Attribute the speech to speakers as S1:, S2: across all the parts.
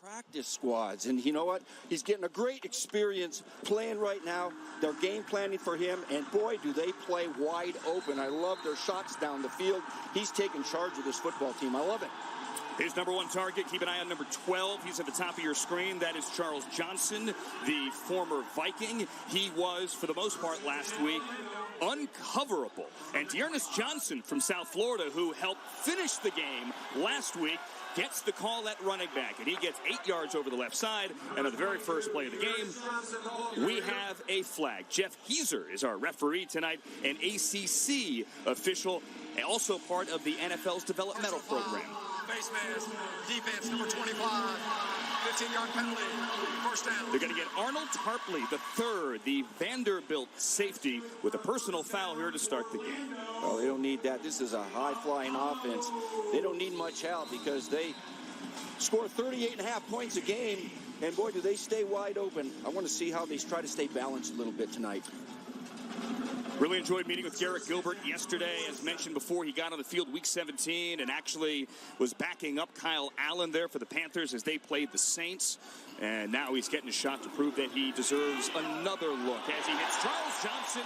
S1: Practice squads, and you know what? He's getting a great experience playing right now. They're game planning for him, and boy, do they play wide open. I love their shots down the field. He's taking charge of this football team. I love it.
S2: His number one target, keep an eye on number 12. He's at the top of your screen. That is Charles Johnson, the former Viking. He was, for the most part last week, uncoverable. And Dearness Johnson from South Florida, who helped finish the game last week, gets the call at running back, and he gets 8 yards over the left side. And on the very first play of the game, we have a flag. Jeff Heiser is our referee tonight, an ACC official, also part of the NFL's developmental program.
S3: Face mask, defense, number 25, 15-yard penalty, first down.
S2: They're going to get Arnold Tarpley, the third, the Vanderbilt safety, with a personal foul here to start the game.
S1: Well, they don't need that. This is a high-flying offense. They don't need much help because they score 38.5 points a game, and boy, do they stay wide open. I want to see how they try to stay balanced a little bit tonight.
S2: Really enjoyed meeting with Garrett Gilbert yesterday. As mentioned before, he got on the field week 17 and actually was backing up Kyle Allen there for the Panthers as they played the Saints. And now he's getting a shot to prove that he deserves another look as he hits Charles Johnson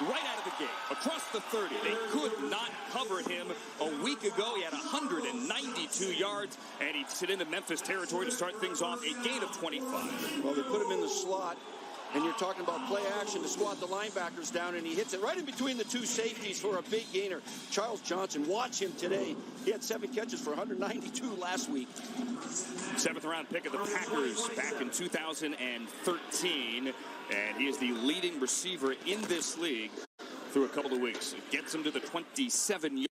S2: right out of the gate, across the 30. They could not cover him a week ago. He had 192 yards, and he hit into Memphis territory to start things off, a gain of 25.
S1: Well, they put him in the slot. And you're talking about play action to squat the linebackers down, and he hits it right in between the two safeties for a big gainer. Charles Johnson, watch him today. He had 7 catches for 192 last week.
S2: 7th round pick of the Packers back in 2013, and he is the leading receiver in this league through a couple of weeks. It gets him to the 27-yard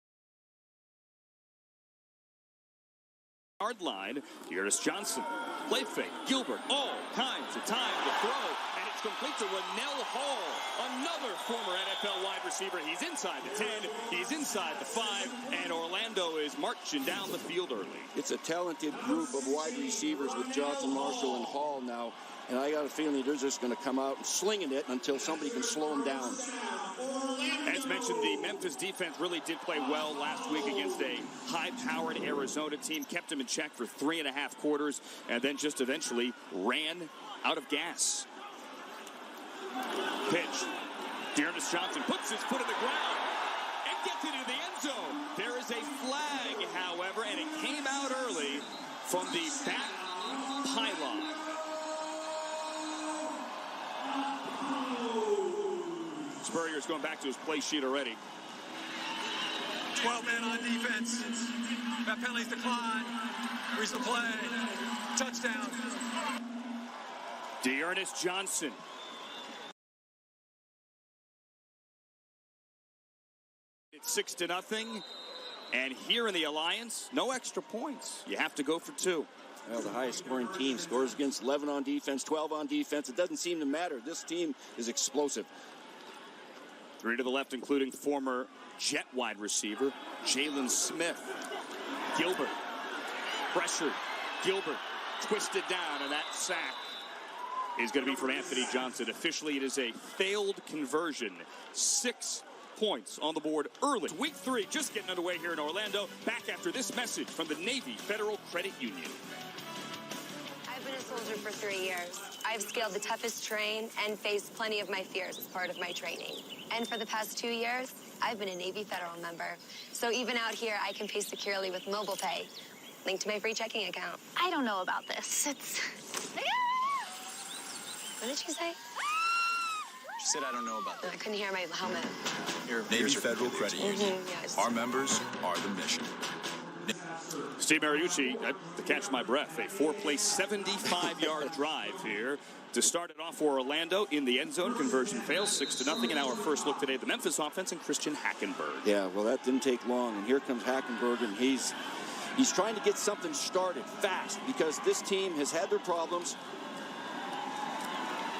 S2: line. Dearness Johnson, play fake, Gilbert, all kinds of time to throw. It's complete to Rennell Hall, another former NFL wide receiver. He's inside the 10, he's inside the 5, and Orlando is marching down the field early.
S1: It's a talented group of wide receivers with Johnson, Marshall, and Hall now, and I got a feeling they're just going to come out and slinging it until somebody can slow them down.
S2: As mentioned, the Memphis defense really did play well last week against a high-powered Arizona team, kept them in check for 3.5 quarters, and then just eventually ran out of gas. Pitch. Dearness Johnson puts his foot in the ground and gets it into the end zone. There is a flag, however, and it came out early from the back pylon. Spurrier's going back to his play sheet already.
S3: 12 men on defense. That penalty's declined. Reads the play. Touchdown.
S2: Dearness Johnson. It's 6-0, and here in the Alliance, no extra points. You have to go for 2.
S1: Well, the highest scoring team scores against 11 on defense, 12 on defense. It doesn't seem to matter. This team is explosive.
S2: 3 to the left, including former Jet wide receiver Jalen Smith. Gilbert, pressured. Gilbert twisted down, and that sack is going to be from Anthony Johnson. Officially, it is a failed conversion. 6 points on the board early. Week 3 just getting underway here in Orlando. Back after this message from the Navy Federal Credit Union.
S4: I've been a soldier for 3 years. I've scaled the toughest terrain and faced plenty of my fears as part of my training. And for the past 2 years, I've been a Navy Federal member. So even out here, I can pay securely with mobile pay, linked to my free checking account.
S5: I don't know about this. It's...
S4: What did you say?
S6: She said I don't know about that.
S4: I couldn't hear my helmet.
S6: Navy Federal Credit Union. Our members are the mission.
S2: Steve Mariucci, to catch my breath, a 4-play, 75-yard drive here to start it off for Orlando in the end zone. Conversion fails, 6-0. And our first look today, the Memphis offense and Christian Hackenberg.
S1: Yeah, well, that didn't take long. And here comes Hackenberg, and he's trying to get something started fast because this team has had their problems.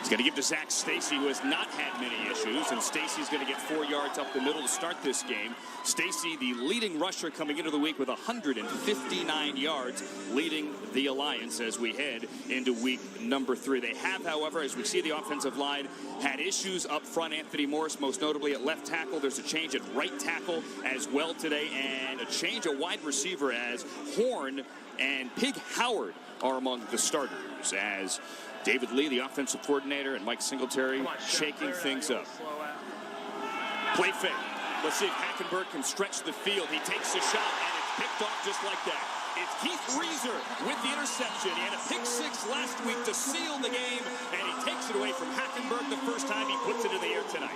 S2: He's going to give to Zach Stacy, who has not had many issues, and Stacy's going to get 4 yards up the middle to start this game. Stacy, the leading rusher coming into the week with 159 yards, leading the Alliance as we head into week number 3. They have, however, as we see the offensive line, had issues up front. Anthony Morris, most notably at left tackle. There's a change at right tackle as well today, and a change at wide receiver as Horn and Pig Howard are among the starters, as David Lee, the offensive coordinator, and Mike Singletary shaking things up. Play fake. Let's see if Hackenberg can stretch the field. He takes a shot, and it's picked off just like that. It's Keith Reeser with the interception. He had a pick 6 last week to seal the game, and he takes it away from Hackenberg the first time he puts it in the air tonight.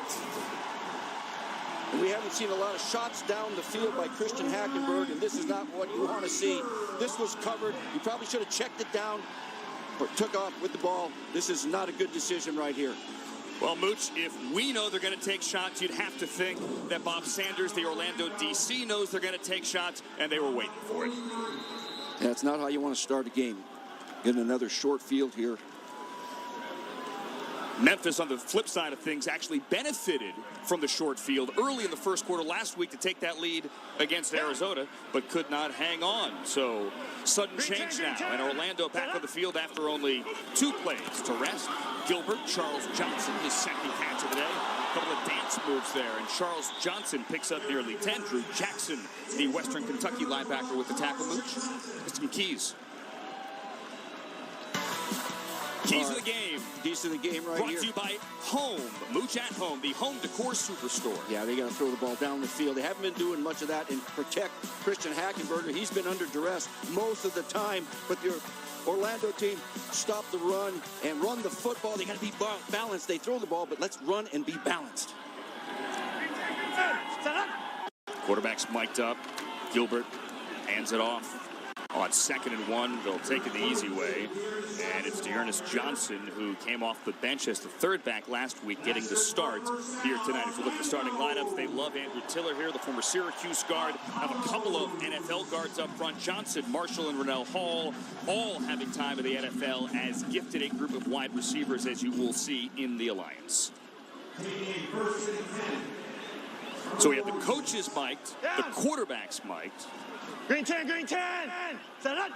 S1: We haven't seen a lot of shots down the field by Christian Hackenberg, and this is not what you want to see. This was covered. You probably should have checked it down or took off with the ball. This is not a good decision right here.
S2: Well, Mooch, if we know they're going to take shots, you'd have to think that Bob Sanders, the Orlando DC, knows they're going to take shots, and they were waiting for it.
S1: That's not how you want to start a game. Getting another short field here.
S2: Memphis, on the flip side of things, actually benefited from the short field early in the first quarter last week to take that lead against Arizona, but could not hang on. So, sudden change now, and Orlando back on the field after only 2 plays to rest. Gilbert, Charles Johnson, his second catch of the day. A couple of dance moves there, and Charles Johnson picks up nearly 10. Drew Jackson, the Western Kentucky linebacker, with the tackle. Mooch. Some keys. Keys of the game.
S1: Keys to the game right
S2: Brought
S1: here.
S2: to you by Home. Mooch at Home, the home decor superstore.
S1: Yeah, they got to throw the ball down the field. They haven't been doing much of that and protect Christian Hackenberger. He's been under duress most of the time, but your Orlando team stop the run and run the football. They got to be balanced. They throw the ball, but let's run and be balanced.
S2: Quarterback's mic'd up. Gilbert hands it off. On 2nd and 1, they'll take it the easy way. And it's Dearness Johnson, who came off the bench as the 3rd back last week, getting the start here tonight. If you look at the starting lineups, they love Andrew Tiller here, the former Syracuse guard. Have a couple of NFL guards up front. Johnson, Marshall, and Rennell Hall, all having time in the NFL as gifted a group of wide receivers, as you will see in the Alliance. So we have the coaches mic'd, the quarterbacks mic'd.
S3: Green 10, green 10. Set up.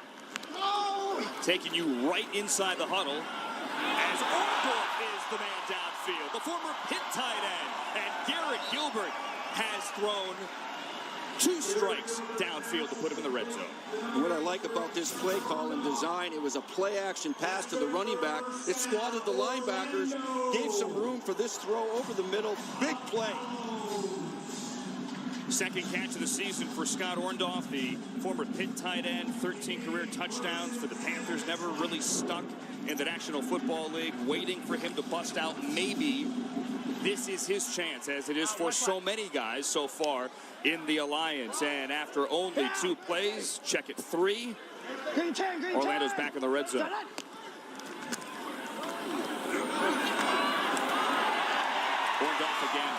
S2: Taking you right inside the huddle as Orndorff is the man downfield, the former Pitt tight end. And Garrett Gilbert has thrown 2 strikes downfield to put him in the red zone.
S1: And what I like about this play call and design, it was a play action pass to the running back. It squatted the linebackers, gave some room for this throw over the middle. Big play.
S2: Second catch of the season for Scott Orndorff, the former Pitt tight end. 13 career touchdowns for the Panthers. Never really stuck in the National Football League. Waiting for him to bust out. Maybe this is his chance, as it is for so many guys so far in the Alliance. And after only 2 plays, check it 3. Orlando's back in the red zone. Orndorff again.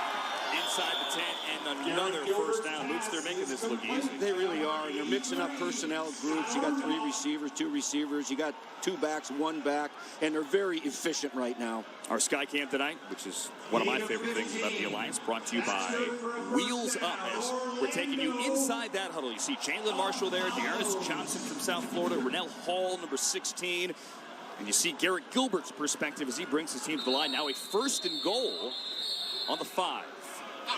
S2: Inside the 10 and another first down. Mooch, they're making this look easy.
S1: They really are, and they're mixing up personnel groups. You got 3 receivers, 2 receivers. You got 2 backs, 1 back, and they're very efficient right now.
S2: Our Sky Cam tonight, which is one of my favorite things about the Alliance, brought to you by Wheels Up, as we're taking you inside that huddle. You see Jalen Marshall there, Dearness Johnson from South Florida, Rennell Hall, number 16. And you see Garrett Gilbert's perspective as he brings his team to the line. Now a 1st and goal on the 5.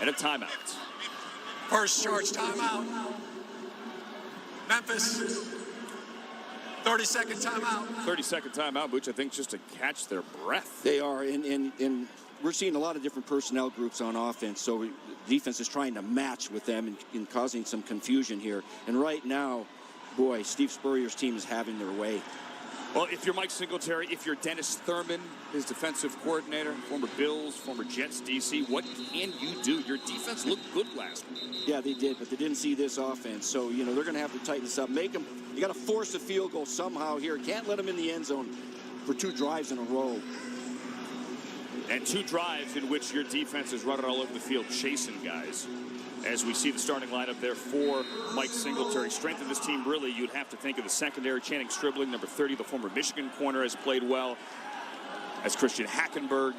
S2: And a timeout.
S3: First charge timeout. Memphis. 30-second timeout.
S2: 30-second timeout, which I think just to catch their breath.
S1: They are, and we're seeing a lot of different personnel groups on offense, so the defense is trying to match with them and causing some confusion here. And right now, boy, Steve Spurrier's team is having their way.
S2: Well, if you're Mike Singletary, if you're Dennis Thurman, his defensive coordinator, former Bills, former Jets DC, what can you do? Your defense looked good last week.
S1: Yeah, they did, but they didn't see this offense. So, they're going to have to tighten this up. You got to force a field goal somehow here. Can't let them in the end zone for 2 drives in a row.
S2: And 2 drives in which your defense is running all over the field chasing guys. As we see the starting lineup there for Mike Singletary. Strength of this team, really, you'd have to think of the secondary. Channing Stribling, number 30, the former Michigan corner, has played well. As Christian Hackenberg,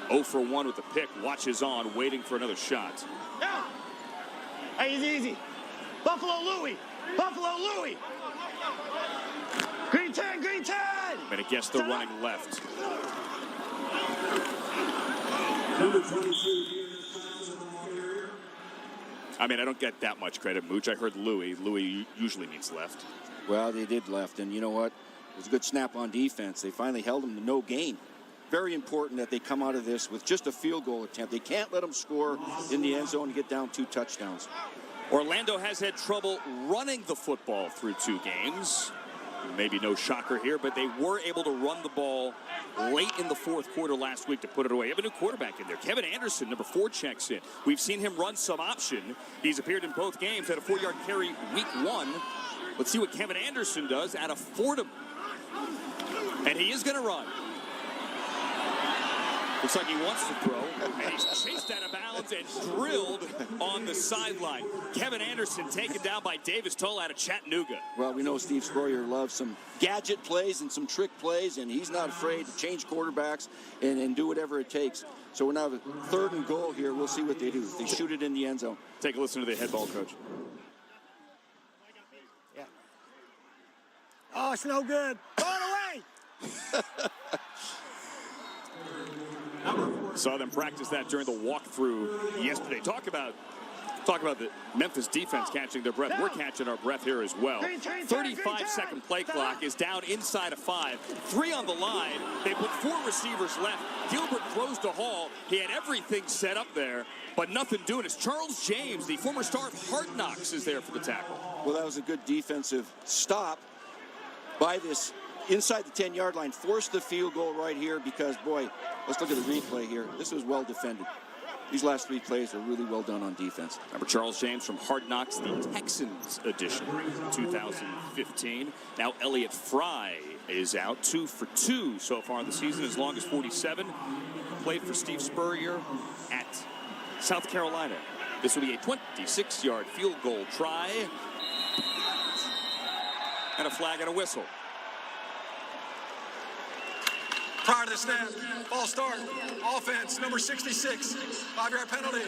S2: 0 for 1 with the pick, watches on, waiting for another shot.
S7: Yeah. Hey, easy. Buffalo Louie. Buffalo Louie. Green 10, green 10.
S2: I'm going to guess they're running left. I mean, I don't get that much credit, Mooch. I heard Louie. Louie usually means left.
S1: Well, they did left, and you know what? It was a good snap on defense. They finally held them to no gain. Very important that they come out of this with just a field goal attempt. They can't let them score in the end zone and get down 2 touchdowns.
S2: Orlando has had trouble running the football through 2 games. Maybe no shocker here, but they were able to run the ball late in the 4th quarter last week to put it away. You have a new quarterback in there. Kevin Anderson, number 4, checks in. We've seen him run some option. He's appeared in both games, had a 4-yard carry week 1. Let's see what Kevin Anderson does out of Fordham. And he is going to run. Looks like he wants to throw, and he's chased out of bounds and drilled on the sideline. Kevin Anderson taken down by Davis Toll out of Chattanooga.
S1: Well, we know Steve Spurrier loves some gadget plays and some trick plays, and he's not afraid to change quarterbacks and do whatever it takes. So we're now at 3rd and goal here. We'll see what they do. They shoot it in the end zone.
S2: Take a listen to the head ball coach.
S7: Yeah. Oh, it's no good. Throw it away.
S2: Saw them practice that during the walkthrough yesterday. Talk about the Memphis defense catching their breath. We're catching our breath here as well. 35-second play clock is down inside of 5. 3 on the line. They put 4 receivers left. Gilbert throws to Hall. He had everything set up there, but nothing doing. It's Charles James, the former star of Hard Knocks, is there for the tackle.
S1: Well, that was a good defensive stop by this inside the 10-yard line. Forced the field goal right here because, boy, let's look at the replay here. This was well defended. These last 3 plays are really well done on defense.
S2: Remember Charles James from Hard Knocks, the Texans edition, 2015. Now Elliott Fry is out, 2 for 2 so far in the season, as long as 47. Played for Steve Spurrier at South Carolina. This will be a 26-yard field goal try. And a flag and a whistle.
S3: Prior to the snap, false start, offense, number 66, 5-yard penalty,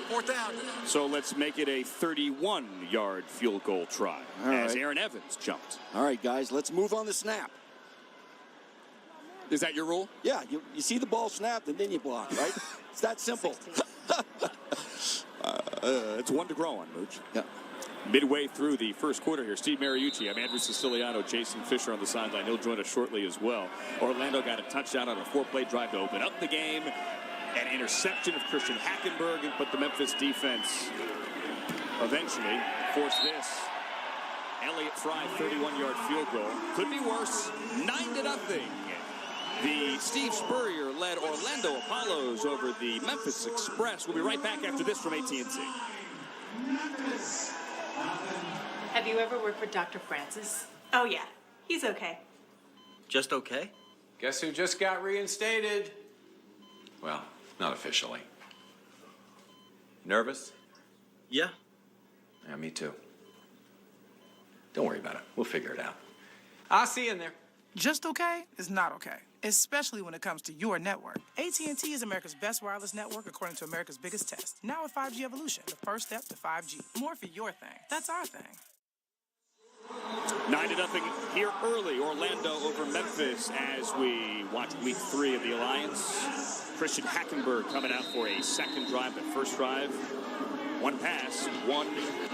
S3: 4th down.
S2: So let's make it a 31-yard field goal try as Aaron Evans jumped.
S1: All right, guys, let's move on the snap.
S2: Is that your rule?
S1: Yeah, you see the ball snapped and then you block, right? It's that simple.
S2: It's one to grow on, Mooch.
S1: Yeah.
S2: Midway through the 1st quarter here, Steve Mariucci, I'm Andrew Siciliano, Jason Fisher on the sideline. He'll join us shortly as well. Orlando got a touchdown on a 4-play drive to open up the game. An interception of Christian Hackenberg, but the Memphis defense eventually forced this. Elliott Fry, 31-yard field goal. Could be worse. 9-0. The Steve Spurrier-led Orlando Apollos over the Memphis Express. We'll be right back after this from AT&T.
S8: Have you ever worked for Dr. Francis? Oh, yeah. He's okay.
S9: Just okay?
S10: Guess who just got reinstated? Well, not officially. Nervous?
S9: Yeah.
S10: Yeah, me too. Don't worry about it. We'll figure it out. I'll see you in there.
S11: Just okay is not okay, especially when it comes to your network. AT&T is America's best wireless network according to America's biggest test. Now with 5G Evolution, the first step to 5G. More for your thing. That's our thing.
S2: 9-0 here early. Orlando over Memphis as we watch week 3 of the Alliance. Christian Hackenberg coming out for a second drive. The first drive, 1 pass, 1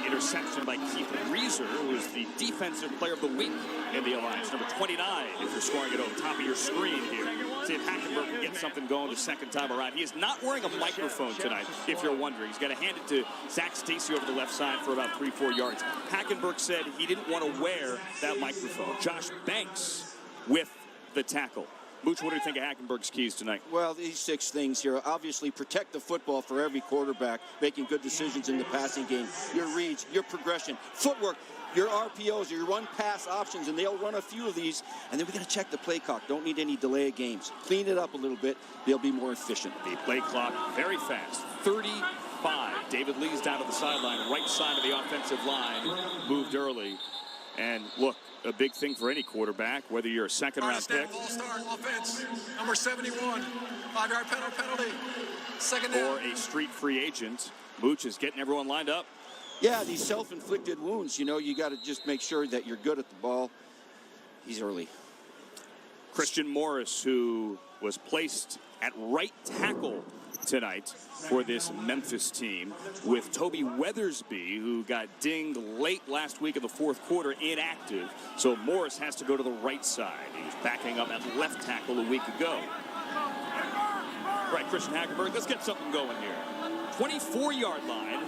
S2: interception by Keith Reeser, who is the defensive player of the week in the Alliance. Number 29, if you're scoring it on top of your screen here. See if Hackenberg can get something going the second time around. He is not wearing a microphone tonight, if you're wondering. He's got to hand it to Zach Stacy over the left side for about 3-4 yards. Hackenberg said he didn't want to wear that microphone. Josh Banks with the tackle. Mooch, what do you think of Hackenberg's keys tonight?
S1: Well, these 6 things here. Obviously, protect the football for every quarterback, making good decisions in the passing game. Your reads, your progression, footwork, your RPOs, your run-pass options, and they'll run a few of these. And then we're going to check the play clock. Don't need any delay of games. Clean it up a little bit. They'll be more efficient.
S2: The play clock very fast. 35. David Lee's down to the sideline, right side of the offensive line. Moved early. And look, a big thing for any quarterback, whether you're a second-round pick.
S3: All-star offense, number 71, 5-yard penalty, second down.
S2: Or a street free agent. Mooch is getting everyone lined up.
S1: Yeah, these self-inflicted wounds, you know, you got to just make sure that you're good at the ball. He's early.
S2: Christian Morris, who was placed at right tackle tonight for this Memphis team, with Toby Weathersby, who got dinged late last week in the fourth quarter, inactive. So Morris has to go to the right side. He was backing up at left tackle a week ago. Right, Christian Hackenberg, let's get something going here. 24-yard line.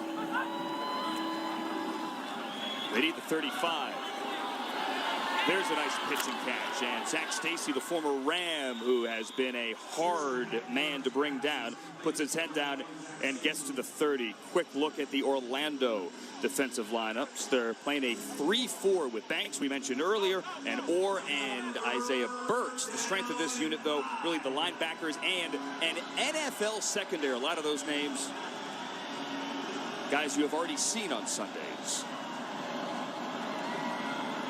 S2: They need the 35. There's a nice pitch and catch. And Zach Stacy, the former Ram, who has been a hard man to bring down, puts his head down and gets to the 30. Quick look at the Orlando defensive lineups. They're playing a 3-4 with Banks, we mentioned earlier, and Orr and Isaiah Burks. The strength of this unit, though, really the linebackers and an NFL secondary. A lot of those names, guys you have already seen on Sundays.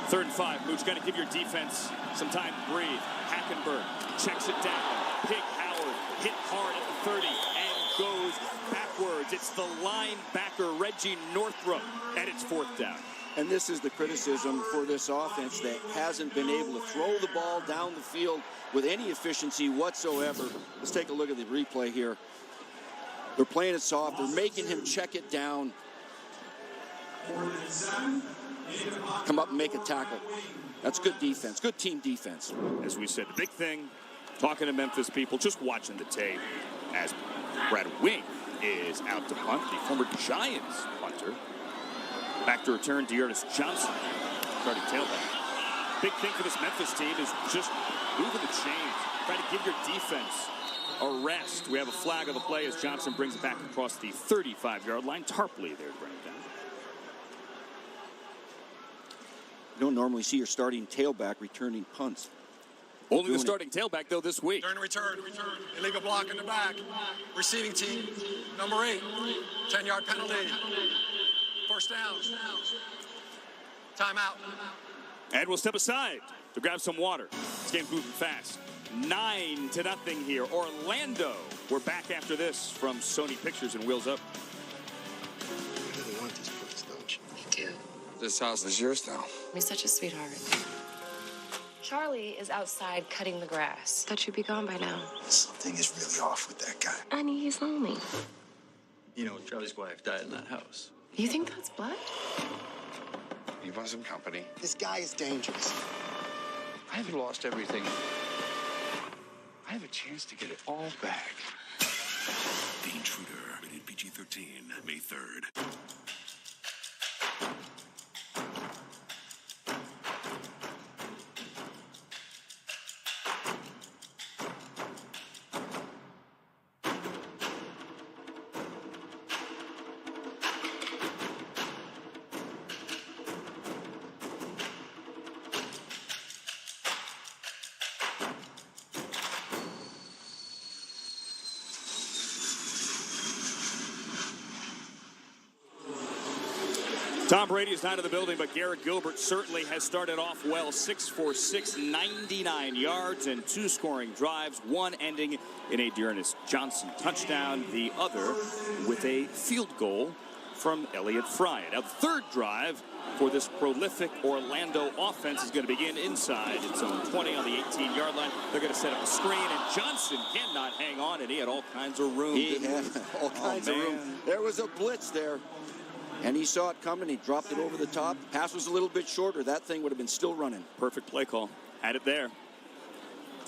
S2: 3rd and 5. Mooch, got to give your defense some time to breathe. Hackenberg checks it down. Pig Howard hit hard at the 30 and goes backwards. It's the linebacker, Reggie Northrup, and it's 4th down.
S1: And this is the criticism for this offense that hasn't been able to throw the ball down the field with any efficiency whatsoever. Let's take a look at the replay here. They're playing it soft. They're making him check it down. Come up and make a tackle. That's good defense, good team defense.
S2: As we said, the big thing, talking to Memphis people, just watching the tape, as Brad Wing is out to punt, the former Giants punter. Back to return, Dearness Johnson, starting tailback. Big thing for this Memphis team is just moving the chains, try to give your defense a rest. We have a flag on the play as Johnson brings it back across the 35-yard line. Tarpley there to bring it down.
S1: You don't normally see your starting tailback returning punts.
S2: Only the starting tailback, though, this week.
S3: During the return. Illegal block in the back. Receiving team, number 8, 10-yard penalty. 1st down. Timeout.
S2: And we'll step aside to grab some water. This game's moving fast. 9-0 here. Orlando. We're back after this from Sony Pictures and Wheels Up.
S12: You really want this place, don't you?
S13: You do.
S12: This house is yours now.
S13: He's such a sweetheart. Charlie is outside cutting the grass. Thought you'd be gone by now.
S12: Something is really off with that guy.
S13: Honey, he's lonely.
S9: You know, Charlie's wife died in that house.
S13: You think that's blood?
S12: You want some company? This guy is dangerous. I haven't lost everything. I have a chance to get it all back.
S14: The Intruder, rated PG-13, May 3rd.
S2: Tom Brady is not in the building, but Garrett Gilbert certainly has started off well. 6 for 6, 99 yards and 2 scoring drives, one ending in a Dearness Johnson touchdown, the other with a field goal from Elliott Fry. Now, the third drive for this prolific Orlando offense is going to begin inside its own 20 on the 18-yard line. They're going to set up a screen, and Johnson cannot hang on, and he had all kinds of room.
S1: He had all kinds of room. There was a blitz there. And he saw it coming. He dropped it over the top. Pass was a little bit shorter. That thing would have been still running.
S2: Perfect play call. Had it there.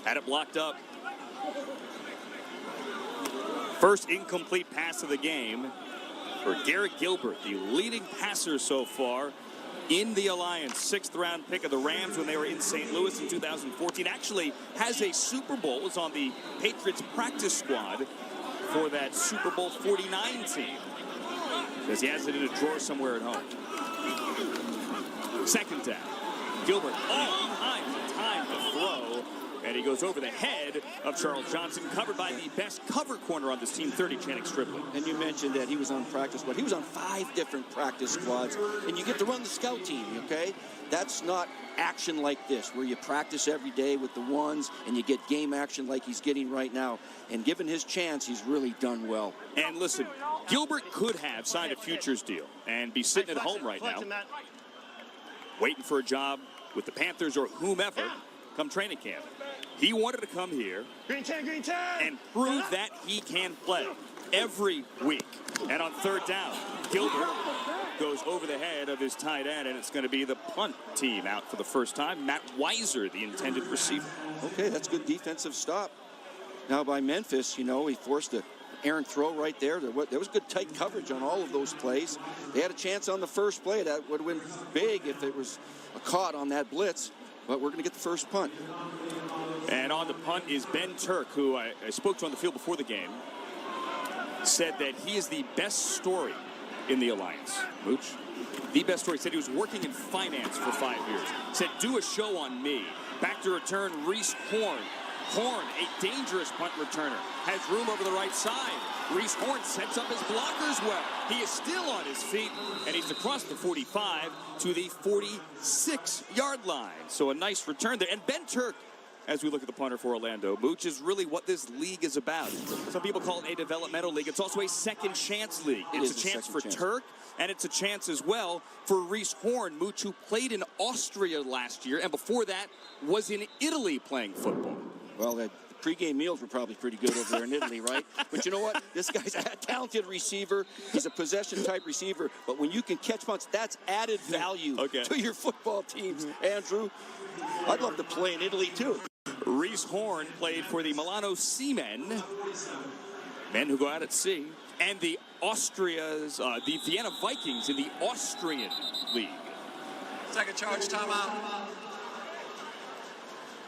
S2: Had it blocked up. First incomplete pass of the game for Garrett Gilbert, the leading passer so far in the Alliance. 6th round pick of the Rams when they were in St. Louis in 2014. Actually has a Super Bowl. Was on the Patriots practice squad for that Super Bowl 49 team. Because he has it in a drawer somewhere at home. 2nd down. Gilbert all behind the time to throw. And he goes over the head of Charles Johnson, covered by the best cover corner on this team, 30, Channing Stripling.
S1: And you mentioned that he was on practice squad. He was on 5 different practice squads. And you get to run the scout team, okay? That's not action like this, where you practice every day with the ones and you get game action like he's getting right now. And given his chance, he's really done well.
S2: And listen, Gilbert could have signed a futures deal and be sitting at home right now, waiting for a job with the Panthers or whomever come training camp. He wanted to come here and prove that he can play every week. And on third down, Gilbert goes over the head of his tight end, and it's going to be the punt team out for the first time. Matt Weiser, the intended receiver.
S1: Okay, that's good defensive stop. Now by Memphis, you know, he forced a errant throw right there. There was good tight coverage on all of those plays. They had a chance on the first play. That would have been big if it was a caught on that blitz. But we're going to get the first punt.
S2: And on the punt is Ben Turk, who I spoke to on the field before the game. Said that he is the best story in the Alliance. Mooch, the best story. Said he was working in finance for 5 years. Said, do a show on me. Back to return, Reese Horn. Horn, a dangerous punt returner, has room over the right side. Reese Horn sets up his blockers well. He is still on his feet, and he's across the 45 to the 46-yard line. So a nice return there. And Ben Turk, as we look at the punter for Orlando, Mooch, is really what this league is about. Some people call it a developmental league. It's also a second chance league. It's a chance for Turk, and it's a chance as well for Reese Horn, Mooch, who played in Austria last year, and before that was in Italy playing football.
S1: Well, the pregame meals were probably pretty good over there in Italy, right? But you know what? This guy's a talented receiver. He's a possession-type receiver. But when you can catch punts, that's added value to your football teams. Andrew, I'd love to play in Italy, too.
S2: Reese Horn played for the Milano Seamen, men who go out at sea, and the the Vienna Vikings in the Austrian League.
S3: Second charge, timeout.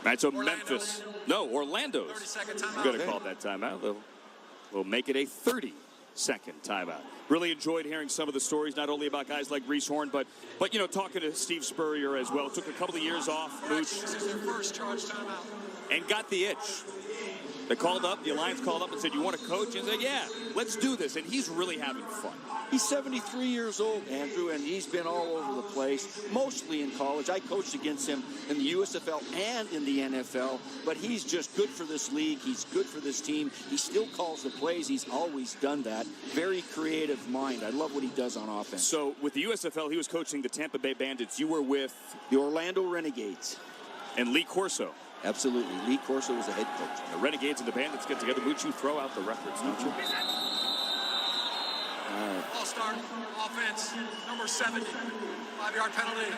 S2: That's a Memphis. No, Orlando's.
S3: 30-second timeout.
S2: I'm going to call that timeout. We'll make it a 30-second timeout. Really enjoyed hearing some of the stories, not only about guys like Reese Horn, but you know, talking to Steve Spurrier as well. Took a couple of years off, Mooch,
S3: This is their first charge timeout.
S2: and got the itch. They called up, the Alliance called up and said, you want to coach? And he said, yeah, let's do this. And he's really having fun.
S1: He's 73 years old, Andrew, and he's been all over the place, mostly in college. I coached against him in the USFL and in the NFL, but he's just good for this league. He's good for this team. He still calls the plays. He's always done that. Very creative mind. I love what he does on offense.
S2: So with the USFL, he was coaching the Tampa Bay Bandits. You were with?
S1: The Orlando Renegades.
S2: And Lee Corso.
S1: Absolutely. Lee Corso was the head coach.
S2: The Renegades and the Bandits get together. Mooch, you throw out the records, don't you?
S3: All-star offense, number 70. 5-yard penalty.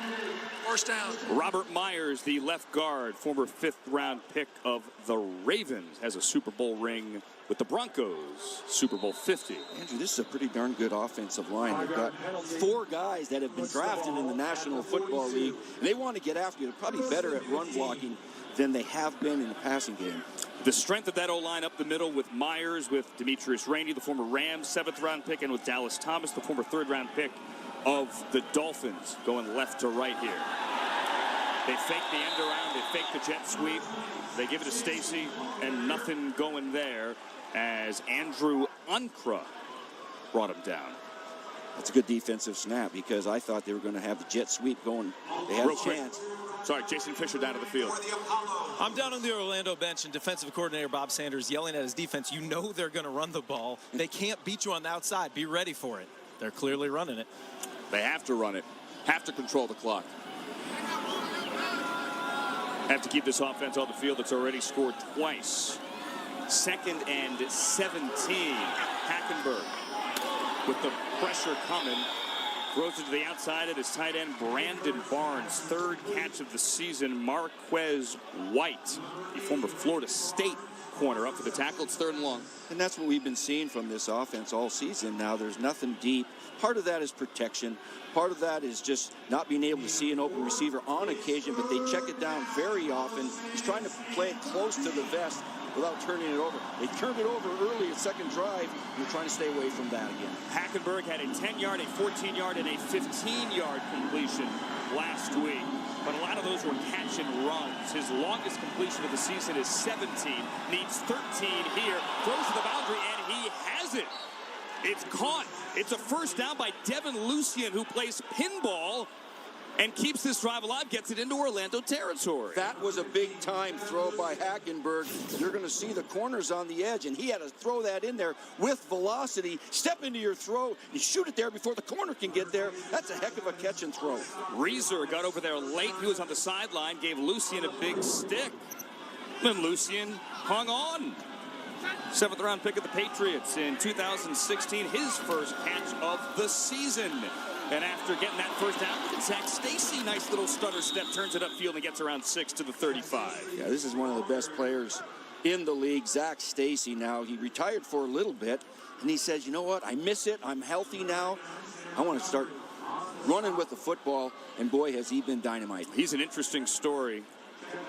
S3: First down.
S2: Robert Myers, the left guard, former 5th-round pick of the Ravens, has a Super Bowl ring with the Broncos, Super Bowl 50.
S1: Andrew, this is a pretty darn good offensive line. They've got 4 guys that have been drafted in the National Football League, and they want to get after you. They're probably better at run blocking than they have been in the passing game.
S2: The strength of that O-line up the middle with Myers, with Demetrius Rainey, the former Rams 7th-round pick, and with Dallas Thomas, the former 3rd-round pick of the Dolphins, going left to right here. They fake the end around, they fake the jet sweep, they give it to Stacy, and nothing going there as Andrew Ankra brought him down.
S1: That's a good defensive snap because I thought they were going to have the jet sweep going. They had a chance.
S2: Sorry, Jason Fisher down to the field.
S15: I'm down on the Orlando bench, and defensive coordinator Bob Sanders yelling at his defense. You know they're going to run the ball. They can't beat you on the outside. Be ready for it. They're clearly running it.
S2: They have to run it. Have to control the clock. Have to keep this offense on the field that's already scored twice. 2nd and 17. Hackenberg with the pressure coming. Throws it to the outside at his tight end, Brandon Barnes. 3rd catch of the season, Marquez White, the former Florida State corner, up for the tackle. It's 3rd and long.
S1: And that's what we've been seeing from this offense all season now. There's nothing deep. Part of that is protection. Part of that is just not being able to see an open receiver on occasion, but they check it down very often. He's trying to play it close to the vest without turning it over. They turned it over early at second drive. You're trying to stay away from that again.
S2: Hackenberg had a 10-yard, a 14-yard, and a 15-yard completion last week. but a lot of those were catch and runs. His longest completion of the season is 17. Needs 13 here. Throws to the boundary, and he has it. It's caught. It's a first down by Devin Lucien, who plays pinball and keeps this drive alive, gets it into Orlando territory.
S1: That was a big-time throw by Hackenberg. You're going to see the corners on the edge, and he had to throw that in there with velocity. Step into your throw and shoot it there before the corner can get there. That's a heck of a catch and throw.
S2: Reeser got over there late. He was on the sideline, gave Lucien a big stick. Then Lucien hung on. 7th-round pick of the Patriots in 2016, his first catch of the season. And after getting that first down, look at Zach Stacy. Nice little stutter step, turns it upfield and gets around 6 to the 35.
S1: Yeah, this is one of the best players in the league, Zach Stacy. Now, he retired for a little bit, and he says, you know what, I miss it. I'm healthy now. I want to start running with the football, and boy, has he been dynamite.
S2: He's an interesting story.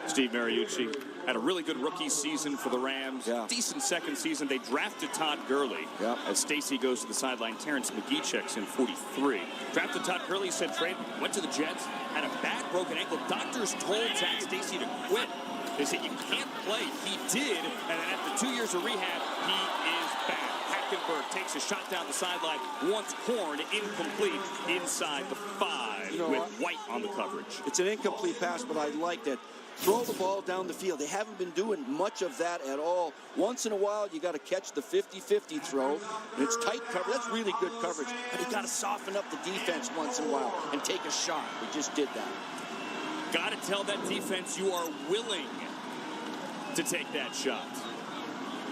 S2: Steve Mariucci had a really good rookie season for the Rams.
S1: Yeah.
S2: Decent second season. They drafted Todd Gurley.
S1: Yeah.
S2: As Stacy goes to the sideline, Terrence McGee checks in 43. Drafted Todd Gurley, said trade, went to the Jets, had a bad broken ankle. Doctors told Zach Stacy to quit. They said, you can't play. He did, and then after 2 years of rehab, he is back. Hackenberg takes a shot down the sideline. Once Horn, incomplete inside the 5 with White on the coverage.
S1: It's an incomplete pass, but I like that. Throw the ball down the field. They haven't been doing much of that at all. Once in a while, you got to catch the 50-50 throw, and it's tight cover. That's really good coverage, but you got to soften up the defense once in a while and take a shot. We just did that.
S2: Got to tell that defense you are willing to take that shot.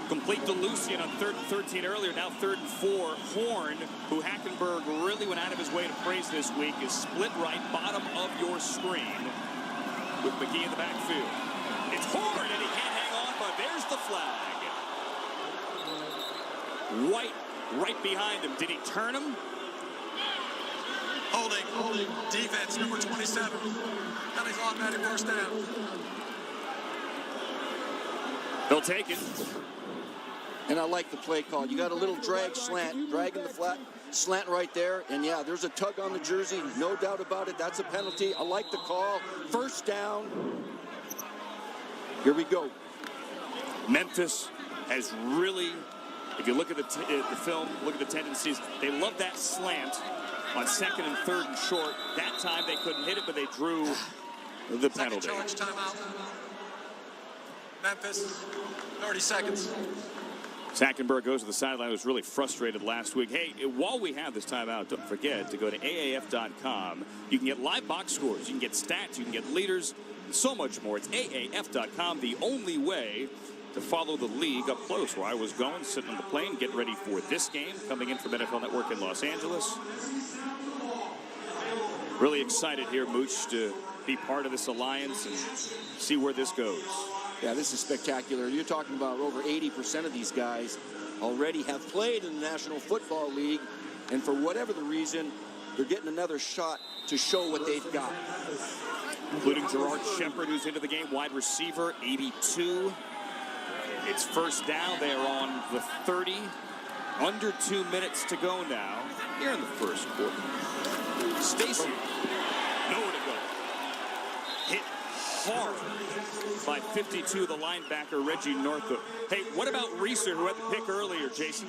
S2: Complete to Lucien on 3rd and 13 earlier, now 3rd and 4. Horn, who Hackenberg really went out of his way to praise this week, is split right, bottom of your screen, with McGee in the backfield. It's Horn, and he can't hang on, but there's the flag. White right behind him. Did he turn him?
S3: Holding. Defense, number 27. Penalty's automatic first down.
S2: They'll take it.
S1: And I like the play call. You got a little drag slant, dragging the flat slant right there. And yeah, there's a tug on the jersey. No doubt about it. That's a penalty. I like the call. First down. Here we go.
S2: Memphis has really, if you look at the film, look at the tendencies, they love that slant on 2nd and 3rd and short. That time they couldn't hit it, but they drew the penalty.
S3: Second challenge timeout. Memphis, 30 seconds.
S2: Hackenberg goes to the sideline. Was really frustrated last week. Hey, while we have this timeout, don't forget to go to AAF.com. You can get live box scores. You can get stats. You can get leaders. So much more. It's AAF.com, the only way to follow the league up close. Where I was going, sitting on the plane, getting ready for this game, coming in from NFL Network in Los Angeles. Really excited here, Mooch, to be part of this alliance and see where this goes.
S1: Yeah, this is spectacular. You're talking about over 80% of these guys already have played in the National Football League, and for whatever the reason, they're getting another shot to show what they've got.
S2: Including Gerard Shepard, who's into the game, wide receiver, 82. It's first down. They are on the 30. Under 2 minutes to go now here in the first quarter. Stacy, nowhere to go. Hit hard by 52, the linebacker, Reggie Northup. Hey, what about Reeser, who had the pick earlier, Jason?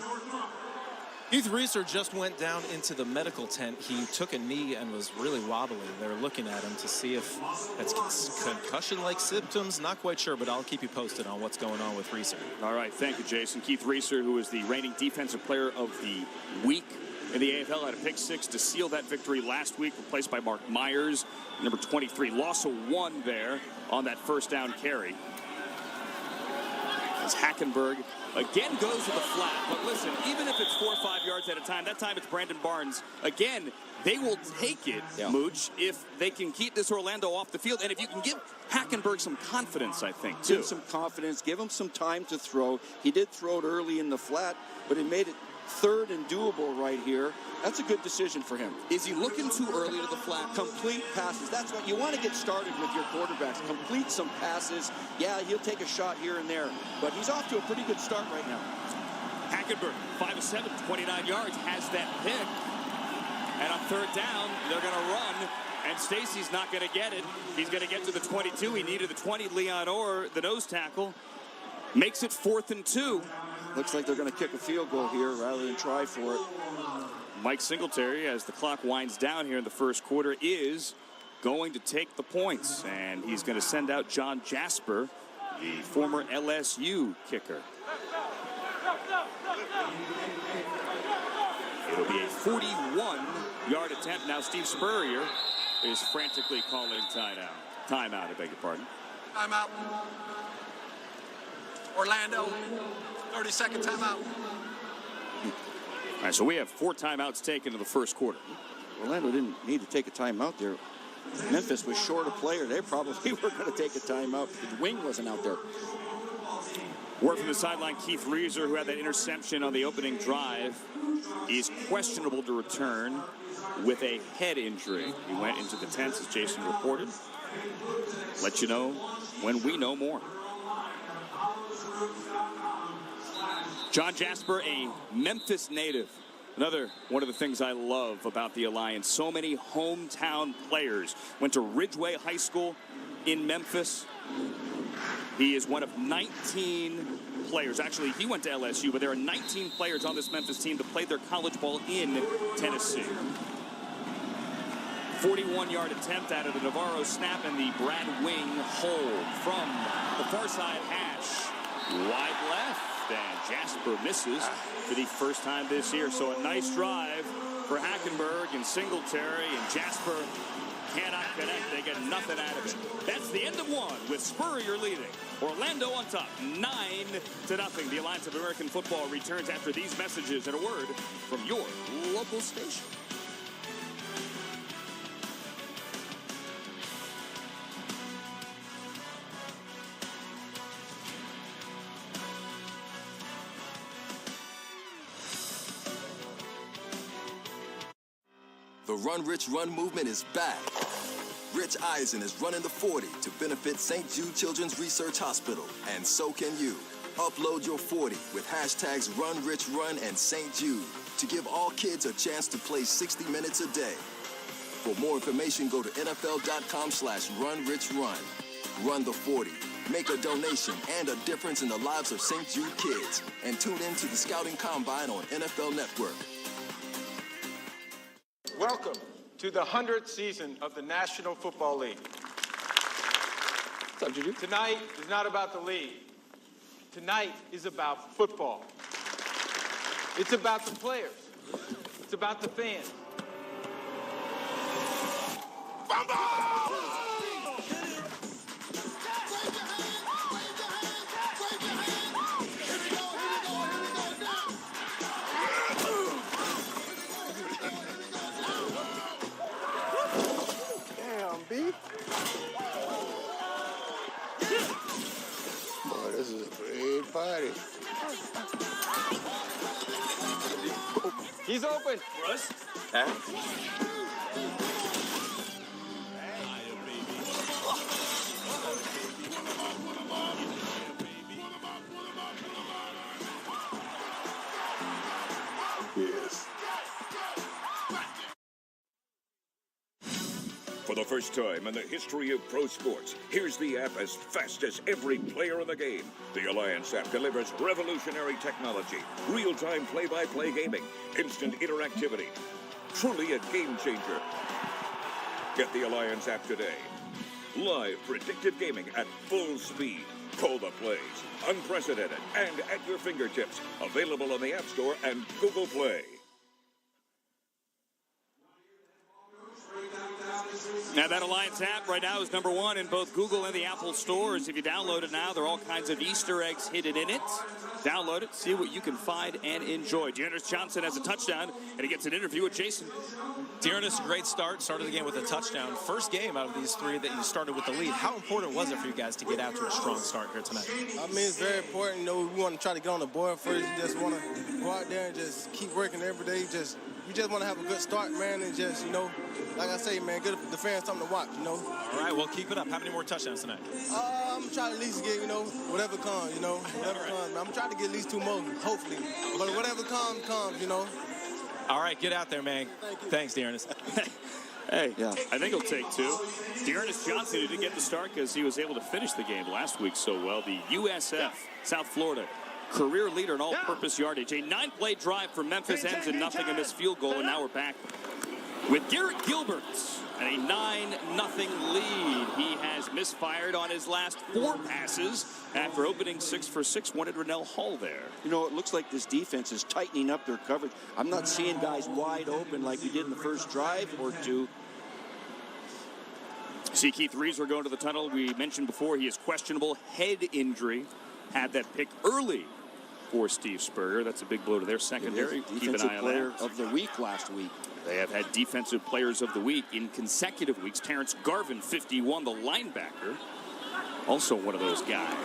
S15: Keith Reeser just went down into the medical tent. He took a knee and was really wobbling. They're looking at him to see if that's concussion-like symptoms. Not quite sure, but I'll keep you posted on what's going on with Reeser.
S2: All right, thank you, Jason. Keith Reeser, who is the reigning defensive player of the week in the AFL, had a pick 6 to seal that victory last week, replaced by Mark Myers, number 23. Loss of 1 there on that first down carry. As Hackenberg again goes to the flat. But listen, even if it's 4 or 5 yards at a time, that time it's Brandon Barnes. Again, they will take it, Mooch, if they can keep this Orlando off the field. And if you can give Hackenberg some confidence, I think, too.
S1: Give him some confidence. Give him some time to throw. He did throw it early in the flat, but he made it 3rd and doable right here. That's a good decision for him.
S2: Is he looking too early to the flat?
S1: Complete passes. That's what you want to get started with your quarterbacks. Complete some passes. Yeah, he'll take a shot here and there, but he's off to a pretty good start right now.
S2: Hackenberg, 5 of 7, 29 yards, has that pick. And on 3rd down, they're going to run And Stacy's not going to get it. He's going to get to the 22. He needed the 20. Leon Orr, the nose tackle, makes it 4th and 2.
S1: Looks like they're going to kick a field goal here rather than try for it.
S2: Mike Singletary, as the clock winds down here in the first quarter, is going to take the points. And he's going to send out John Jasper, the former LSU kicker. It'll be a 41-yard attempt. Now Steve Spurrier is frantically calling timeout. Timeout, I beg your pardon.
S3: Timeout. Orlando, 30-second timeout.
S2: All right, so we have 4 timeouts taken in the first quarter.
S1: Orlando didn't need to take a timeout there. Memphis was short a player. They probably were going to take a timeout because the wing wasn't out there.
S2: Word from the sideline, Keith Reeser, who had that interception on the opening drive, is questionable to return with a head injury. He went into the tents, as Jason reported. Let you know when we know more. John Jasper, a Memphis native. Another one of the things I love about the Alliance. So many hometown players. Went to Ridgeway High School in Memphis. He is one of 19 players. Actually, he went to LSU, but there are 19 players on this Memphis team that played their college ball in Tennessee. 41-yard attempt out of the Navarro snap and the Brad Wing hold from the far side hash. Wide left, and Jasper misses for the first time this year. So a nice drive for Hackenberg and Singletary, and Jasper cannot connect. They get nothing out of it. That's the end of one, with Spurrier leading. Orlando on top, 9-0. The Alliance of American Football returns after these messages and a word from your local station.
S16: The Run Rich Run movement is back. Rich Eisen is running the 40 to benefit St. Jude Children's Research Hospital, and so can you. Upload your 40 with hashtags RunRichRun and St. Jude to give all kids a chance to play 60 minutes a day. For more information, go to NFL.com/RunRichRun. Run the 40. Make a donation and a difference in the lives of St. Jude kids. And tune in to the Scouting Combine on NFL Network.
S17: Welcome to the 100th season of the National Football League.
S2: What's up, Juju?
S17: Tonight is not about the league. Tonight is about football. It's about the players. It's about the fans.
S12: Boy, this is a great party.
S17: He's open.
S10: Russ?
S12: Yes.
S14: For the first time in the history of pro sports, here's the app as fast as every player in the game. The Alliance app delivers revolutionary technology, real-time play-by-play gaming, instant interactivity. Truly a game changer. Get the Alliance app today. Live predictive gaming at full speed. Call the plays. Unprecedented and at your fingertips. Available on the App Store and Google Play.
S2: Now, that Alliance app right now is #1 in both Google and the Apple stores. If you download it now, there are all kinds of Easter eggs hidden in it. Download it, see what you can find and enjoy. Dearness Johnson has a touchdown, and he gets an interview with Jason.
S15: Dearness, great start. Started the game with a touchdown. First game out of these three that you started with the lead. How important was it for you guys to get out to a strong start here tonight?
S7: I mean, it's very important. You know, we want to try to get on the board first. You just want to go out there and just keep working every day. We just want to have a good start, man, and just, you know, like I say, man, give the fans something to watch, you know.
S15: All right, well, keep it up. How many more touchdowns tonight?
S7: I'm trying to at least get, you know, whatever comes, you know, whatever comes. I'm trying to get at least 2 more, hopefully. But whatever comes, you know.
S15: All right, get out there, man.
S7: Thank you.
S15: Thanks, Dearness.
S2: Hey, yeah. I think he'll take 2. Dearness Johnson, who didn't get the start because he was able to finish the game last week so well. The USF, South Florida, career leader in all-purpose yardage. A 9-play drive for Memphis ends in nothing, a missed field goal, and now we're back with Garrett Gilbert and a 9-0 lead. He has misfired on his last 4 passes after opening 6 for 6. Wanted Rennell Hall there.
S1: You know, it looks like this defense is tightening up their coverage. I'm not seeing guys wide open like we did in the first drive or 2.
S2: See Keith Reeser going to the tunnel. We mentioned before he has questionable head injury. Had that pick early for Steve Spurrier. That's a big blow to their secondary. Keep an eye on
S1: player
S2: that.
S1: of the week last week.
S2: They have had defensive players of the week in consecutive weeks. Terrence Garvin, 51, the linebacker. Also one of those guys.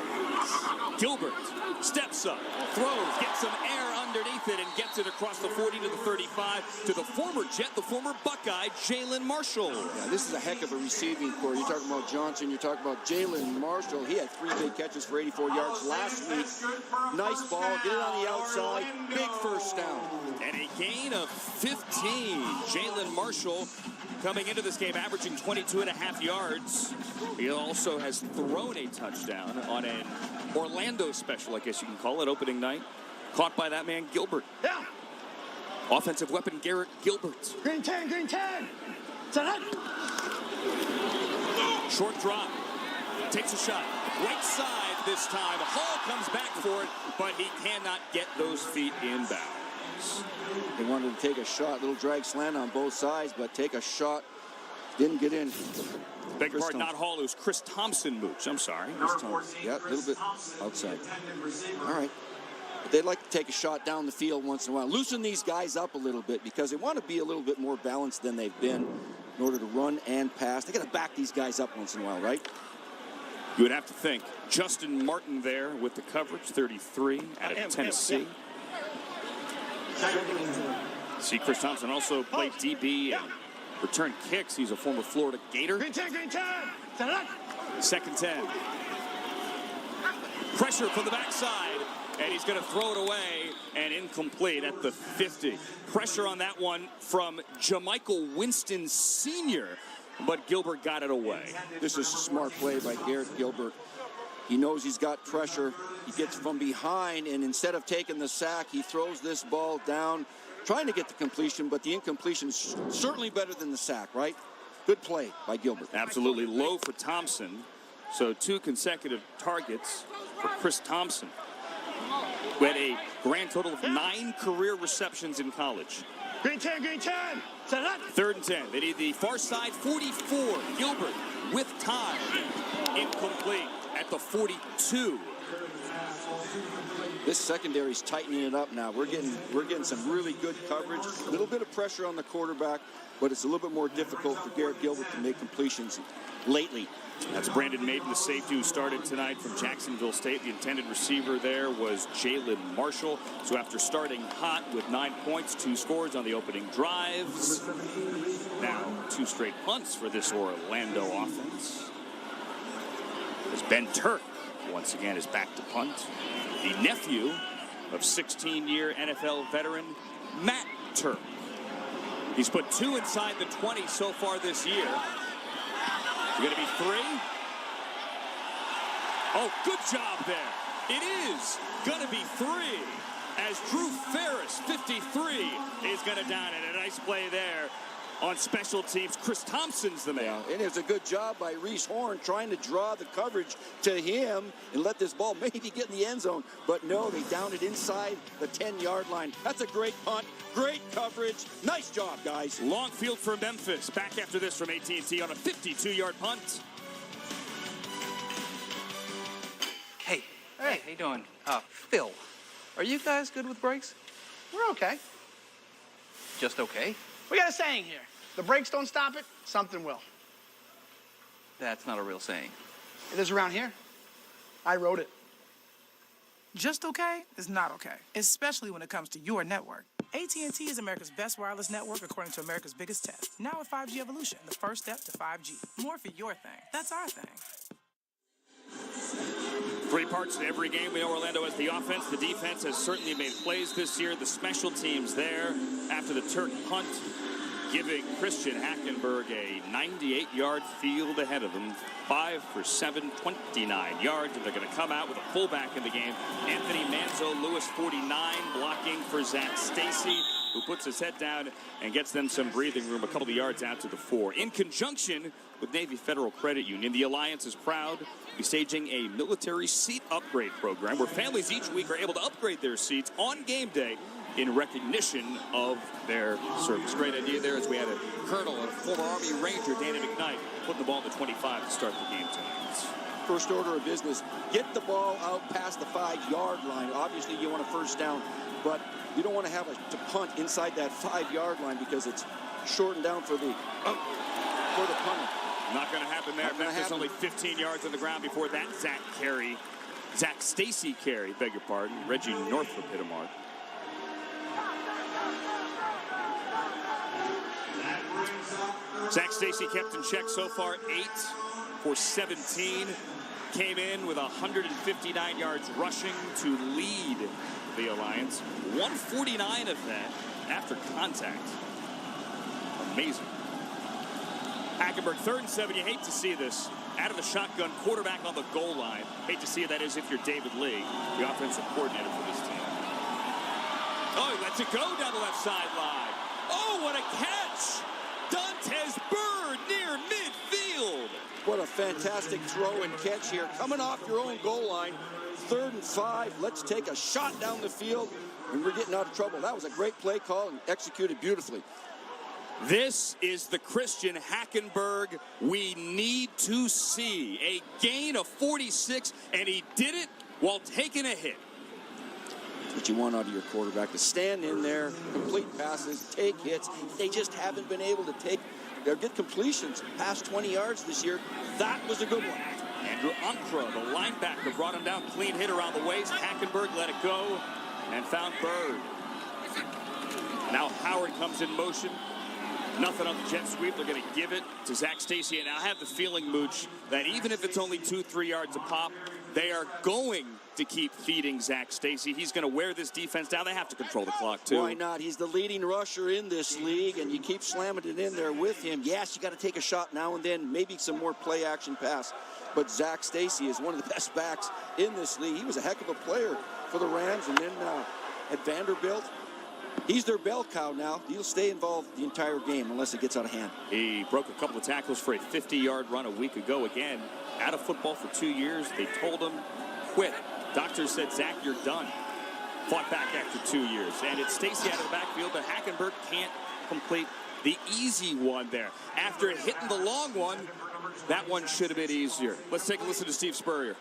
S2: Gilbert steps up, throws, gets some air underneath it, and gets it across the 40 to the 35 to the former Jet, the former Buckeye, Jalen Marshall.
S1: Yeah, this is a heck of a receiving core. You're talking about Johnson, you're talking about Jalen Marshall. He had 3 big catches for 84 yards last week. Nice ball, get it on the outside, big first down.
S2: And a gain of 15. Jalen Marshall coming into this game averaging 22.5 yards. He also has thrown a touchdown on an Orlando special, I guess you can call it, opening night. Caught by that man, Gilbert.
S3: Yeah.
S2: Offensive weapon, Garrett Gilbert.
S3: Green 10, green 10.
S2: Short drop. Takes a shot. Right side this time. Hall comes back for it, but he cannot get those feet inbounds.
S1: They wanted to take a shot, little drag slant on both sides, but take a shot. Didn't get in.
S2: Beg your pardon, not Hall, it was Chris Thompson moves. I'm sorry.
S1: Chris Thompson. Yeah, a little bit outside. All right. But they'd like to take a shot down the field once in a while. Loosen these guys up a little bit because they want to be a little bit more balanced than they've been in order to run and pass. They got to back these guys up once in a while, right?
S2: You would have to think. Justin Martin there with the coverage, 33 out of Tennessee. See, Chris Thompson also played DB and returned kicks. He's a former Florida Gator.
S3: Green 10, green 10.
S2: Second 10. Pressure from the backside, and he's going to throw it away and incomplete at the 50. Pressure on that one from Jamichael Winston Sr., but Gilbert got it away.
S1: This is a smart play by Garrett Gilbert. He knows he's got pressure. He gets from behind, and instead of taking the sack, he throws this ball down, trying to get the completion, but the incompletion is certainly better than the sack, right? Good play by Gilbert.
S2: Absolutely. Low for Thompson. So 2 consecutive targets for Chris Thompson, who had a grand total of 9 career receptions in college.
S3: Green 10, green 10.
S2: Third and 10. They need the far side, 44. Gilbert with time. Incomplete at the 42.
S1: This secondary's tightening it up now. We're getting some really good coverage. A little bit of pressure on the quarterback, but it's a little bit more difficult for Garrett Gilbert to make completions lately.
S2: That's Brandon Maiden, the safety who started tonight from Jacksonville State. The intended receiver there was Jalen Marshall. So after starting hot with 9 points, 2 scores on the opening drives, now 2 straight punts for this Orlando offense. As Ben Turk once again is back to punt. The nephew of 16-year NFL veteran Matt Turk. He's put 2 inside the 20 so far this year. It's going to be 3. Oh, good job there. It is going to be 3 as Drew Ferris, 53, is going to down it. A nice play there on special teams. Chris Thompson's the man.
S1: Yeah, and it's a good job by Reese Horn trying to draw the coverage to him and let this ball maybe get in the end zone. But no, they down it inside the 10-yard line. That's a great punt. Great coverage. Nice job, guys.
S2: Long field for Memphis. Back after this from AT&T on a 52-yard punt.
S18: Hey, how you doing? Phil, are you guys good with brakes?
S19: We're okay.
S18: Just okay?
S19: We got a saying here. The brakes don't stop it, something will.
S18: That's not a real saying.
S19: It is around here. I wrote it.
S11: Just okay is not okay, especially when it comes to your network. AT&T is America's best wireless network according to America's biggest test. Now with 5G evolution, the first step to 5G. More for your thing. That's our thing.
S2: 3 parts in every game. We know Orlando has the offense. The defense has certainly made plays this year. The special teams there after the Turk punt giving Christian Hackenberg a 98-yard field ahead of them. 5 for 7, 29 yards, and they're going to come out with a fullback in the game. Anthony Manzo Lewis, 49, blocking for Zach Stacy, who puts his head down and gets them some breathing room a couple of yards out to the 4. In conjunction with Navy Federal Credit Union, the Alliance is proud to be staging a military seat upgrade program where families each week are able to upgrade their seats on game day in recognition of their service. Great idea there, as we had a colonel, a former Army Ranger, Danny McKnight, putting the ball in the 25 to start the game tonight.
S1: First order of business, get the ball out past the 5-yard line. Obviously, you want a first down, but you don't want to have to punt inside that 5-yard line because it's shortened down for the punter.
S2: Not going to happen there. Memphis only 15 yards on the ground before that Zach Stacy carry, beg your pardon. Reggie Northrup hit a mark. Zach Stacy kept in check so far, 8 for 17. Came in with 159 yards rushing to lead the Alliance. 149 of that after contact. Amazing. Hackenberg, 3rd and 7. You hate to see this. Out of the shotgun, quarterback on the goal line. Hate to see it, that is, if you're David Lee, the offensive coordinator for this team. Oh, he lets it go down the left sideline. Oh, what a catch! Dantes Bird near midfield.
S1: What a fantastic throw and catch here. Coming off your own goal line, 3rd and 5. Let's take a shot down the field, and we're getting out of trouble. That was a great play call and executed beautifully.
S2: This is the Christian Hackenberg we need to see. A gain of 46, and he did it while taking a hit.
S1: That's what you want out of your quarterback, to stand in there, complete passes, take hits. They just haven't been able to get completions past 20 yards this year. That was a good one.
S2: Andrew Unkra, the linebacker, brought him down, clean hit around the waist. Hackenberg let it go and found Bird. Now Howard comes in motion. Nothing on the jet sweep. They're going to give it to Zach Stacy. And I have the feeling, Mooch, that even if it's only 2-3 yards a pop, they are going to keep feeding Zach Stacy. He's going to wear this defense down. They have to control the clock, too.
S1: Why not? He's the leading rusher in this league, and you keep slamming it in there with him. Yes, you got to take a shot now and then, maybe some more play-action pass. But Zach Stacy is one of the best backs in this league. He was a heck of a player for the Rams, and then at Vanderbilt, he's their bell cow now. He'll stay involved the entire game unless it gets out of hand.
S2: He broke a couple of tackles for a 50-yard run a week ago. Again, out of football for 2 years. They told him, quit. Doctors said, Zach, you're done. Fought back after 2 years. And it's Stacy out of the backfield, but Hackenberg can't complete the easy one there. After hitting the long one, that one should have been easier. Let's take a listen to Steve Spurrier.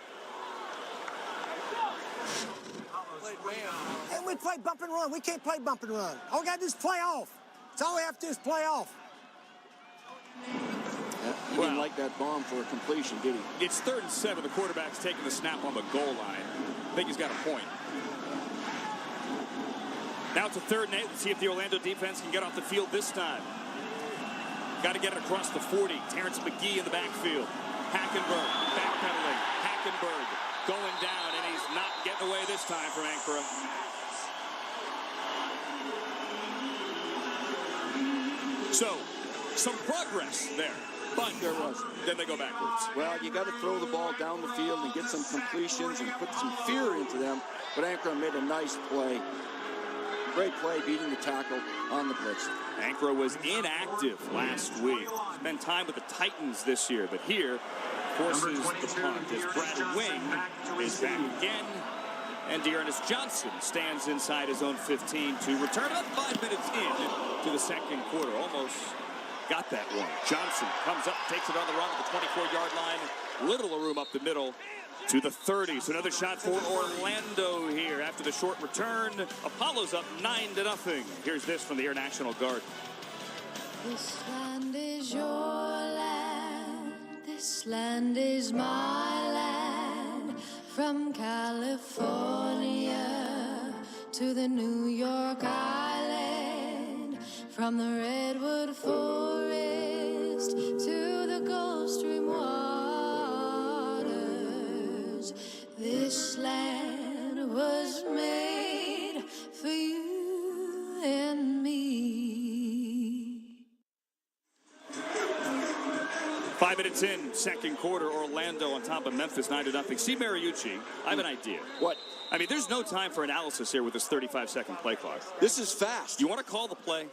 S20: And we play bump and run. We can't play bump and run. All we got to do is play off. That's all we have to do is play off.
S1: He didn't like that bomb for a completion, did he?
S2: It's 3rd and 7. The quarterback's taking the snap on the goal line. I think he's got a point. Now it's a 3rd and 8. Let's see if the Orlando defense can get off the field this time. Got to get it across the 40. Terrence McGee in the backfield. Hackenberg backpedaling. Hackenberg going down, and he's not getting away this time from Ankara. So, some progress there. But
S1: there was.
S2: Then they go backwards.
S1: Well, you got to throw the ball down the field and get some completions and put some fear into them. But Ankara made a nice play. Great play, beating the tackle on the blitz.
S2: Ankara was inactive last week. Spent time with the Titans this year, but here forces the punt as Brad Wing is back again. And Dearness Johnson stands inside his own 15 to return about 5 minutes in to the second quarter. Almost got that one. Johnson comes up, takes it on the run at the 24-yard line. Little room up the middle to the 30. So another shot for Orlando here after the short return. Apollo's up 9-0. Here's this from the Air National Guard.
S21: This land is your land. This land is my land. From California to the New York Island. From the Redwood Forest to the Gulf Stream waters. This land was made for you and me.
S2: 5 minutes in, second quarter, Orlando on top of Memphis, 9-0. Steve Mariucci, I have an idea.
S1: What?
S2: I mean, there's no time for analysis here with this 35-second play clock.
S1: This is fast.
S2: You want to call the play?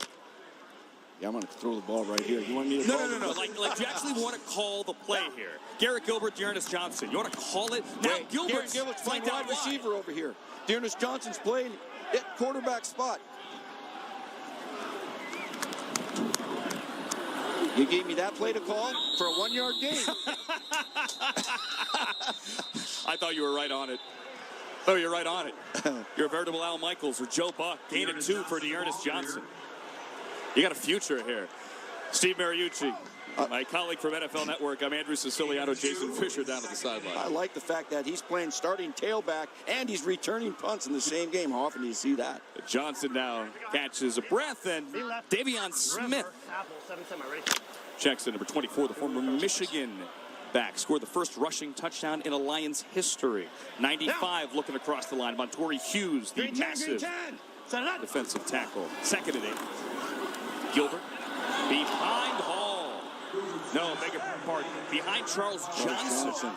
S1: Yeah, I'm going to throw the ball right here. You want me to
S2: No. Like you actually want to call the play here. Garrett Gilbert, Dearness Johnson. You want to call it? Now Gilbert's
S1: playing wide receiver over here. Dearness Johnson's playing at quarterback spot. You gave me that play to call for a 1-yard gain.
S2: I thought you were right on it. Oh, you're right on it. You're a veritable Al Michaels or Joe Buck. Gain of 2 for Dearness Johnson. You got a future here. Steve Mariucci, my colleague from NFL Network. I'm Andrew Siciliano, Jason Fisher down at the sideline.
S1: I like the fact that he's playing starting tailback and he's returning punts in the same game. How often do you see that?
S2: Johnson now catches a breath, and Davion Smith checks in, number 24, the former Michigan back. Scored the first rushing touchdown in Alliance history. 95 looking across the line. Montori Hughes, the massive defensive tackle. 2nd and 8. Gilbert behind Hall. No, beg your pardon. Behind Charles Johnson.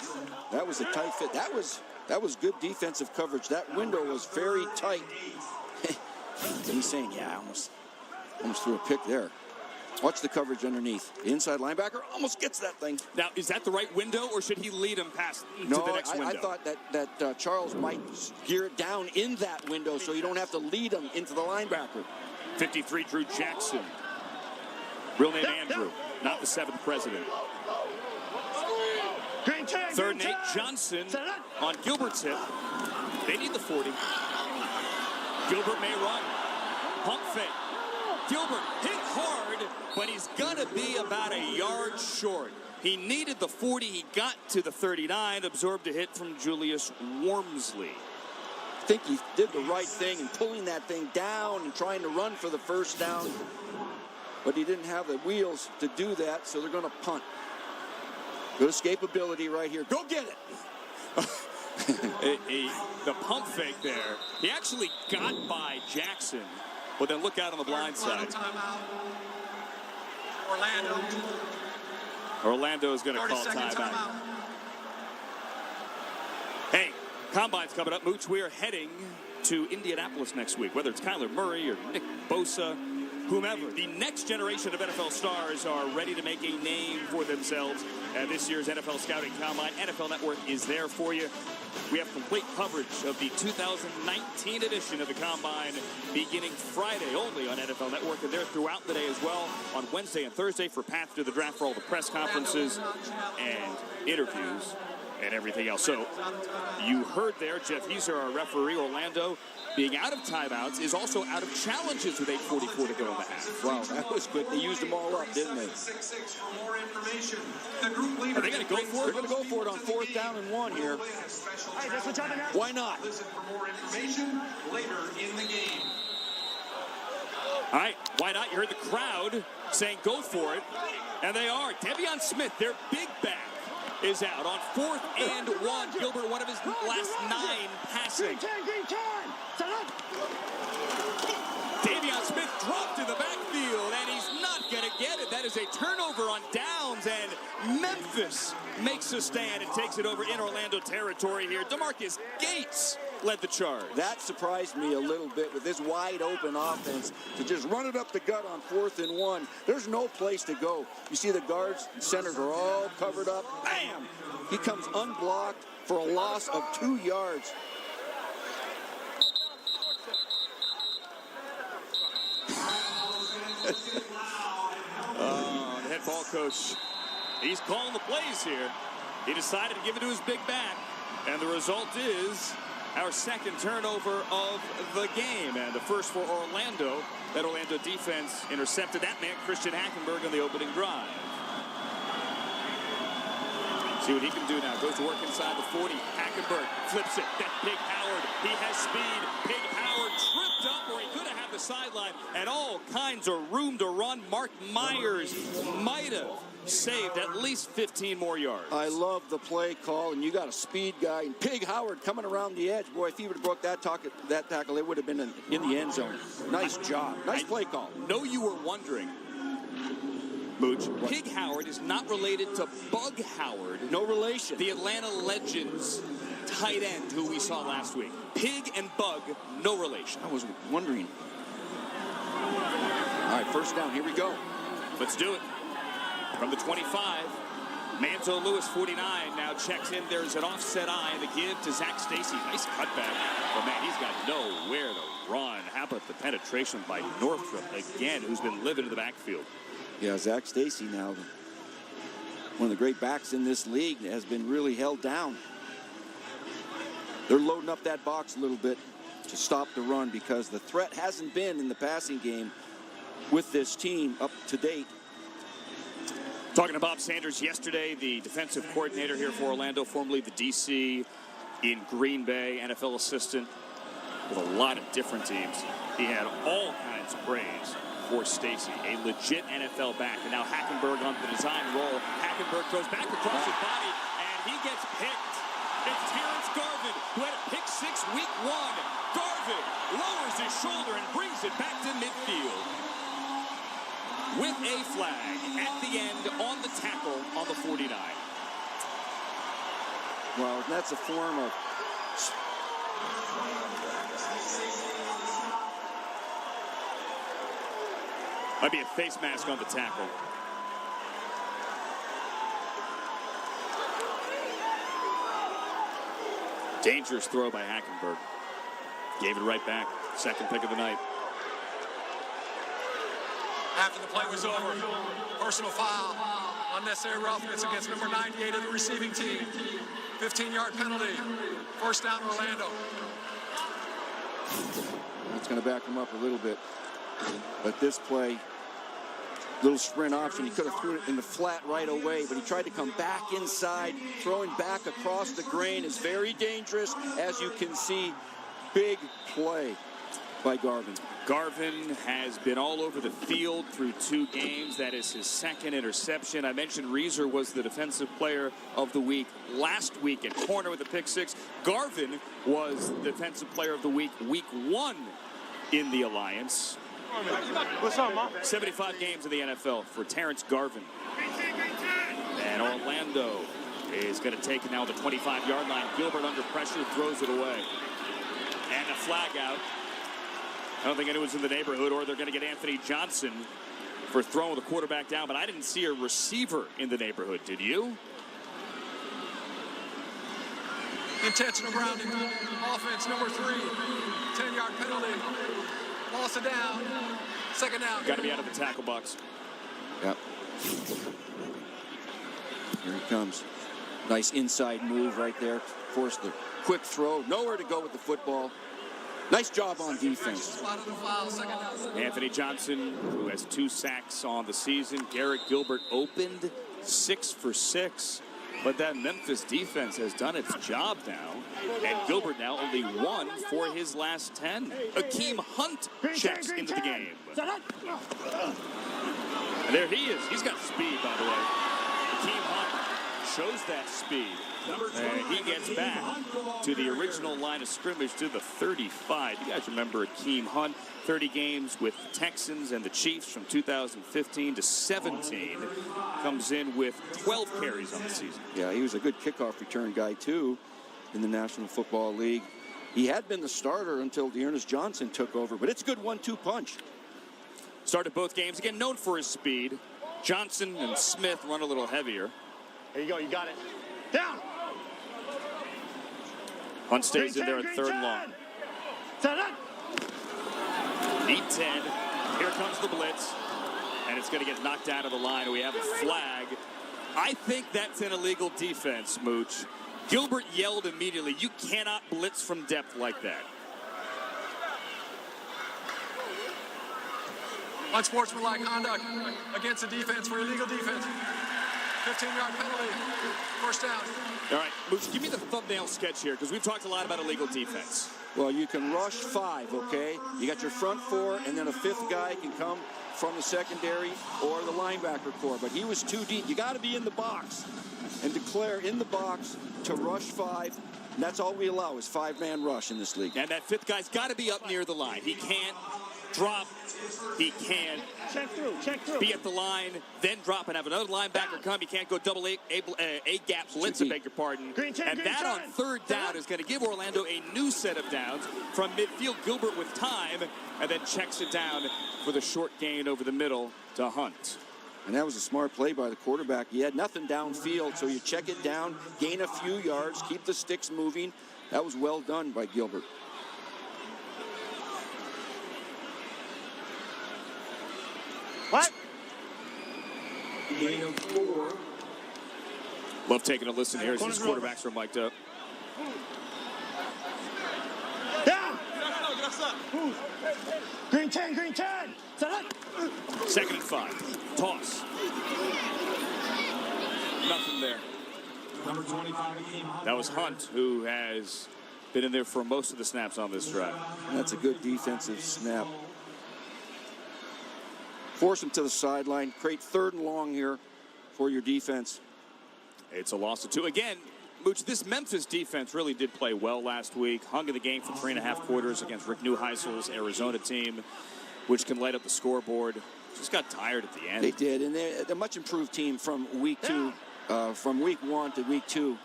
S1: That was a tight fit. That was good defensive coverage. That window was very tight. He's saying, yeah, I almost threw a pick there. Watch the coverage underneath. The inside linebacker almost gets that thing.
S2: Now, is that the right window, or should he lead him past to the next window?
S1: I thought that Charles might gear it down in that window so you don't have to lead him into the linebacker.
S2: 53, Drew Jackson. Real name Andrew, not the 7th president. 3rd and 8, Johnson on Gilbert's hip. They need the 40. Gilbert may run. Pump fake. Gilbert hit hard, but he's going to be about a yard short. He needed the 40. He got to the 39, absorbed a hit from Julius Wormsley.
S1: I think he did the right thing in pulling that thing down and trying to run for the first down. But he didn't have the wheels to do that, so they're going to punt. Good escapability right here. Go get it.
S2: The pump fake there. He actually got by Jackson, but then look out on the blind side. Orlando is going to call timeout. Hey, Combine's coming up. Mooch, we are heading to Indianapolis next week, whether it's Kyler Murray or Nick Bosa, whomever. The next generation of NFL stars are ready to make a name for themselves at this year's NFL Scouting Combine. NFL Network is there for you. We have complete coverage of the 2019 edition of the Combine beginning Friday only on NFL Network, and they're throughout the day as well on Wednesday and Thursday for Path to the Draft for all the press conferences and interviews and everything else. So you heard there, Jeff Heiser, our referee, Orlando, being out of timeouts, is also out of challenges with 8:44 to go in the half.
S1: Wow, that was quick. They used them all up, didn't they?
S2: Are they going to go for it?
S1: They're going to go for it on 4th down and 1 here. Why not?
S2: All right, why not? You heard the crowd saying go for it, and they are. Davion Smith, their big back, is out on 4th and 1. Gilbert, one of his last 9 passing. Davion Smith dropped in the backfield, and he's not going to get it. That is a turnover on downs, and Memphis makes a stand and takes it over in Orlando territory here. DeMarcus Gates led the charge.
S1: That surprised me a little bit with this wide open offense to just run it up the gut on 4th and 1. There's no place to go. You see the guards and centers are all covered up. Bam! He comes unblocked for a loss of 2 yards.
S2: The head ball coach, he's calling the plays here. He decided to give it to his big back, and the result is our second turnover of the game, and the first for Orlando. That Orlando defense intercepted that man, Christian Hackenberg, on the opening drive. See what he can do now. Goes to work inside the 40. Hackenberg flips it. That Big Howard. He has speed. Big Howard tripped up, or he could have had the sideline, and all kinds of room to run. Mark Myers might have saved at least 15 more yards.
S1: I love the play call, and you got a speed guy. And Big Howard coming around the edge. Boy, if he would have broke that tackle, it would have been in the end zone. Nice job. Nice play call.
S2: Know you were wondering Mooch, Pig Howard is not related to Bug Howard.
S1: No relation.
S2: The Atlanta Legends tight end who we saw last week. Pig and Bug, no relation.
S1: I was wondering. All right, first down. Here we go.
S2: Let's do it. From the 25, Manto Lewis, 49, now checks in. There's an offset eye, the give to Zach Stacy. Nice cutback. But, man, he's got nowhere to run. How about the penetration by Northrup again, who's been living in the backfield?
S1: Yeah, Zach Stacy now, one of the great backs in this league, has been really held down. They're loading up that box a little bit to stop the run because the threat hasn't been in the passing game with this team up to date.
S2: Talking to Bob Sanders yesterday, the defensive coordinator here for Orlando, formerly the DC in Green Bay, NFL assistant with a lot of different teams. He had all kinds of praise for Stacy, a legit NFL back. And now Hackenberg on the design roll. Hackenberg throws back across his body, and he gets picked. It's Terrence Garvin, who had a pick six week 1. Garvin lowers his shoulder and brings it back to midfield with a flag at the end on the tackle on the 49.
S1: Well, that's a form of...
S2: Might be a face mask on the tackle. Dangerous throw by Hackenberg. Gave it right back. Second pick of the night.
S3: After the play was over, personal foul, unnecessary roughness against number 98 of the receiving team. 15-yard penalty. First down, Orlando.
S1: That's going to back him up a little bit. But this play, little sprint option, he could have threw it in the flat right away, but he tried to come back inside. Throwing back across the grain is very dangerous. As you can see, big play by Garvin.
S2: Garvin has been all over the field through 2 games. That is his second interception. I mentioned Reeser was the defensive player of the week last week at corner with a pick 6. Garvin was the defensive player of the week 1 in the Alliance.
S17: What's up, Mom?
S2: 75 games in the NFL for Terrence Garvin. And Orlando is going to take it now to the 25-yard line. Gilbert under pressure throws it away. And a flag out. I don't think anyone's in the neighborhood, or they're going to get Anthony Johnson for throwing the quarterback down, but I didn't see a receiver in the neighborhood. Did you?
S3: Intentional grounding. Offense number 3. 10-yard penalty. Loss of down. Second down.
S2: Got to be out of the tackle box.
S1: Yep. Here he comes. Nice inside move right there. Forced the quick throw. Nowhere to go with the football. Nice job on defense.
S2: Anthony Johnson, who has 2 sacks on the season. Garrett Gilbert opened 6 for 6. But that Memphis defense has done its job now. And Gilbert now only 1 for his last 10. Akeem Hunt checks into the game. And there he is. He's got speed, by the way. Akeem Hunt shows that speed. And he gets back to the original line of scrimmage to the 35. You guys remember Akeem Hunt, 30 games with the Texans and the Chiefs from 2015 to 17. Comes in with 12 carries on the season.
S1: Yeah, he was a good kickoff return guy, too, in the National Football League. He had been the starter until Dearness Johnson took over, but it's a good 1-2 punch.
S2: Started both games. Again, known for his speed. Johnson and Smith run a little heavier.
S19: There you go. You got it. Down.
S2: Hunt stays in there at 3rd and long. Need 10. Here comes the blitz. And it's going to get knocked out of the line. We have a flag. I think that's an illegal defense, Mooch. Gilbert yelled immediately, you cannot blitz from depth like that.
S3: Unsportsmanlike conduct against the defense for illegal defense. 15-yard penalty. First down.
S2: All right, Mooch, give me the thumbnail sketch here, because we've talked a lot about illegal defense.
S1: Well, you can rush 5, okay? You got your front 4, and then a 5th guy can come from the secondary or the linebacker core. But he was too deep. You got to be in the box and declare in the box to rush 5. And that's all we allow is 5-man rush in this league.
S2: And that 5th guy's got to be up near the line. He can't drop. He can be at the line, then drop and have another linebacker come. He can't go double A-gap blitz, I beg your pardon. And that on third down is going to give Orlando a new set of downs from midfield. Gilbert with time, and then checks it down for the short gain over the middle to Hunt.
S1: And that was a smart play by the quarterback. He had nothing downfield, so you check it down, gain a few yards, keep the sticks moving. That was well done by Gilbert.
S19: What?
S1: Gain of 4.
S2: Love taking a listen here as these quarterbacks are mic'd up.
S19: Down! Green 10, green 10!
S2: Second and 5. Toss. Nothing there.
S5: Number 25.
S2: That was Hunt, who has been in there for most of the snaps on this drive.
S1: And that's a good defensive snap. Force him to the sideline. Create third and long here for your defense.
S2: It's a loss of 2. Again, Mooch, this Memphis defense really did play well last week. Hung in the game for 3.5 quarters against Rick Neuheisel's Arizona team, which can light up the scoreboard. Just got tired at the end.
S1: They did, and they're a much improved team from week 2, from week 1 to week 2.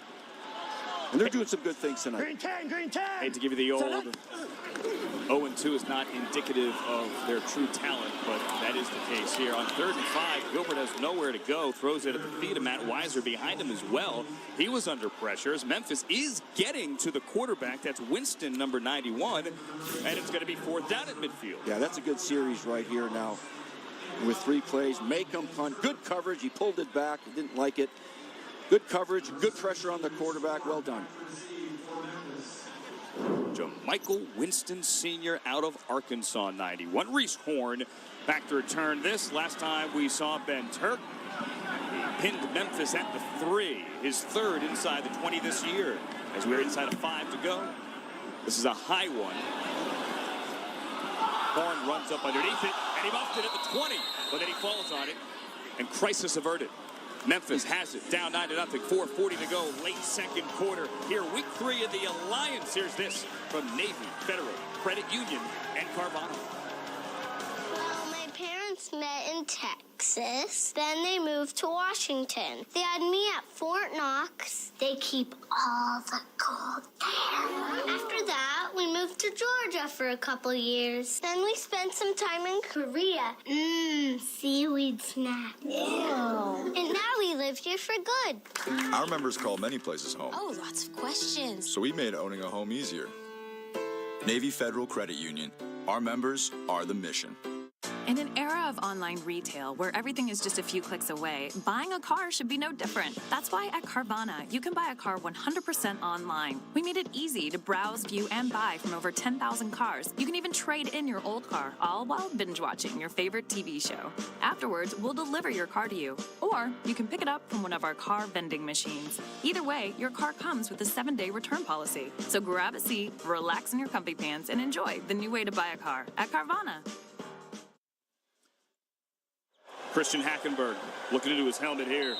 S1: And they're doing some good things tonight.
S19: Green 10, green 10!
S2: Hate to give you the old 0-2 is not indicative of their true talent, but that is the case here. On 3rd and 5, Gilbert has nowhere to go, throws it at the feet of Matt Weiser behind him as well. He was under pressure as Memphis is getting to the quarterback. That's Winston, number 91, and it's going to be 4th down at midfield.
S1: Yeah, that's a good series right here now with 3 plays. Make him punt. Good coverage. He pulled it back. He didn't like it. Good coverage, good pressure on the quarterback. Well done.
S2: Michael Winston Sr. out of Arkansas, 91. Reese Horn back to return this. Last time we saw Ben Turk, he pinned Memphis at the 3, his 3rd inside the 20 this year, as we're inside of 5 to go. This is a high one. Horn runs up underneath it, and he muffed it at the 20, but then he falls on it, and crisis averted. Memphis has it, down 9-0, 4:40 to go, late second quarter. Here, week 3 of the Alliance. Here's this from Navy Federal Credit Union and Carvana.
S22: Well, my parents met in Texas, then they moved to Washington. They had me at Fort Knox. They keep all the gold there. After that, we moved to Georgia for a couple years. Then we spent some time in Korea. Seaweed snack. Ew. And now we live here for good.
S6: Our members call many places home.
S22: Oh, lots of questions.
S6: So we made owning a home easier. Navy Federal Credit Union. Our members are the mission.
S23: In an era of online retail where everything is just a few clicks away, buying a car should be no different. That's why at Carvana, you can buy a car 100% online. We made it easy to browse, view, and buy from over 10,000 cars. You can even trade in your old car, all while binge watching your favorite TV show. Afterwards, we'll deliver your car to you, or you can pick it up from one of our car vending machines. Either way, your car comes with a 7-day return policy. So grab a seat, relax in your comfy pants, and enjoy the new way to buy a car at Carvana.
S2: Christian Hackenberg looking into his helmet here.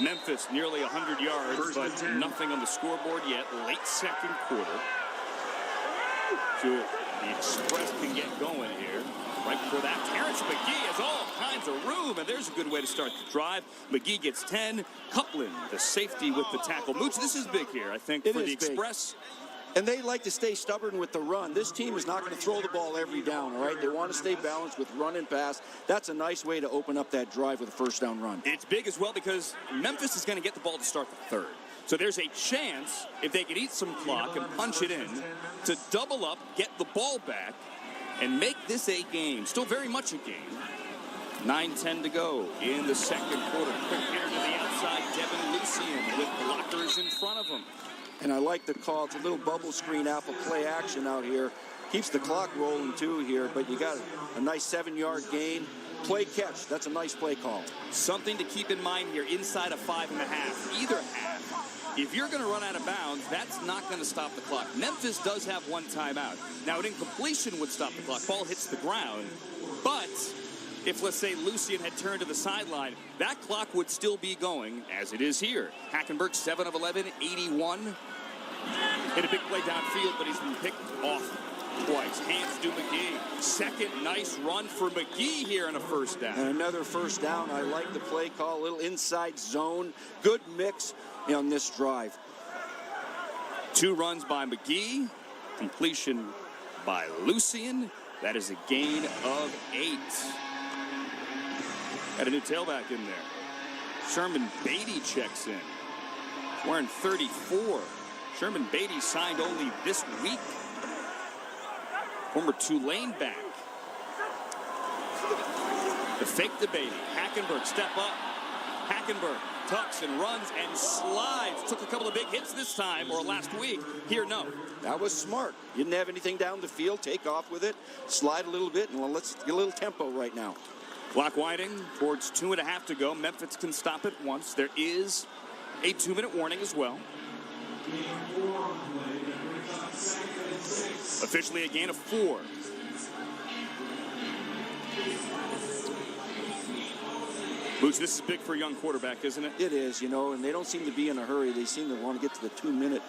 S2: Memphis nearly 100 yards, but nothing on the scoreboard yet. Late second quarter. So the Express can get going here. Right before that, Terrence McGee has all kinds of room, and there's a good way to start the drive. McGee gets 10. Coupland, the safety with the tackle. Mooch, this is big here, I think, for the Express.
S1: And they like to stay stubborn with the run. This team is not going to throw the ball every down, all right? They want to stay balanced with run and pass. That's a nice way to open up that drive with a first down run.
S2: It's big as well because Memphis is going to get the ball to start the 3rd. So there's a chance, if they can eat some clock and punch it in, to double up, get the ball back, and make this a game. Still very much a game. 9:10 to go in the second quarter. Quick here to the outside, Devin Lucien with blockers in front of him.
S1: And I like the call. It's a little bubble screen alpha play action out here. Keeps the clock rolling too here, but you got a nice 7-yard gain. Play catch. That's a nice play call.
S2: Something to keep in mind here inside of 5.5. Either half. If you're going to run out of bounds, that's not going to stop the clock. Memphis does have 1 timeout. Now, an incompletion would stop the clock. Ball hits the ground. But if, let's say, Lucien had turned to the sideline, that clock would still be going as it is here. Hackenberg, 7 of 11, 81. Hit a big play downfield, but he's been picked off twice. Hands to McGee. Second nice run for McGee here on a first down.
S1: And another first down. I like the play call. A little inside zone. Good mix on this drive.
S2: 2 runs by McGee. Completion by Lucian. That is a gain of 8. Got a new tailback in there. Sherman Beatty checks in. Wearing 34. Sherman Beatty signed only this week. Former Tulane back. The fake to Beatty. Hackenberg step up. Hackenberg tucks and runs and slides. Took a couple of big hits this time or last week. Here, no.
S1: That was smart. You didn't have anything down the field. Take off with it. Slide a little bit, and let's get a little tempo right now.
S2: Clock winding towards 2.5 to go. Memphis can stop it once. There is a 2-minute warning as well. Officially a gain of 4. Boots, this is big for a young quarterback, isn't it?
S1: It is, you know, and they don't seem to be in a hurry. They seem to want to get to the 2-minute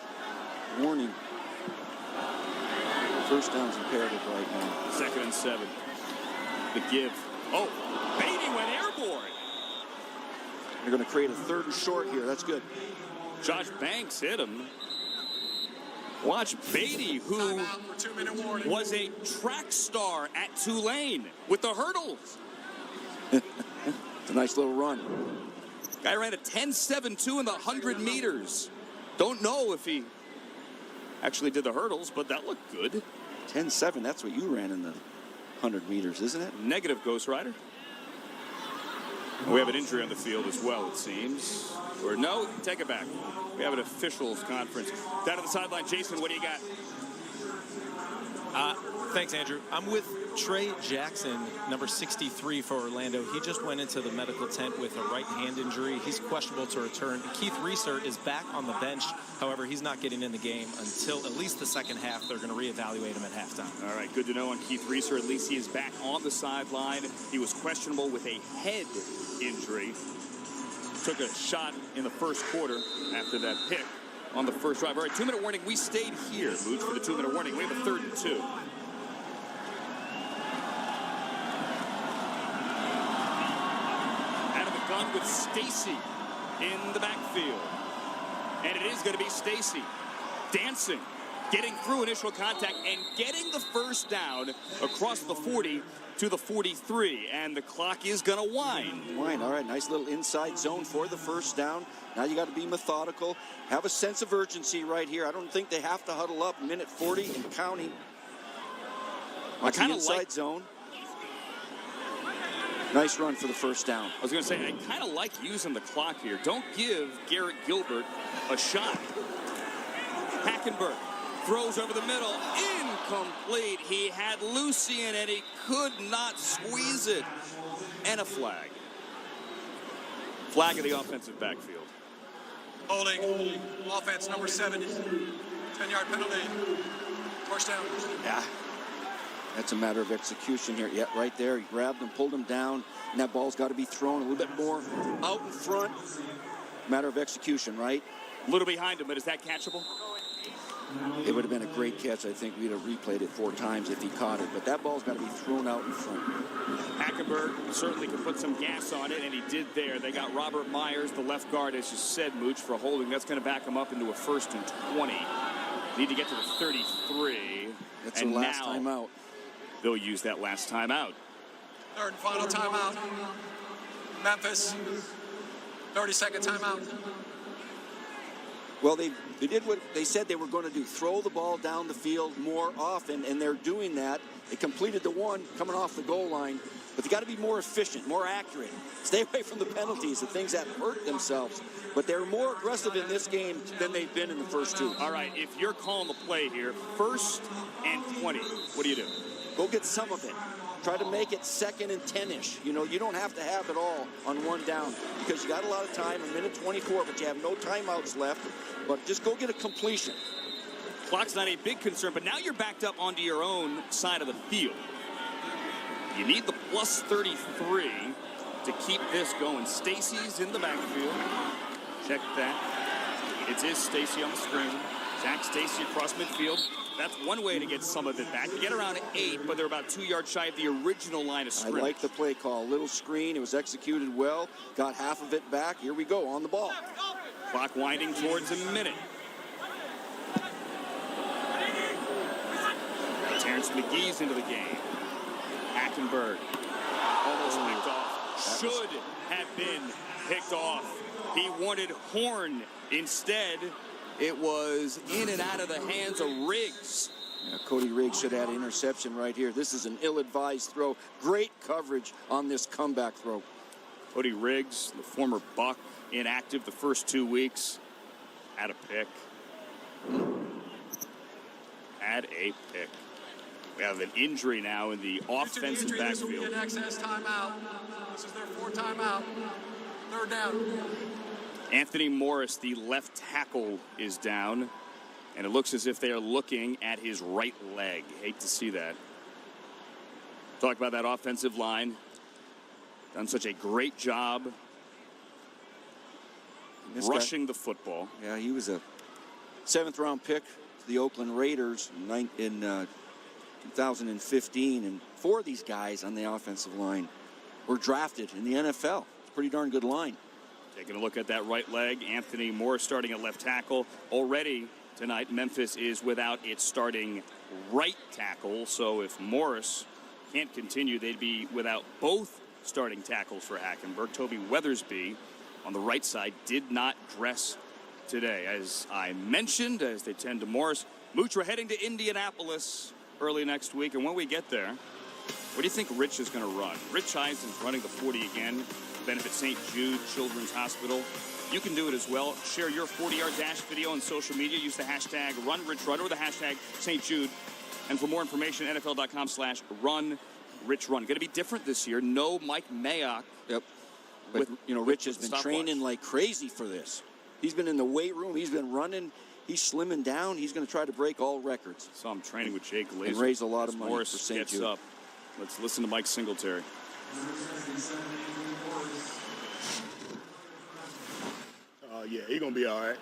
S1: warning. First down's imperative right now.
S2: 2nd and 7. The give. Oh, Beatty went airborne.
S1: They're going to create a 3rd and short here. That's good.
S2: Josh Banks hit him. Watch Beatty, who was a track star at Tulane with the hurdles.
S1: It's a nice little run.
S2: Guy ran a 10.72 in the 100 meters. Don't know if he actually did the hurdles, but that looked good.
S1: 10.7, that's what you ran in the 100 meters, isn't it?
S2: Negative, Ghost Rider. We have an injury on the field as well, it seems. Or no, take it back. We have an officials conference. Down to the sideline, Jason, what do you got?
S15: Thanks, Andrew. I'm with Trey Jackson, number 63 for Orlando. He just went into the medical tent with a right hand injury. He's questionable to return. Keith Reesert is back on the bench. However, he's not getting in the game until at least the second half. They're going to reevaluate him at halftime.
S2: All right, good to know on Keith Reesert. At least he is back on the sideline. He was questionable with a head injury. Took a shot in the first quarter after that pick on the first drive. All right, 2-minute warning. We stayed here, Boots, for the 2-minute warning. We have a 3rd and 2. Out of the gun with Stacy in the backfield. And it is going to be Stacy dancing, getting through initial contact and getting the first down across the 40 to the 43, and the clock is going to wind.
S1: All right, nice little inside zone for the first down. Now you got to be methodical, have a sense of urgency right here. I don't think they have to huddle up. Minute 40 and counting. Watch the inside zone. Nice run for the first down.
S2: I was going to say, I kind of like using the clock here. Don't give Garrett Gilbert a shot. Hackenberg throws over the middle, incomplete. He had Lucian and he could not squeeze it. And a flag. Flag of the offensive backfield.
S3: Holding. Offense number 70. 10-yard penalty. First down.
S1: Yeah. That's a matter of execution here. Yeah, right there. He grabbed him, pulled him down, and that ball's got to be thrown a little bit more out in front. Matter of execution, right?
S2: A little behind him, but is that catchable?
S1: It would have been a great catch. I think we'd have replayed it 4 times if he caught it, but that ball's got to be thrown out in front.
S2: Hackenberg certainly could put some gas on it, and he did there. They got Robert Myers, the left guard, as you said, Mooch, for holding. That's going to back him up into a 1st and 20. Need to get to the 33.
S1: That's the last time out.
S2: They'll use that last time out.
S3: 3rd and final timeout. Memphis. 30-second timeout.
S1: Well, they did what they said they were going to do, throw the ball down the field more often, and they're doing that. They completed the one coming off the goal line, but they got to be more efficient, more accurate. Stay away from the penalties, the things that hurt themselves. But they're more aggressive in this game than they've been in the first 2.
S2: All right, if you're calling the play here, 1st and 20, what do you do?
S1: Go get some of it. Try to make it 2nd and 10-ish. You know, you don't have to have it all on 1 down because you got a lot of time, a minute 24, but you have no timeouts left. But just go get a completion.
S2: Clock's not a big concern, but now you're backed up onto your own side of the field. You need the plus 33 to keep this going. Stacy's in the backfield. Check that. It is Stacy on the screen. Zach Stacy across midfield. That's one way to get some of it back. You get around 8, but they're about 2 yards shy of the original line of scrimmage.
S1: I like the play call. Little screen. It was executed well. Got half of it back. Here we go on the ball.
S2: Clock winding towards a minute. Terrence McGee's into the game. Hackenberg almost picked off. Should have been picked off. He wanted Horn. Instead, it was in and out of the hands of Riggs.
S1: Yeah, Cody Riggs should have had an interception right here. This is an ill-advised throw. Great coverage on this comeback throw.
S2: Cody Riggs, the former Buck, inactive the first 2 weeks. Had a pick. Had a pick. We have an injury now in the offensive backfield.
S3: This will be an excess timeout. This is their 4th timeout. 3rd down.
S2: Anthony Morris, the left tackle, is down. And it looks as if they are looking at his right leg. Hate to see that. Talk about that offensive line. Done such a great job rushing the football.
S1: Yeah, he was a 7th-round pick to the Oakland Raiders in 2015. And 4 of these guys on the offensive line were drafted in the NFL. It's a pretty darn good line.
S2: Taking a look at that right leg. Anthony Morris starting at left tackle. Already tonight, Memphis is without its starting right tackle. So if Morris can't continue, they'd be without both starting tackles for Hackenberg. Toby Weathersby on the right side did not dress today. As I mentioned, as they tend to Morris, Mooch, we're heading to Indianapolis early next week. And when we get there, what do you think Rich is going to run? Rich Eisen's running the 40 again. Benefit St. Jude Children's Hospital. You can do it as well. Share your 40-yard dash video on social media. Use the hashtag #RunRichRun or the hashtag St. Jude. And for more information, NFL.com/RunRichRun. Going to be different this year. No Mike Mayock.
S1: Yep. But, Rich has been training like crazy for this. He's been in the weight room. He's been running. He's slimming down. He's going to try to break all records.
S2: So I'm training with Jake Laser.
S1: And raise a lot of money
S2: Morris
S1: for St.
S2: gets
S1: Jude.
S2: Up. Let's listen to Mike Singletary.
S4: Yeah, he's going to be all right.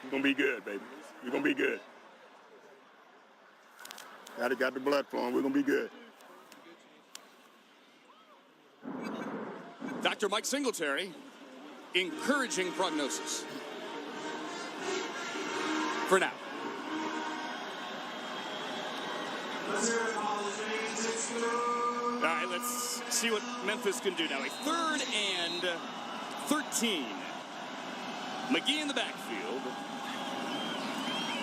S4: He's going to be good, baby. He's going to be good. Got the blood flowing. We're going to be good.
S2: Dr. Mike Singletary, encouraging prognosis. For now. All right, let's see what Memphis can do now. A 3rd and 13. McGee in the backfield.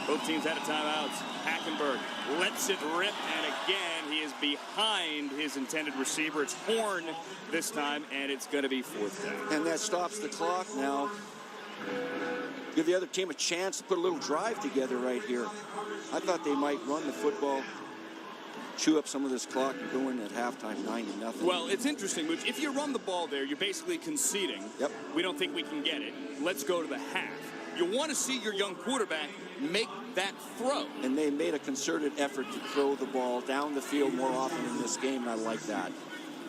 S2: Both teams out of timeouts. Hackenberg lets it rip, and again, he is behind his intended receiver. It's Horn this time, and it's going to be 4th down.
S1: And that stops the clock now. Give the other team a chance to put a little drive together right here. I thought they might run the football, chew up some of this clock, and go in at halftime 9-0.
S2: Well, it's interesting, Mooch. If you run the ball there, you're basically conceding.
S1: Yep.
S2: We don't think we can get it. Let's go to the half. You want to see your young quarterback make that throw.
S1: And they made a concerted effort to throw the ball down the field more often in this game, and I like that.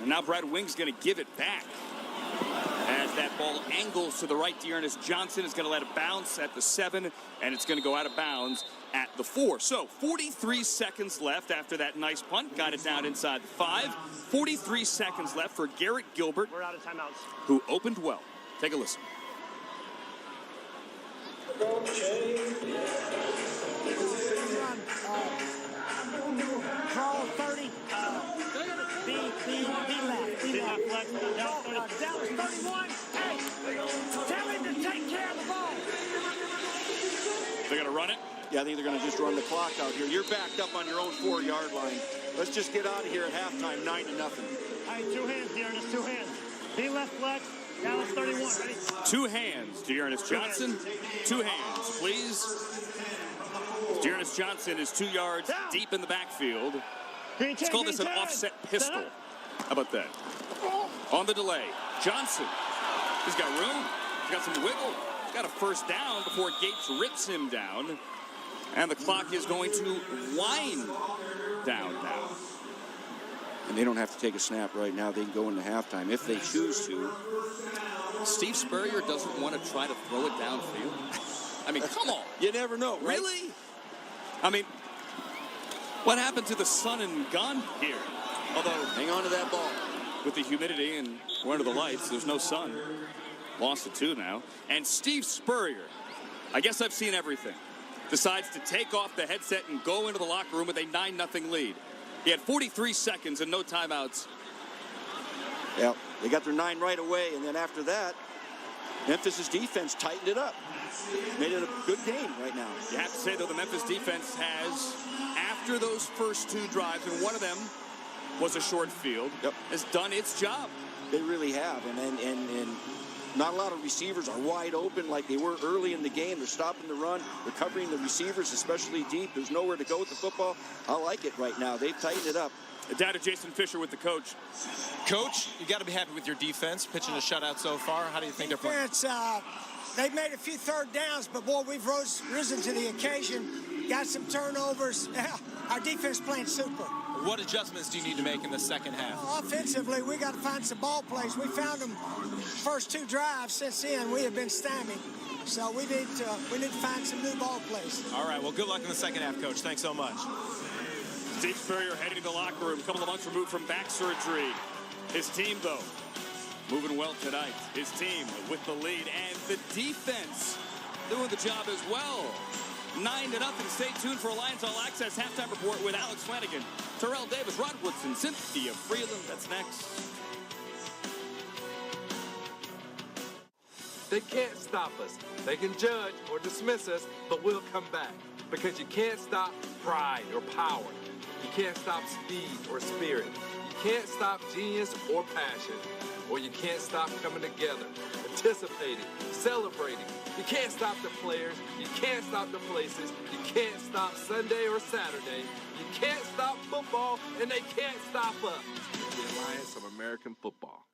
S2: And now Brad Wing's going to give it back. As that ball angles to the right, Dearness Johnson is going to let it bounce at the 7, and it's going to go out of bounds at the 4. So 43 seconds left after that nice punt. Got it down inside the 5. 43 seconds left for Garrett Gilbert.
S19: We're out of timeouts.
S2: Who opened well. Take a listen.
S20: Draw 30. Be left. Dallas 31. Hey, tell him to take care of the ball.
S2: They're going to run it?
S1: Yeah, I think they're going to just run the clock out here. You're backed up on your own 4-yard line. Let's just get out of here at halftime, 9-0.
S19: Hey, 2 hands, Dearness, 2 hands. Be left flex. Dallas 31. Ready?
S2: 2 hands, Dearness Johnson. 2 hands, please. Dearness Johnson is 2 yards deep in the backfield. Let's call this an offset pistol. How about that? On the delay, Johnson. He's got room. He's got some wiggle. He's got a 1st down before Gates rips him down. And the clock is going to wind down now.
S1: And they don't have to take a snap right now. They can go into halftime if they choose to.
S2: Steve Spurrier doesn't want to try to throw it downfield. I mean, come on.
S1: You never know, right?
S2: Really? I mean, what happened to the sun and gun here? Although,
S1: hang on to that ball.
S2: With the humidity and we're under the lights, there's no sun. Lost it 2 now. And Steve Spurrier, I guess I've seen everything, decides to take off the headset and go into the locker room with a 9-0 lead. He had 43 seconds and no timeouts.
S1: Yeah, they got their 9 right away, and then after that, Memphis' defense tightened it up. Made it a good game right now.
S2: You have to say, though, the Memphis defense has, after those first 2 drives, and one of them was a short field, has done its job.
S1: They really have, and not a lot of receivers are wide open like they were early in the game. They're stopping the run. They're covering the receivers, especially deep. There's nowhere to go with the football. I like it right now. They've tightened it up.
S2: Down to Jason Fisher with the coach.
S15: Coach, you got to be happy with your defense, pitching a shutout so far. How do you think they're playing?
S8: They've made a few third downs, but, boy, we've risen to the occasion. Got some turnovers. Our defense playing super.
S15: What adjustments do you need to make in the second half?
S8: Well, offensively, we got to find some ball plays. We found them first 2 drives. Since then, we have been stymied. So we need to find some new ball plays.
S15: All right, well, good luck in the second half, Coach. Thanks so much.
S2: Steve Spurrier heading to the locker room, a couple of months removed from back surgery. His team, though, moving well tonight. His team with the lead, and the defense doing the job as well. 9-0. Stay tuned for Alliance All Access halftime report with Alex Flanagan, Terrell Davis, Rod Woodson, Cynthia Freeland. That's next.
S9: They can't stop us. They can judge or dismiss us, but we'll come back. Because you can't stop pride or power. You can't stop speed or spirit. You can't stop genius or passion. Or you can't stop coming together, anticipating, celebrating. You can't stop the players. You can't stop the places. You can't stop Sunday or Saturday. You can't stop football, and they can't stop us. The Alliance of American Football.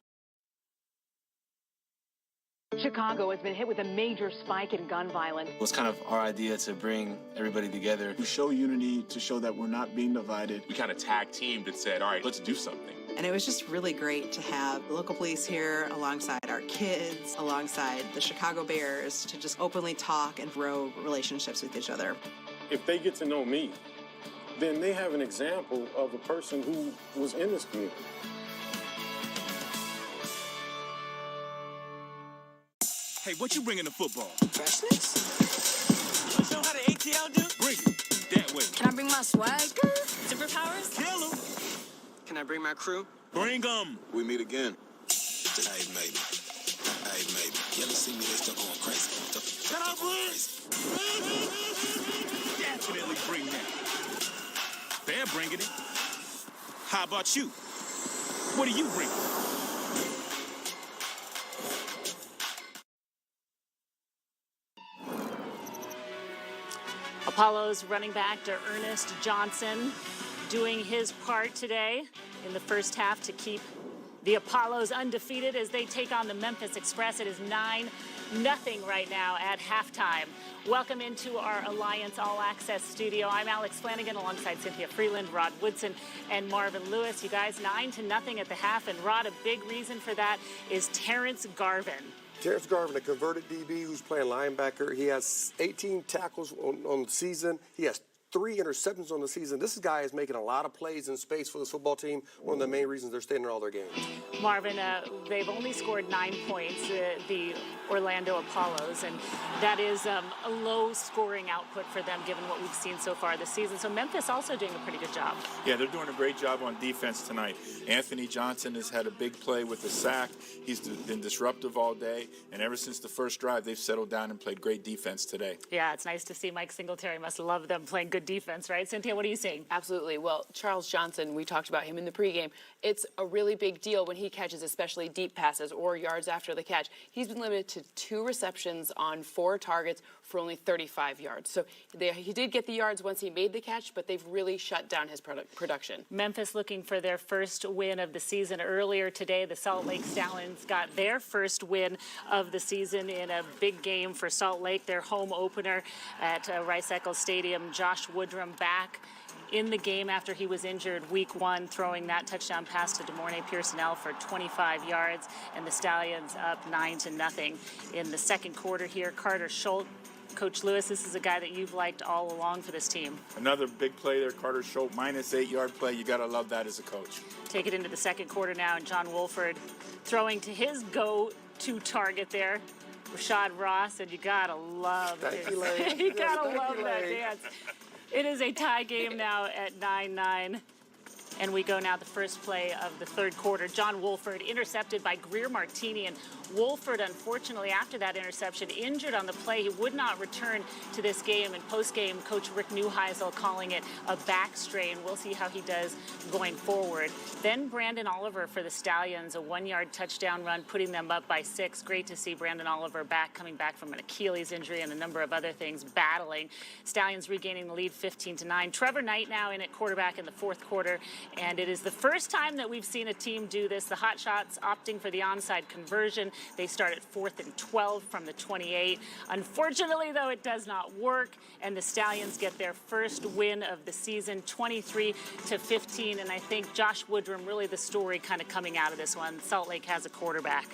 S13: Chicago has been hit with a major spike in gun violence.
S24: It was kind of our idea to bring everybody together.
S25: We show unity to show that we're not being divided.
S26: We kind of tag teamed and said, all right, let's do something.
S27: And it was just really great to have the local police here alongside our kids, alongside the Chicago Bears, to just openly talk and grow relationships with each other.
S28: If they get to know me, then they have an example of a person who was in this community.
S29: Hey, what you bringing to football?
S8: Freshness? You know how the ATL do?
S29: Bring it. That way.
S30: Can I bring my swag? Superpowers?
S29: Kill 'em.
S8: Can I bring my crew?
S29: Bring 'em.
S28: We meet again.
S31: Hey, maybe. You ever see me? They still going crazy.
S29: Can I bring? Definitely bring that. They're bringing it. How about you? What do you bring?
S32: Apollo's running back to Ernest Johnson doing his part today in the first half to keep the Apollos undefeated as they take on the Memphis Express. It is 9-0 right now at halftime. Welcome into our Alliance All Access studio. I'm Alex Flanagan alongside Cynthia Freeland, Rod Woodson, and Marvin Lewis. You guys, 9-0 at the half, and Rod, a big reason for that is Terrence Garvin.
S33: Terrence Garvin, a converted DB who's playing linebacker. He has 18 tackles on the season. He has 3 interceptions on the season. This guy is making a lot of plays in space for this football team. One of the main reasons they're staying in all their games.
S32: Marvin, they've only scored 9 points, the Orlando Apollos, and that is a low-scoring output for them given what we've seen so far this season. So Memphis also doing a pretty good job.
S34: Yeah, they're doing a great job on defense tonight. Anthony Johnson has had a big play with a sack. He's been disruptive all day, and ever since the first drive, they've settled down and played great defense today.
S32: Yeah, it's nice to see. Mike Singletary must love them playing good defense, right? Cynthia, what are you seeing?
S35: Absolutely. Well, Charles Johnson, we talked about him in the pregame. It's a really big deal when he catches, especially deep passes or yards after the catch. He's been limited to 2 receptions on 4 targets for only 35 yards. So he did get the yards once he made the catch, but they've really shut down his production.
S32: Memphis looking for their first win of the season. Earlier today, the Salt Lake Stallions got their first win of the season in a big game for Salt Lake, their home opener at Rice-Eccles Stadium. Josh Woodrum back in the game after he was injured week 1, throwing that touchdown pass to DeMornay Pearsonell for 25 yards, and the Stallions up 9-0 in the second quarter here. Carter Schultz Coach Lewis, this is a guy that you've liked all along for this team.
S34: Another big play there, Carter Schultz, minus 8-yard play. You got to love that as a coach.
S32: Take it into the second quarter now, and John Wolford throwing to his go-to target there, Rashad Ross, and you got to love it. You got to love that dance. It is a tie game now at 9-9. And we go now the first play of the third quarter. John Wolford intercepted by Greer Martini. And Wolford, unfortunately, after that interception, injured on the play. He would not return to this game. And post-game, Coach Rick Neuheisel calling it a back strain. We'll see how he does going forward. Then Brandon Oliver for the Stallions, a 1-yard touchdown run, putting them up by 6. Great to see Brandon Oliver coming back from an Achilles injury and a number of other things, battling. Stallions regaining the lead 15-9. Trevor Knight now in at quarterback in the fourth quarter. And it is the first time that we've seen a team do this. The Hot Shots opting for the onside conversion. They start at 4th and 12 from the 28. Unfortunately, though, it does not work. And the Stallions get their first win of the season, 23-15. And I think Josh Woodrum, really the story kind of coming out of this one. Salt Lake has a quarterback.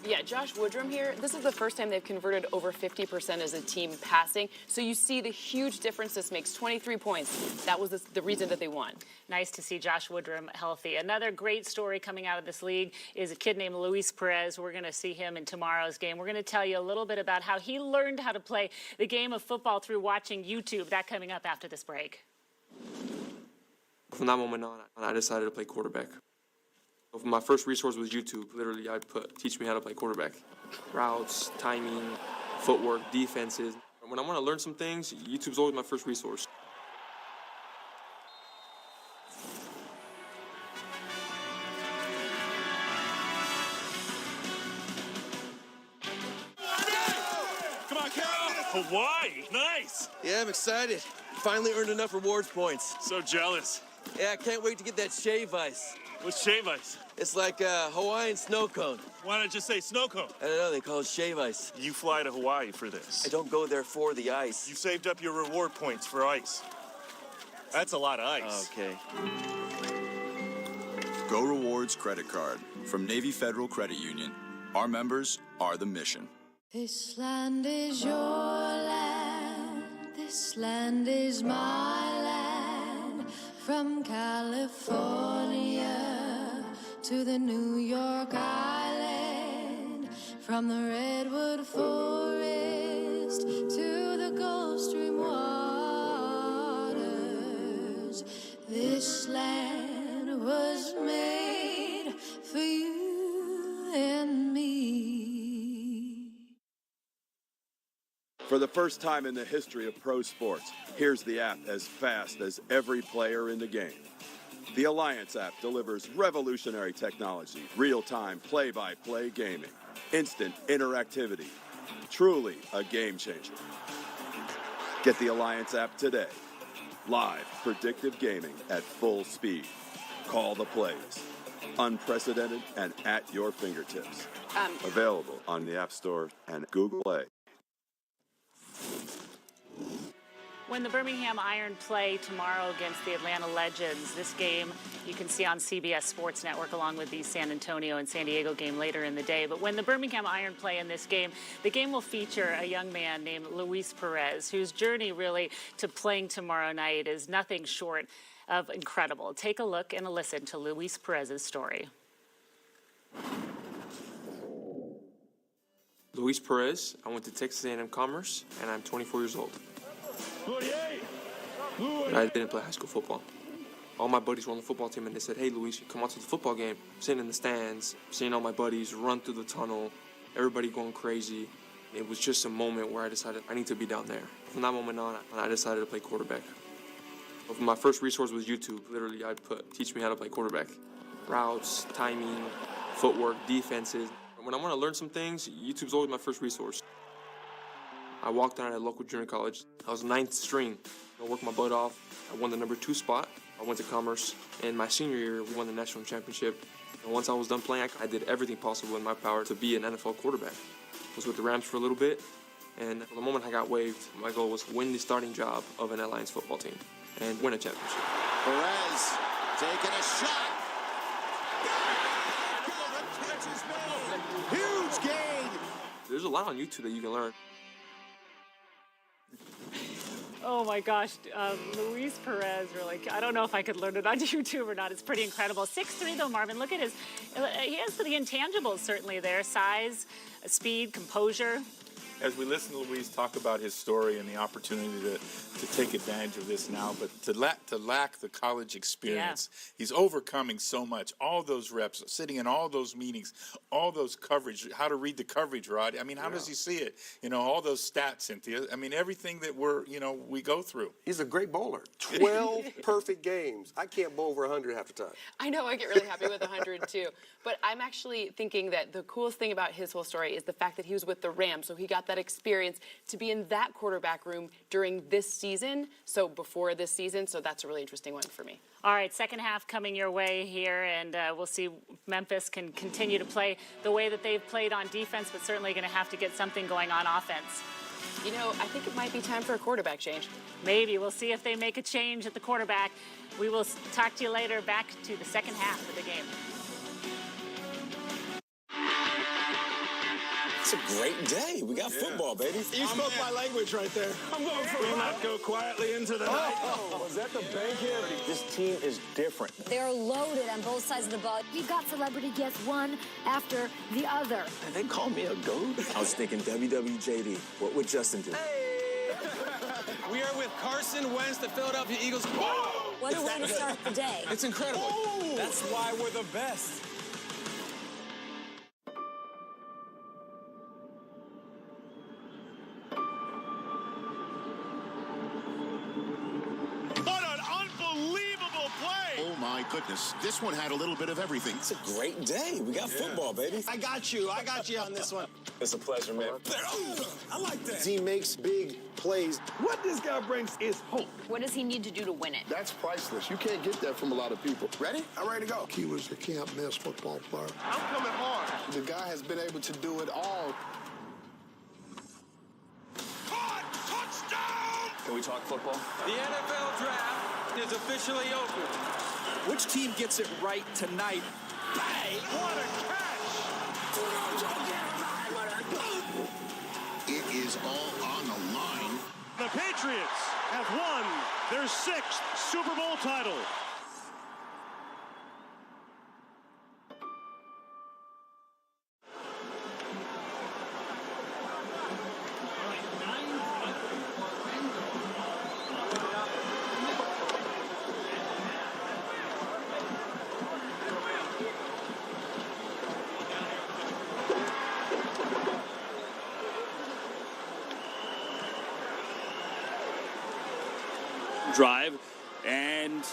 S35: Yeah, Josh Woodrum here, this is the first time they've converted over 50% as a team passing. So you see the huge difference this makes, 23 points. That was the reason that they won.
S32: Nice to see Josh Woodrum healthy. Another great story coming out of this league is a kid named Luis Perez. We're going to see him in tomorrow's game. We're going to tell you a little bit about how he learned how to play the game of football through watching YouTube. That coming up after this break.
S3: From that moment on, I decided to play quarterback. My first resource was YouTube. Literally, teach me how to play quarterback. Routes, timing, footwork, defenses. When I want to learn some things, YouTube's always my first resource.
S29: Come on, Carol. Hawaii, nice.
S4: Yeah, I'm excited. Finally earned enough rewards points.
S29: So jealous.
S4: Yeah, I can't wait to get that shave ice.
S29: What's shave ice?
S4: It's like a Hawaiian snow cone.
S29: Why not just say snow cone?
S4: I don't know, they call it shave ice.
S29: You fly to Hawaii for this.
S4: I don't go there for the ice.
S29: You saved up your reward points for ice. That's a lot of ice.
S4: Okay.
S5: Go Rewards credit card from Navy Federal Credit Union. Our members are the mission.
S6: This land is your land. This land is my land. From California to the New York Island, from the Redwood Forest to the Gulf Stream waters. This land was made for you and me.
S7: For the first time in the history of pro sports, here's the app as fast as every player in the game. The Alliance app delivers revolutionary technology, real-time play-by-play gaming, instant interactivity, truly a game changer. Get the Alliance app today. Live predictive gaming at full speed. Call the plays. Unprecedented and at your fingertips. Available on the App Store and Google Play.
S32: When the Birmingham Iron play tomorrow against the Atlanta Legends, this game you can see on CBS Sports Network along with the San Antonio and San Diego game later in the day. But when the Birmingham Iron play in this game, the game will feature a young man named Luis Perez, whose journey really to playing tomorrow night is nothing short of incredible. Take a look and a listen to Luis Perez's story.
S3: Luis Perez, I went to Texas A&M Commerce, and I'm 24 years old. But I didn't play high school football. All my buddies were on the football team, and they said, "Hey, Luis, you come out to the football game." Sitting in the stands, seeing all my buddies run through the tunnel, everybody going crazy. It was just a moment where I decided I need to be down there. From that moment on, I decided to play quarterback. My first resource was YouTube. Literally, teach me how to play quarterback. Routes, timing, footwork, defenses. When I want to learn some things, YouTube's always my first resource. I walked on at a local junior college. I was 9th string. I worked my butt off. I won the number 2 spot. I went to Commerce. And my senior year, we won the national championship. And once I was done playing, I did everything possible in my power to be an NFL quarterback. I was with the Rams for a little bit. And the moment I got waived, my goal was to win the starting job of an Alliance football team and win a championship.
S10: Perez taking a shot. Huge gain.
S3: There's a lot on YouTube that you can learn.
S32: Oh my gosh, Luis Perez, really. I don't know if I could learn it on YouTube or not. It's pretty incredible. 6'3", though, Marvin. Look at he has the intangibles certainly there. Size, speed, composure.
S34: As we listen to Luis talk about his story and the opportunity to take advantage of this now, but to lack the college experience, he's overcoming so much. All those reps, sitting in all those meetings, all those coverage, how to read the coverage, Rod. I mean, how does he see it? You know, all those stats, Cynthia. I mean, everything that we go through.
S33: He's a great bowler. 12 perfect games. I can't bowl over 100 half the time.
S35: I know, I get really happy with 100 too. But I'm actually thinking that the coolest thing about his whole story is the fact that he was with the Rams, so he got that experience to be in that quarterback room during this season, so before this season, so that's a really interesting one for me.
S32: All right, second half coming your way here, and we'll see Memphis can continue to play the way that they've played on defense, but certainly going to have to get something going on offense.
S35: You know, I think it might be time for a quarterback change.
S32: Maybe. We'll see if they make a change at the quarterback. We will talk to you later. Back to the second half of the game.
S31: It's a great day. We got football, baby.
S10: You spoke my language right there.
S28: I'm going for a not go quietly into the night.
S10: Was that the bank here?
S1: This team is different.
S2: They're loaded on both sides of the ball. We've got celebrity guests one after the other.
S31: And they call me a goat? I was thinking WWJD. What would Justin do?
S10: Hey! We are with Carson Wentz, the Philadelphia Eagles. Whoa!
S2: What a way to start the day.
S10: It's incredible. Whoa! That's why we're the best. Oh, my goodness. This one had a little bit of everything.
S31: It's a great day. We got football, baby.
S10: I got you on this one.
S31: It's a pleasure, man.
S10: I like that.
S1: He makes big plays.
S10: What this guy brings is hope.
S2: What does he need to do to win it?
S1: That's priceless. You can't get that from a lot of people.
S10: Ready? I'm ready to go.
S1: He was a can't-miss football player.
S10: I'm coming hard.
S1: The guy has been able to do it all.
S10: Caught! Touchdown!
S31: Can we talk football?
S10: The NFL draft is officially open.
S9: Which team gets it right tonight?
S10: Bang! What a catch!
S1: It is all on the line.
S28: The Patriots have won their 6th Super Bowl title.
S11: Drive, and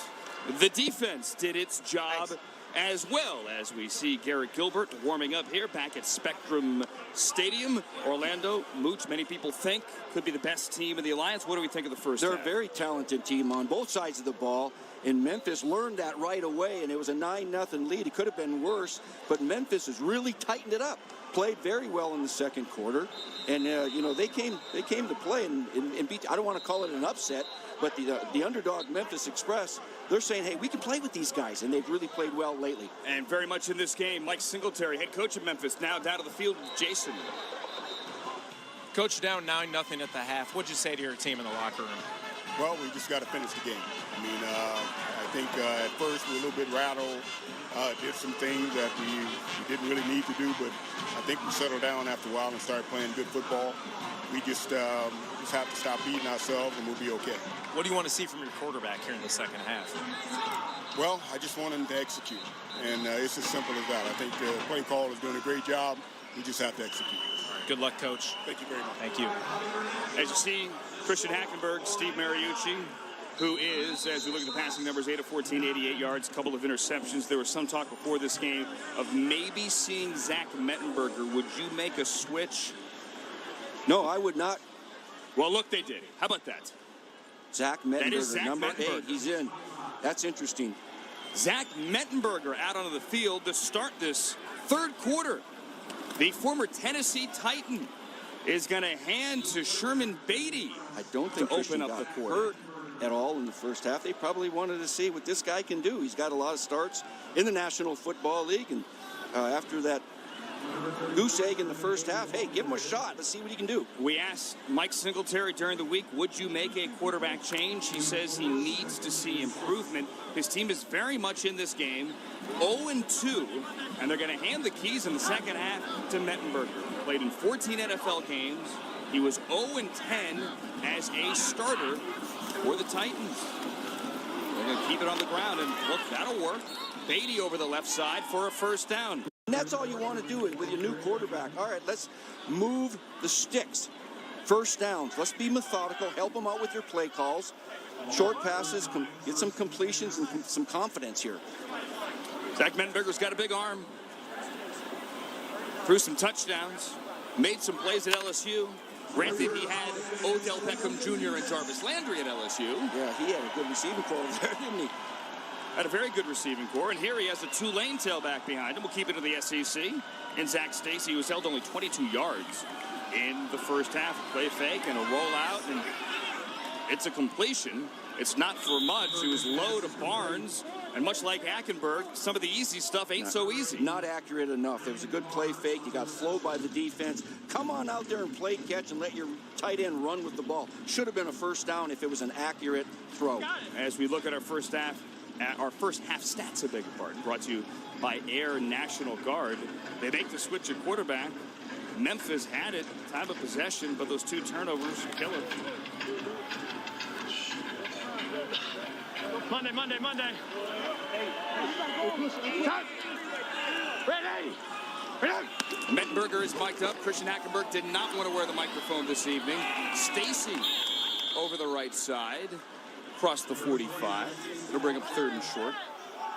S11: the defense did its job as well, as we see Garrett Gilbert warming up here back at Spectrum Stadium. Orlando, Mooch, many people think could be the best team in the Alliance. What do we think of the first half?
S12: They're a very talented team on both sides of the ball, and Memphis learned that right away, and it was a 9-0 lead. It could have been worse, but Memphis has really tightened it up. Played very well in the second quarter, and they came to play and beat. I don't want to call it an upset, but the underdog Memphis Express, they're saying, hey, we can play with these guys, and they've really played well lately.
S11: And very much in this game, Mike Singletary, head coach of Memphis, now down to the field with Jason.
S14: Coach, down 9-0 at the half. What'd you say to your team in the locker room?
S15: Well, we just got to finish the game. I mean, I think at first we were a little bit rattled, did some things that we didn't really need to do, but I think we settled down after a while and started playing good football. We just have to stop beating ourselves and we'll be okay.
S14: What do you want to see from your quarterback here in the second half?
S15: Well, I just want him to execute, and it's as simple as that. I think the play call is doing a great job. We just have to execute.
S14: Good luck, Coach.
S15: Thank you very much.
S14: Thank you.
S11: As you see, Christian Hackenberg, Steve Mariucci, who is, as we look at the passing numbers, 8 of 14, 88 yards, a couple of interceptions. There was some talk before this game of maybe seeing Zach Mettenberger. Would you make a switch?
S12: No, I would not.
S11: Well, look, they did. How about that?
S12: Zach Mettenberger, number 8, he's in. That's interesting.
S11: Zach Mettenberger out onto the field to start this third quarter. The former Tennessee Titan is going to hand to Sherman Beatty.
S12: I don't think
S11: to open up
S12: got
S11: the quarter.
S12: Hurt at all in the first half. They probably wanted to see what this guy can do. He's got a lot of starts in the National Football League, and after that goose egg in the first half. Hey, give him a shot. Let's see what he can do.
S11: We asked Mike Singletary during the week, would you make a quarterback change? He says he needs to see improvement. His team is very much in this game, 0-2, and they're going to hand the keys in the second half to Mettenberger. Played in 14 NFL games. He was 0-10 as a starter for the Titans. They're going to keep it on the ground, and look, that'll work. Beatty over the left side for a first down.
S12: And that's all you want to do with your new quarterback. All right, let's move the sticks. First downs. Let's be methodical. Help them out with your play calls. Short passes, get some completions and some confidence here.
S11: Zach Mettenberger's got a big arm. Threw some touchdowns. Made some plays at LSU. Granted, he had Odell Beckham Jr. and Jarvis Landry at LSU.
S12: Yeah, he had a good receiving core there, didn't he?
S11: Had a very good receiving core, and here he has a Tulane tailback behind him. We'll keep it to the SEC. And Zach Stacy, who's held only 22 yards in the first half. A play fake and a rollout, and it's a completion. It's not for much. It was low to Barnes, and much like Hackenberg, some of the easy stuff ain't so easy.
S12: Not accurate enough. There was a good play fake. You got flowed by the defense. Come on out there and play catch and let your tight end run with the ball. Should have been a first down if it was an accurate throw.
S11: As we look at our first half stats, I beg your pardon, brought to you by Air National Guard. They make the switch at quarterback. Memphis had it, time of possession, but those two turnovers kill it.
S10: Monday. Ready.
S11: Mettenberger is mic'd up. Christian Hackenberg did not want to wear the microphone this evening. Stacy over the right side, across the 45. It'll bring up third and short.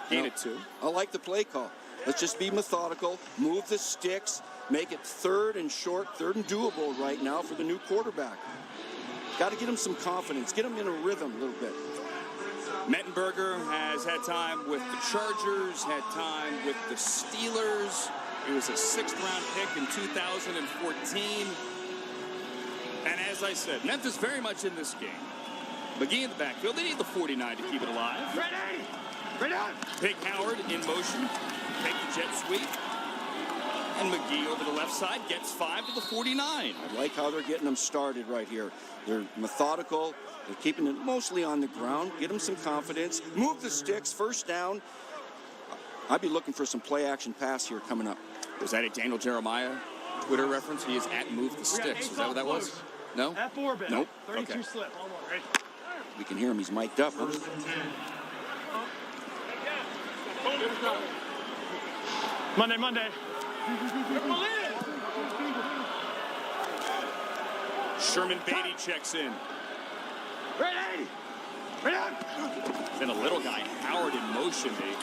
S11: Gain it 2.
S12: I like the play call. Let's just be methodical, move the sticks, make it third and short, third and doable right now for the new quarterback. Got to get him some confidence, get him in a rhythm a little bit.
S11: Mettenberger has had time with the Chargers, had time with the Steelers. He was a 6th-round pick in 2014. And as I said, Memphis very much in this game. McGee in the backfield. They need the 49 to keep it alive.
S10: Ready on.
S11: Pig Howard in motion. Take the jet sweep. And McGee over the left side gets 5 to the 49.
S12: I like how they're getting them started right here. They're methodical. They're keeping it mostly on the ground. Get them some confidence. Move the sticks. First down. I'd be looking for some play action pass here coming up.
S11: Was that a Daniel Jeremiah Twitter reference? He is at Move the Sticks. Is that what that was? No?
S10: At 4 bit.
S11: Nope.
S10: 32
S11: Okay.
S10: slip. Ready.
S12: We can hear him. He's mic'd up.
S10: Monday.
S11: Sherman Beatty checks in.
S10: Ready.
S11: Then a little guy, Howard in motion. They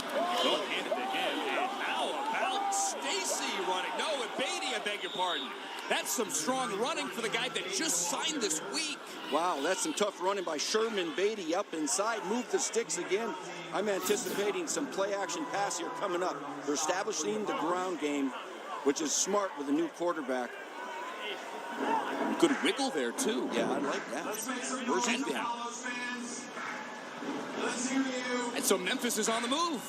S11: don't hand it to him. And how about Stacy running? No, and Beatty, I beg your pardon. That's some strong running for the guy that just signed this week.
S12: Wow, that's some tough running by Sherman Beatty up inside. Move the sticks again. I'm anticipating some play action pass here coming up. They're establishing the ground game, which is smart with a new quarterback.
S11: Good wiggle there, too.
S12: Yeah, I like that.
S11: First and down. And so Memphis is on the move.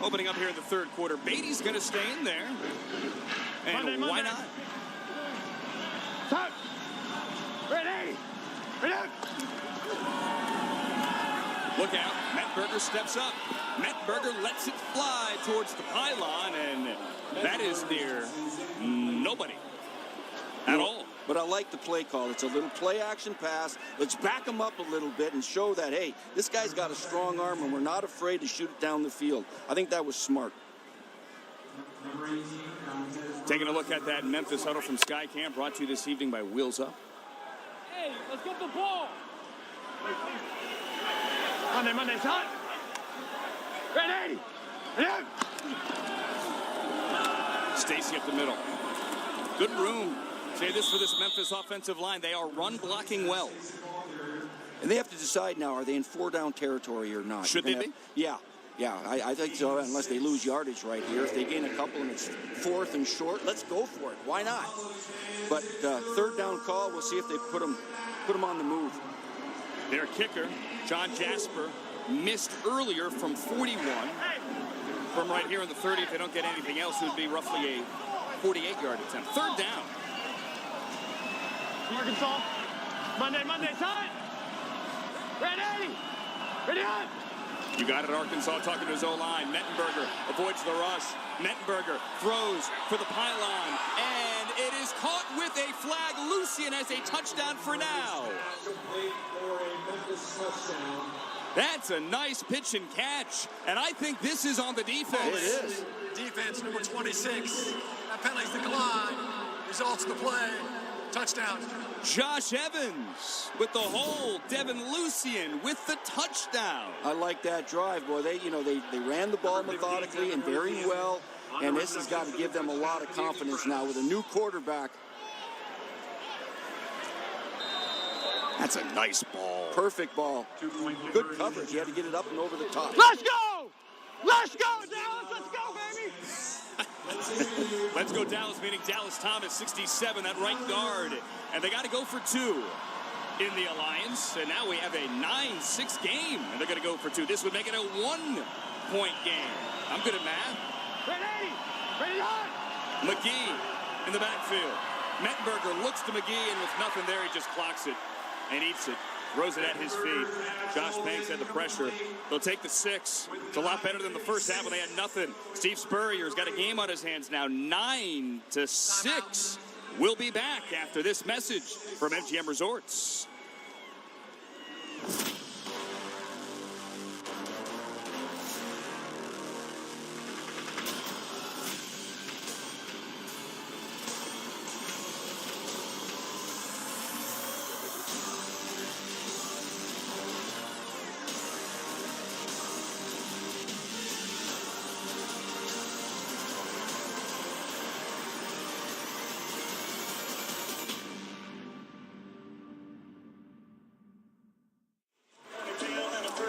S11: Opening up here in the third quarter. Beatty's going to stay in there. And why not?
S10: Stop. Ready.
S11: Look out. Mettenberger steps up. Mettenberger lets it fly towards the pylon, and that is near nobody at all.
S12: But I like the play call. It's a little play action pass. Let's back him up a little bit and show that, hey, this guy's got a strong arm and we're not afraid to shoot it down the field. I think that was smart.
S11: Taking a look at that Memphis huddle from Sky Camp, brought to you this evening by Wheels Up.
S10: Hey, let's get the ball. Monday, hot. Ready.
S11: Stacy up the middle. Good room. Say this for this Memphis offensive line. They are run blocking well.
S12: And they have to decide now, are they in 4-down territory or not?
S11: Should they be?
S12: Yeah, I think so, unless they lose yardage right here. If they gain a couple and it's 4th and short, let's go for it. Why not? But third down call, we'll see if they put them on the move.
S11: Their kicker, John Jasper, missed earlier from 41. From right here in the 30, if they don't get anything else, it would be roughly a 48-yard attempt. Third down.
S10: Arkansas. Monday, time. Ready. Ready on.
S11: You got it, Arkansas talking to his O-line. Mettenberger avoids the rush. Mettenberger throws for the pylon, and it is caught with a flag. Lucian has a touchdown for now. That's a nice pitch and catch, and I think this is on the defense.
S12: It is.
S8: Defense number 26. That penalty's declined. Results of the play. Touchdown.
S11: Josh Evans with the hold. Devin Lucian with the touchdown.
S12: I like that drive, boy. They ran the ball methodically and very well, and this has got to give them a lot of confidence now with a new quarterback.
S11: That's a nice ball.
S12: Perfect ball. Good coverage. You had to get it up and over the top.
S10: Let's go! Let's go, Dallas! Let's go, baby!
S11: Let's go, Dallas, meaning Dallas Thomas, 67, that right guard. And they got to go for 2 in the Alliance. And now we have a 9-6 game, and they're going to go for 2. This would make it a 1-point game. I'm good at math.
S10: Ready on!
S11: McGee in the backfield. Mettenberger looks to McGee, and with nothing there, he just clocks it and eats it. Throws it at his feet. Josh Banks had the pressure. They'll take the 6. It's a lot better than the first half when they had nothing. Steve Spurrier's got a game on his hands now, 9-6. We'll be back after this message from MGM Resorts.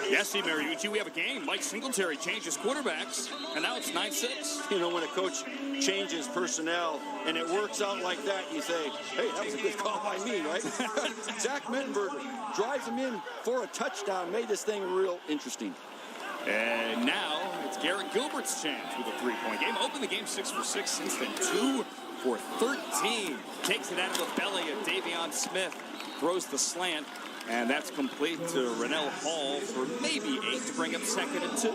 S11: Yes, Steve Mariucci, we have a game. Mike Singletary changes quarterbacks, and now it's 9-6.
S12: You know, when a coach changes personnel and it works out like that, you say, hey, that was a good call by me, right? Zach Mettenberger drives him in for a touchdown, made this thing real interesting.
S11: And now it's Garrett Gilbert's chance with a 3-point game. Opened the game 6 for 6, since then 2 for 13. Takes it out of the belly of Davion Smith, throws the slant. And that's complete to Rennell Hall for maybe 8 to bring up 2nd and 2.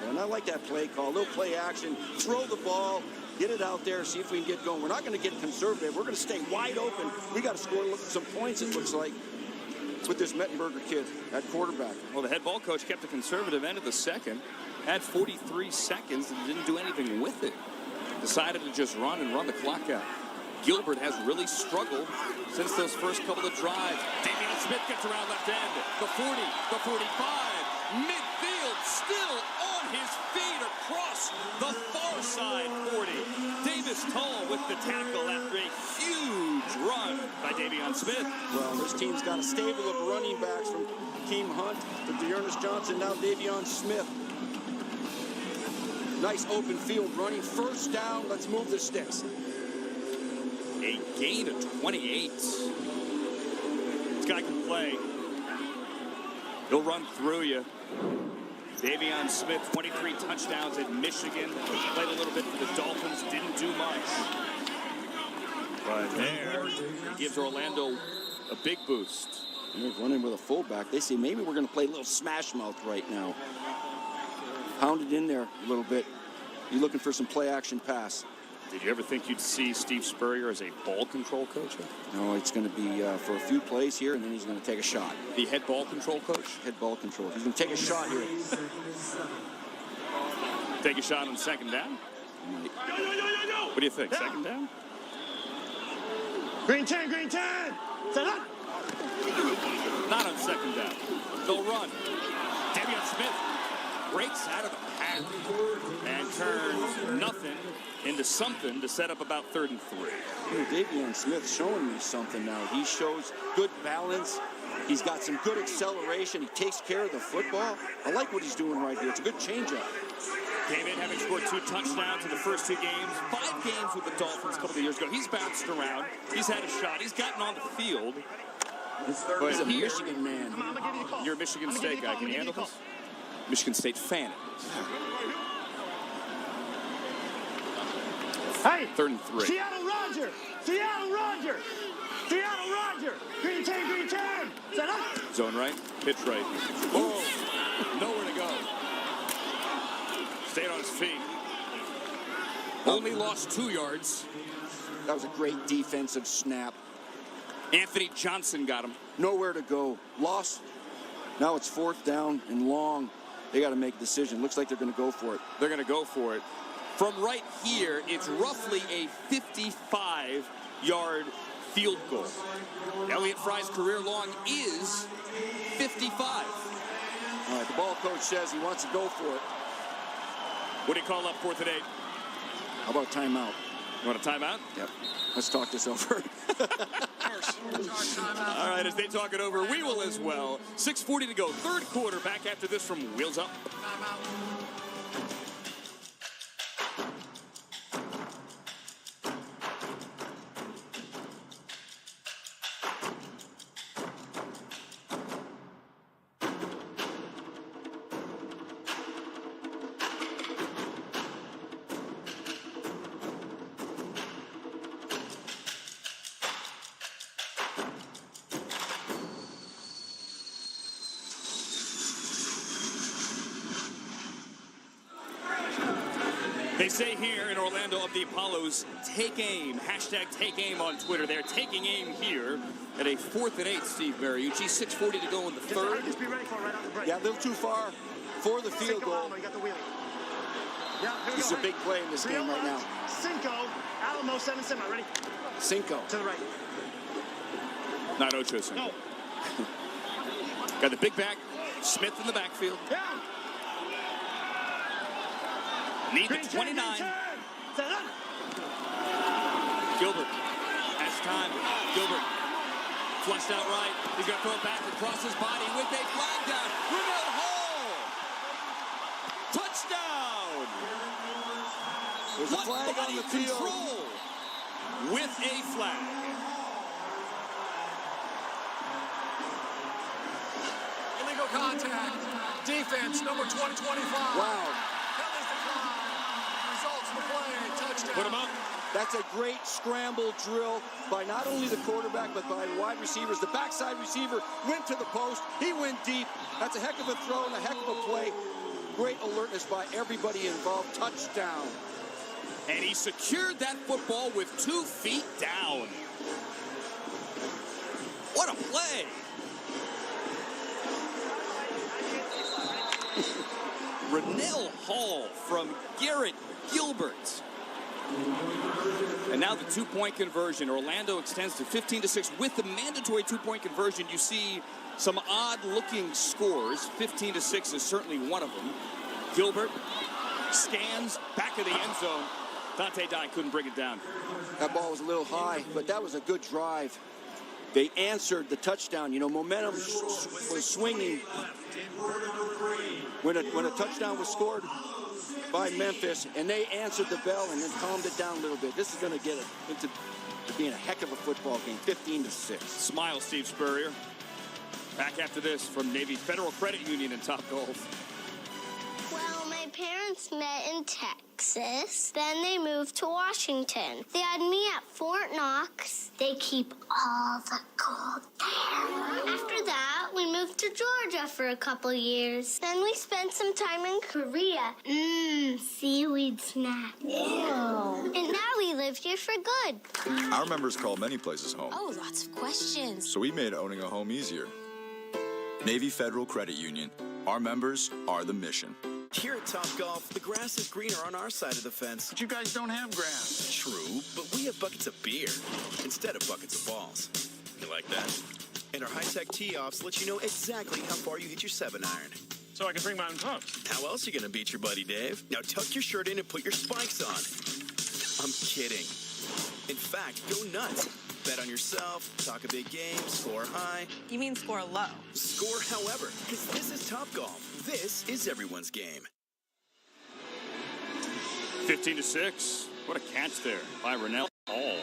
S12: And I like that play call. A little play action. Throw the ball. Get it out there. See if we can get going. We're not going to get conservative. We're going to stay wide open. We got to score some points, it looks like, with this Mettenberger kid at quarterback.
S11: Well, the head ball coach kept a conservative end of the second. Had 43 seconds and didn't do anything with it. Decided to just run the clock out. Gilbert has really struggled since those first couple of drives. Davion Smith gets around left end. The 40, the 45. Midfield still on his feet across the far side 40. Davis Tull with the tackle after a huge run by Davion Smith.
S12: Well, this team's got a stable of running backs from Keem Hunt to Dearness Johnson, now Davion Smith. Nice open field running. First down. Let's move the sticks.
S11: A gain of 28. This guy can play. He'll run through you. Davion Smith, 23 touchdowns at Michigan. Played a little bit for the Dolphins. Didn't do much. But there, he gives Orlando a big boost.
S12: And they're running with a fullback. They say maybe we're going to play a little smash mouth right now. Pound it in there a little bit. You're looking for some play action pass.
S11: Did you ever think you'd see Steve Spurrier as a ball control coach?
S12: No, it's going to be for a few plays here, and then he's going to take a shot.
S11: The head ball control coach?
S12: Head ball control. He's going to take a shot here.
S11: Take a shot on 2nd down? What do you think? 2nd down?
S10: Green 10, green 10! Set up!
S11: Not on 2nd down. They'll run. Davion Smith breaks out of the pack and turns nothing into something to set up about 3rd and 3.
S12: Davion Smith showing me something now. He shows good balance. He's got some good acceleration. He takes care of the football. I like what he's doing right here. It's a good changeup.
S11: Came in having scored 2 touchdowns in the first 2 games. 5 games with the Dolphins a couple of years ago. He's bounced around. He's had a shot. He's gotten on the field.
S12: But he's a Michigan man.
S11: You're a Michigan State guy. Can you handle this? Michigan State fan.
S8: Hey!
S11: 3rd and 3.
S8: Seattle Roger! Seattle Roger! Seattle Roger! Green team, green team! Set up!
S11: Zone right, pitch right. Oh, nowhere to go. Stayed on his feet. Only lost 2 yards.
S12: That was a great defensive snap.
S11: Anthony Johnson got him.
S12: Nowhere to go. Lost. Now it's 4th down and long. They got to make a decision. Looks like they're going to go for it.
S11: They're going to go for it. From right here, it's roughly a 55-yard field goal. Elliott Fry's career long is 55.
S12: All right, the ball coach says he wants to go for it.
S11: What do you call up 4th and 8?
S12: How about a timeout?
S11: You want a timeout?
S12: Yep. Let's talk this over.
S11: All right, as they talk it over, we will as well. 6:40 to go. 3rd quarter. Back after this from Wheels Up. They say here in Orlando of the Apollos, take aim. Hashtag take aim on Twitter. They're taking aim here at a 4th and 8, Steve Mariucci. 6:40 to go in the 3rd.
S8: Just be ready for it right off the break.
S12: Yeah, a little too far for the field goal.
S8: You got the wheelie. Yeah, here we
S12: This is
S8: go.
S12: a big play in this game right now.
S8: Cinco, Alamo, 7 semi. Ready?
S12: Cinco.
S8: To the right.
S11: Not Ocho Cinco.
S8: No.
S11: Got the big back. Smith in the backfield.
S8: Yeah.
S11: Need the 29. Gilbert has time. Gilbert flushed out right. He's going to throw it back across his body with a flag down. Renell Hall. Touchdown.
S12: There's a flag on the field.
S11: Control with a flag.
S8: Illegal contact. Defense, number 2025.
S12: Wow.
S11: Put him up.
S12: That's a great scramble drill by not only the quarterback, but by the wide receivers. The backside receiver went to the post. He went deep. That's a heck of a throw and a heck of a play. Great alertness by everybody involved. Touchdown.
S11: And he secured that football with 2 feet down. What a play. Renell Hall from Garrett Gilbert. And now the 2-point conversion. Orlando extends to 15-6. With the mandatory 2-point conversion, you see some odd-looking scores. 15-6 is certainly one of them. Gilbert scans back of the end zone. Dante Dye couldn't bring it down.
S12: That ball was a little high, but that was a good drive. They answered the touchdown. You know, momentum was swinging. When a touchdown was scored by Memphis, and they answered the bell and then calmed it down a little bit. This is going to get it into being a heck of a football game, 15-6.
S11: Smile, Steve Spurrier. Back after this from Navy Federal Credit Union in Topgolf.
S13: Well, my parents met in Texas. Then they moved to Washington. They had me at Fort Knox. They keep all the gold there. After that, we moved to Georgia for a couple years. Then we spent some time in Korea. Seaweed snack. Ew. And now we live here for good.
S5: Our members call many places home,
S13: Oh, lots of questions.
S5: so we made owning a home easier. Navy Federal Credit Union. Our members are the mission.
S16: Here at Topgolf, the grass is greener on our side of the fence.
S8: But you guys don't have grass.
S16: True, but we have buckets of beer instead of buckets of balls. You like that? And our high-tech tee-offs let you know exactly how far you hit your 7-iron.
S8: So I can bring my own clubs.
S16: How else are you going to beat your buddy Dave? Now tuck your shirt in and put your spikes on. I'm kidding. In fact, go nuts. Bet on yourself, talk a big game, score high.
S17: You mean score low?
S16: Score however, because this is Topgolf. This is everyone's game.
S11: 15-6. What a catch there by Renell Hall.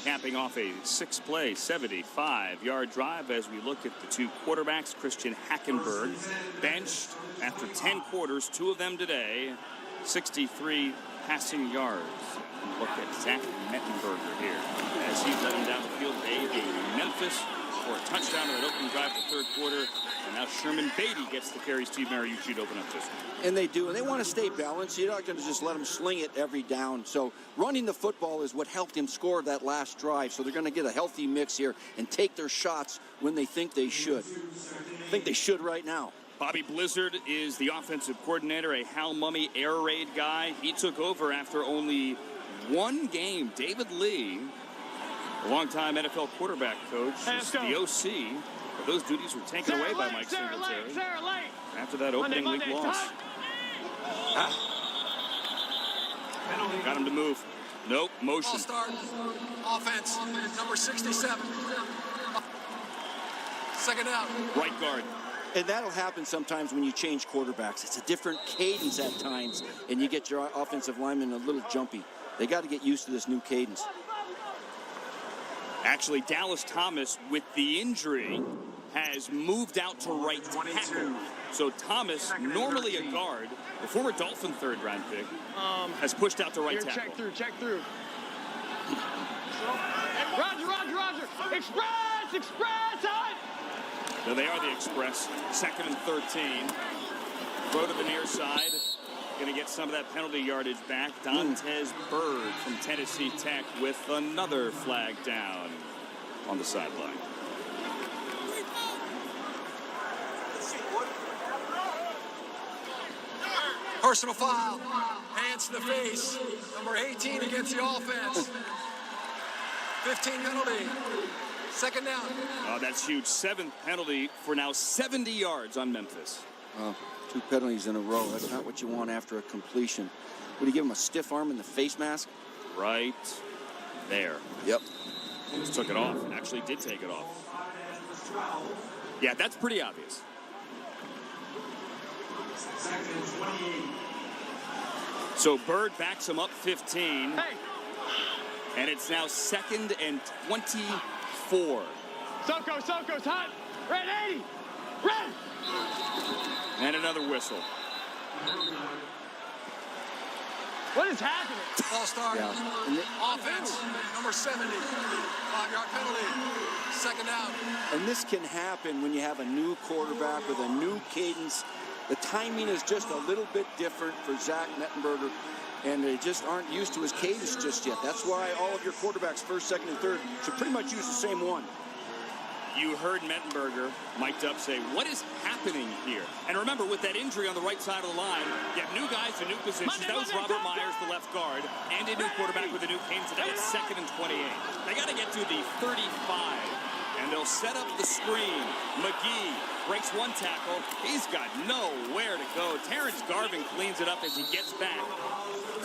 S11: Capping off a 6-play, 75-yard drive as we look at the 2 quarterbacks. Christian Hackenberg benched after 10 quarters, 2 of them today. 63 passing yards. Look at Zach Mettenberger here as he led him down the field. Memphis for a touchdown in that opening drive of the third quarter. And now Sherman Beatty gets the carry. Steve Mariucci to open up this one.
S12: And they do, and they want to stay balanced. You're not going to just let them sling it every down. So running the football is what helped him score that last drive. So they're going to get a healthy mix here and take their shots when they think they should. I think they should right now.
S11: Bobby Blizzard is the offensive coordinator, a Hal Mummy air raid guy. He took over after only one game. David Lee, a longtime NFL quarterback coach, is the OC. But those duties were taken away by Mike Singletary after that opening week loss. Got him to move. Nope, motion.
S8: Ball start. Offense, number 67. Second out.
S11: Right guard.
S12: And that'll happen sometimes when you change quarterbacks. It's a different cadence at times, and you get your offensive lineman a little jumpy. They got to get used to this new cadence.
S11: Actually, Dallas Thomas, with the injury, has moved out to right tackle. So Thomas, normally a guard, the former Dolphin third-round pick, has pushed out to right tackle.
S10: Check through. Roger. Express, hot!
S11: There they are, the Express. 2nd and 13. Throw to the near side. Going to get some of that penalty yardage back. Dontez Bird from Tennessee Tech with another flag down on the sideline.
S8: Personal foul. Hands to the face. Number 18 against the offense. 15 penalty. Second down.
S11: Oh, that's huge. 7th penalty for now 70 yards on Memphis.
S12: 2 penalties in a row. That's not what you want after a completion. Would you give him a stiff arm in the face mask?
S11: Right there.
S12: Yep.
S11: Just took it off. Actually did take it off. Yeah, that's pretty obvious. So Bird backs him up 15. And it's now 2nd and 24.
S10: Soko's hot. Red 80. Red.
S11: And another whistle.
S10: What is happening?
S8: Ball start. Offense, number 70. 5-yard penalty. Second out.
S12: And this can happen when you have a new quarterback with a new cadence. The timing is just a little bit different for Zach Mettenberger, and they just aren't used to his cadence just yet. That's why all of your quarterbacks, 1st, 2nd, and 3rd, should pretty much use the same one.
S11: You heard Mettenberger mic'd up say, what is happening here? And remember, with that injury on the right side of the line, you have new guys in new positions. That was Robert Myers, the left guard, and a new quarterback with a new cadence. And now it's 2nd and 28. They got to get to the 35, and they'll set up the screen. McGee breaks one tackle. He's got nowhere to go. Terrence Garvin cleans it up as he gets back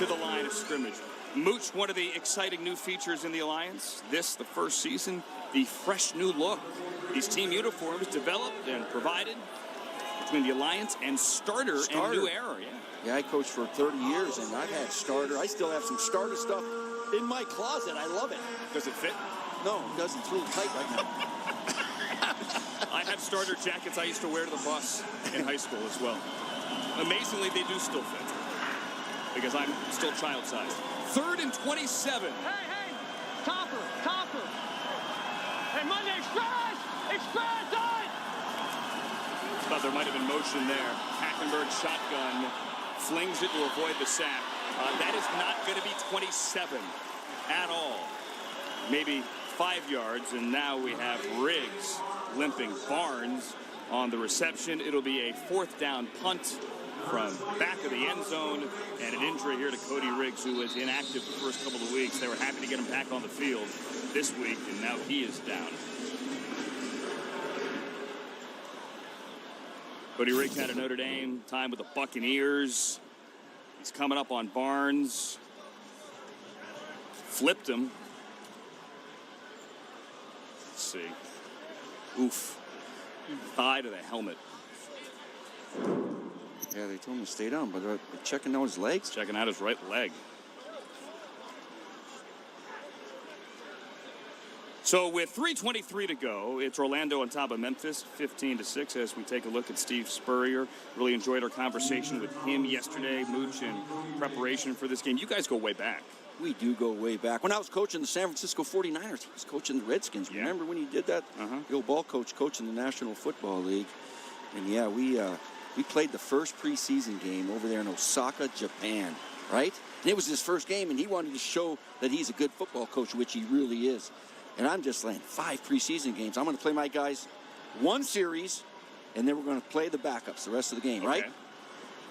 S11: to the line of scrimmage. Mooch, one of the exciting new features in the Alliance. This, the first season, the fresh new look. These team uniforms developed and provided between the Alliance and Starter. And New Era.
S12: Yeah, I coached for 30 years, and I've had Starter. I still have some Starter stuff in my closet. I love it.
S11: Does it fit?
S12: No, it doesn't. It's a little tight right now.
S11: I have Starter jackets I used to wear to the bus in high school as well. Amazingly, they do still fit because I'm still child-sized. 3rd and 27.
S10: Hey, Topper. Hey, Monday Express on!
S11: Thought there might have been motion there. Hackenberg shotgun flings it to avoid the sack. That is not going to be 27 at all. Maybe 5 yards, and now we have Riggs limping. Barnes on the reception. It'll be a 4th down punt from back of the end zone, and an injury here to Cody Riggs, who was inactive the first couple of weeks. They were happy to get him back on the field this week, and now he is down. Cody Riggs had a Notre Dame time with the Buccaneers. He's coming up on Barnes. Flipped him. Let's see. Oof. Thigh to the helmet.
S12: Yeah, they told him to stay down, but they're checking out his legs.
S11: Checking out his right leg. So with 3:23 to go, it's Orlando on top of Memphis, 15-6. As we take a look at Steve Spurrier, really enjoyed our conversation with him yesterday, Mooch, in preparation for this game. You guys go way back.
S12: We do go way back. When I was coaching the San Francisco 49ers, he was coaching the Redskins.
S11: Yeah.
S12: Remember when he did that? The old ball coach coaching the National Football League. And yeah, we played the first preseason game over there in Osaka, Japan, right? And it was his first game, and he wanted to show that he's a good football coach, which he really is. And I'm just saying, 5 preseason games. I'm going to play my guys 1 series, and then we're going to play the backups the rest of the game, right?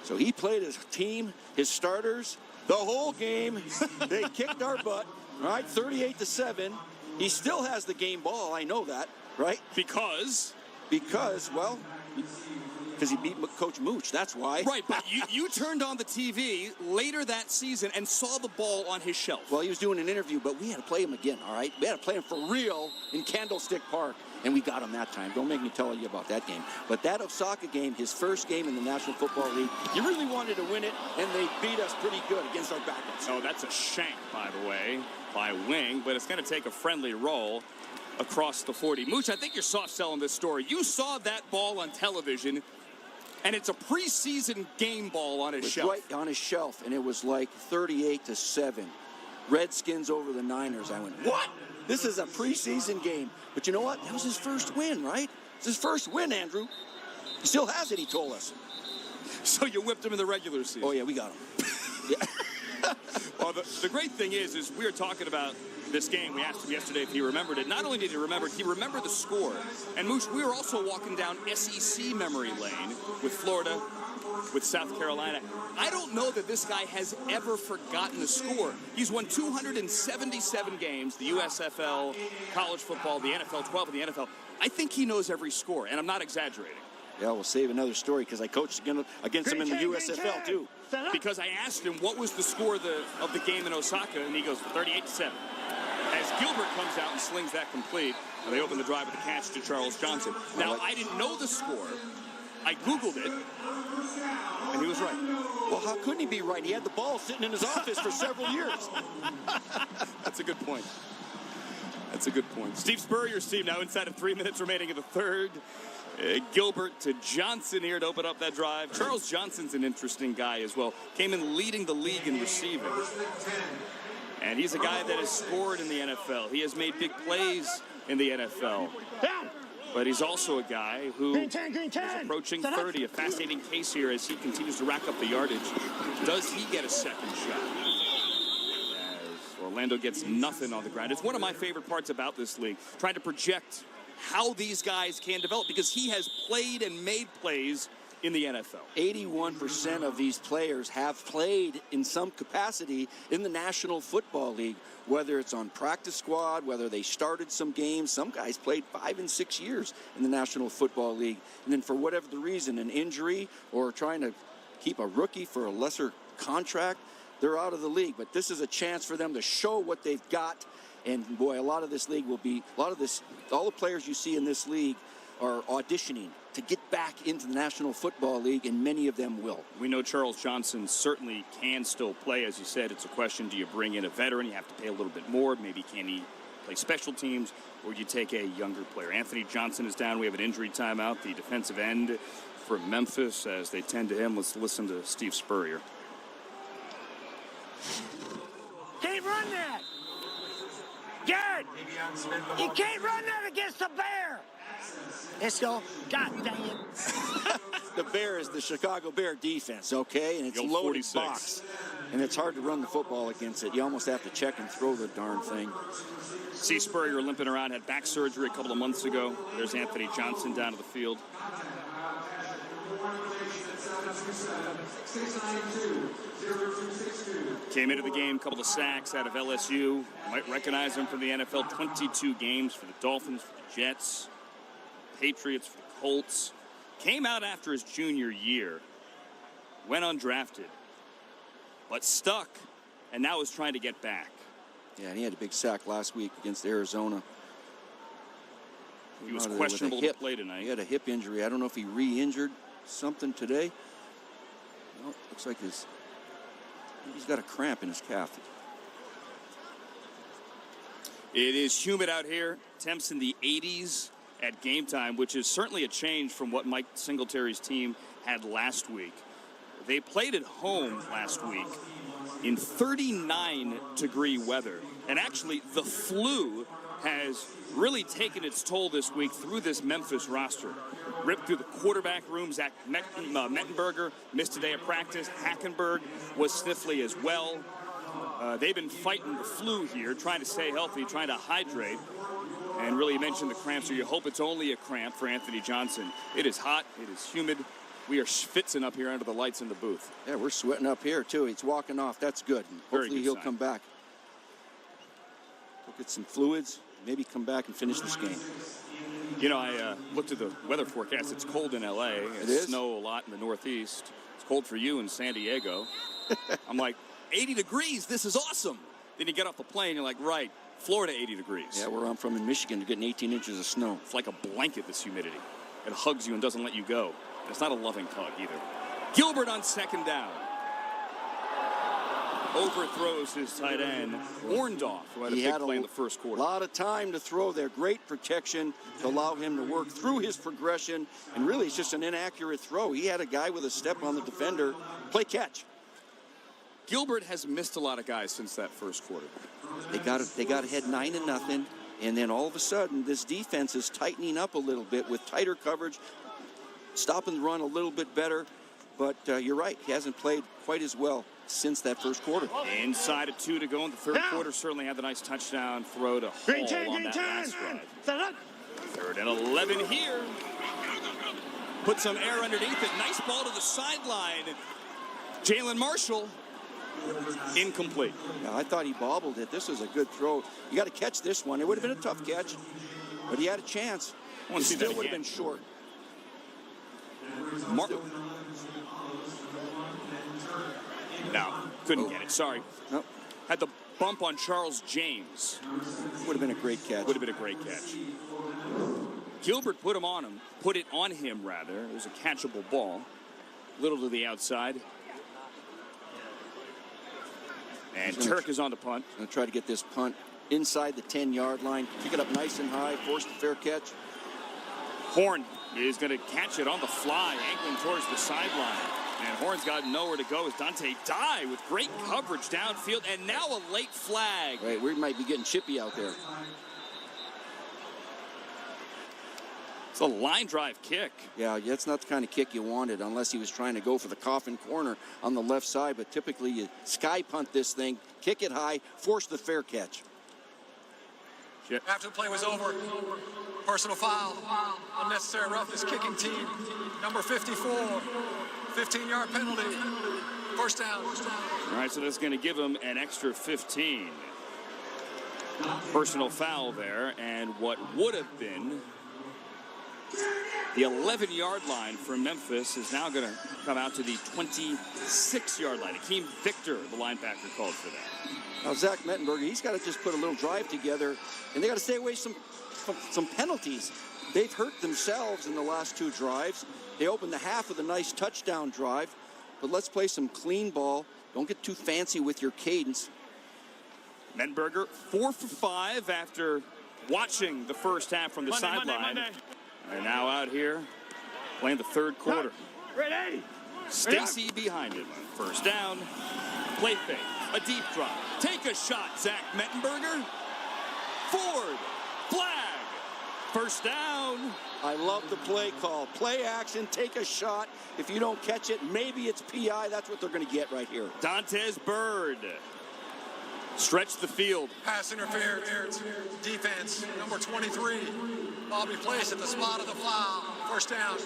S12: So he played his team, his starters, the whole game. They kicked our butt, right? 38-7. He still has the game ball. I know that, right?
S11: Because,
S12: well, because he beat Coach Mooch. That's why.
S11: Right, but you turned on the TV later that season and saw the ball on his shelf.
S12: Well, he was doing an interview, but we had to play him again, all right? We had to play him for real in Candlestick Park, and we got him that time. Don't make me tell you about that game. But that Osaka game, his first game in the National Football League, you really wanted to win it, and they beat us pretty good against our backups.
S11: Oh, that's a shank, by the way, by Wing, but it's going to take a friendly roll across the 40. Mooch, I think you're soft-selling this story. You saw that ball on television, and it's a preseason game ball on his shelf.
S12: Right on his shelf, and it was like 38-7. Redskins over the Niners. I went, what? This is a preseason game. But you know what? That was his first win, right? It's his first win, Andrew. He still has it, he told us.
S11: So you whipped him in the regular season?
S12: Oh, yeah, we got him. Yeah.
S11: Well, the great thing is we were talking about this game. We asked him yesterday if he remembered it. Not only did he remember the score. And Mooch, we were also walking down SEC memory lane with Florida, with South Carolina. I don't know that this guy has ever forgotten the score. He's won 277 games, the USFL, college football, the NFL, 12 of the NFL. I think he knows every score, and I'm not exaggerating.
S12: Yeah, we'll save another story because I coached against him in the USFL, too.
S11: Because I asked him what was the score of the game in Osaka, and he goes 38-7. As Gilbert comes out and slings that complete, and they open the drive with a catch to Charles Johnson. Now, I didn't know the score. I Googled it, and he was right.
S12: Well, how couldn't he be right? He had the ball sitting in his office for several years.
S11: That's a good point. That's a good point. Steve Spurrier's team now inside of 3 minutes remaining in the third. Gilbert to Johnson here to open up that drive. Charles Johnson's an interesting guy as well. Came in leading the league in receiving. And he's a guy that has scored in the NFL. He has made big plays in the NFL. But he's also a guy who is approaching 30. A fascinating case here as he continues to rack up the yardage. Does he get a second shot? As Orlando gets nothing on the ground. It's one of my favorite parts about this league, trying to project how these guys can develop, because he has played and made plays in the NFL.
S12: 81% of these players have played in some capacity in the National Football League, whether it's on practice squad, whether they started some games. Some guys played 5 and 6 years in the National Football League. And then for whatever the reason, an injury or trying to keep a rookie for a lesser contract, they're out of the league. But this is a chance for them to show what they've got. And boy, a lot of this league will be, all the players you see in this league are auditioning to get back into the National Football League, and many of them will.
S11: We know Charles Johnson certainly can still play. As you said, it's a question, do you bring in a veteran? You have to pay a little bit more. Maybe can he play special teams, or do you take a younger player? Anthony Johnson is down. We have an injury timeout. The defensive end for Memphis, as they tend to him. Let's listen to Steve Spurrier.
S4: Can't run that. Garrett, you can't run that against the Bear. Let's go. God dang it.
S12: The Bear is the Chicago Bear defense, okay? And it's loaded
S11: 46.
S12: box. And it's hard to run the football against it. You almost have to check and throw the darn thing.
S11: See Spurrier limping around, had back surgery a couple of months ago. There's Anthony Johnson down to the field. Came into the game, a couple of sacks out of LSU. You might recognize him from the NFL. 22 games for the Dolphins, for the Jets, Patriots, for the Colts. Came out after his junior year. Went undrafted. But stuck, and now is trying to get back.
S12: Yeah, and he had a big sack last week against Arizona.
S11: He was questionable to play tonight.
S12: He had a hip injury. I don't know if he re-injured something today. Well, looks like he's got a cramp in his calf.
S11: It is humid out here. Temps in the 80s at game time, which is certainly a change from what Mike Singletary's team had last week. They played at home last week in 39-degree weather. And actually, the flu has really taken its toll this week through this Memphis roster. Ripped through the quarterback room. Zach Mettenberger missed a day of practice. Hackenberg was sniffly as well. They've been fighting the flu here, trying to stay healthy, trying to hydrate. And really, you mentioned the cramps, so you hope it's only a cramp for Anthony Johnson. It is hot. It is humid. We are schwitzing up here under the lights in the booth.
S12: Yeah, we're sweating up here, too. He's walking off. That's good. Hopefully he'll come back. Look at some fluids. Maybe come back and finish this game.
S11: You know, I looked at the weather forecast. It's cold in L.A.
S12: It is?
S11: Snow a lot in the Northeast. It's cold for you in San Diego. I'm like, 80 degrees. This is awesome. Then you get off the plane. You're like, right, Florida, 80 degrees.
S12: Yeah, where I'm from in Michigan, you're getting 18 inches of snow.
S11: It's like a blanket, this humidity. It hugs you and doesn't let you go. It's not a loving hug either. Gilbert on second down. Overthrows his tight end, Orndorff, who had a big play in the first quarter.
S12: A lot of time to throw there. Great protection to allow him to work through his progression. And really, it's just an inaccurate throw. He had a guy with a step on the defender. Play catch.
S11: Gilbert has missed a lot of guys since that first quarter.
S12: They got ahead 9-0, and then all of a sudden, this defense is tightening up a little bit with tighter coverage, stopping the run a little bit better. But you're right, he hasn't played quite as well since that first quarter.
S11: Inside of 2 to go in the third quarter. Certainly had the nice touchdown throw to Hall on that last drive. 3rd and 11 here. Put some air underneath it. Nice ball to the sideline. Jalen Marshall. Incomplete.
S12: Yeah, I thought he bobbled it. This is a good throw. You got to catch this one. It would have been a tough catch, but he had a chance. It still would have been short.
S11: No, couldn't get it. Sorry.
S12: Nope.
S11: Had the bump on Charles James.
S12: Would have been a great catch.
S11: Would have been a great catch. Gilbert put it on him. It was a catchable ball. Little to the outside. And Turk is on the punt.
S12: Going to try to get this punt inside the 10-yard line. Kick it up nice and high. Force the fair catch.
S11: Horn is going to catch it on the fly, angling towards the sideline. And Horn's got nowhere to go as Dante Dye with great coverage downfield. And now a late flag.
S12: Wait, we might be getting chippy out there.
S11: It's a line drive kick.
S12: Yeah, that's not the kind of kick you wanted unless he was trying to go for the coffin corner on the left side. But typically you sky punt this thing, kick it high, force the fair catch.
S8: After the play was over, personal foul, unnecessary roughness, kicking team, number 54, 15-yard penalty, first down.
S11: All right, so that's going to give him an extra 15. Personal foul there, and what would have been the 11-yard line for Memphis is now going to come out to the 26-yard line. Akeem Victor, the linebacker, called for that.
S12: Now, Zach Mettenberger, he's got to just put a little drive together, and they got to stay away from penalties. They've hurt themselves in the last 2 drives. They opened the half with a nice touchdown drive, but let's play some clean ball. Don't get too fancy with your cadence.
S11: Mettenberger, 4 for 5 after watching the first half from the sideline. And now out here playing the third quarter.
S4: Ready?
S11: Stacy behind him. First down. Play fake. A deep drop. Take a shot, Zach Mettenberger. Forward. Flag. First down.
S12: I love the play call. Play action, take a shot. If you don't catch it, maybe it's PI. That's what they're going to get right here.
S11: Dantes Bird. Stretch the field.
S8: Pass interference. Defense, number 23. Ball be placed at the spot of the foul. First down.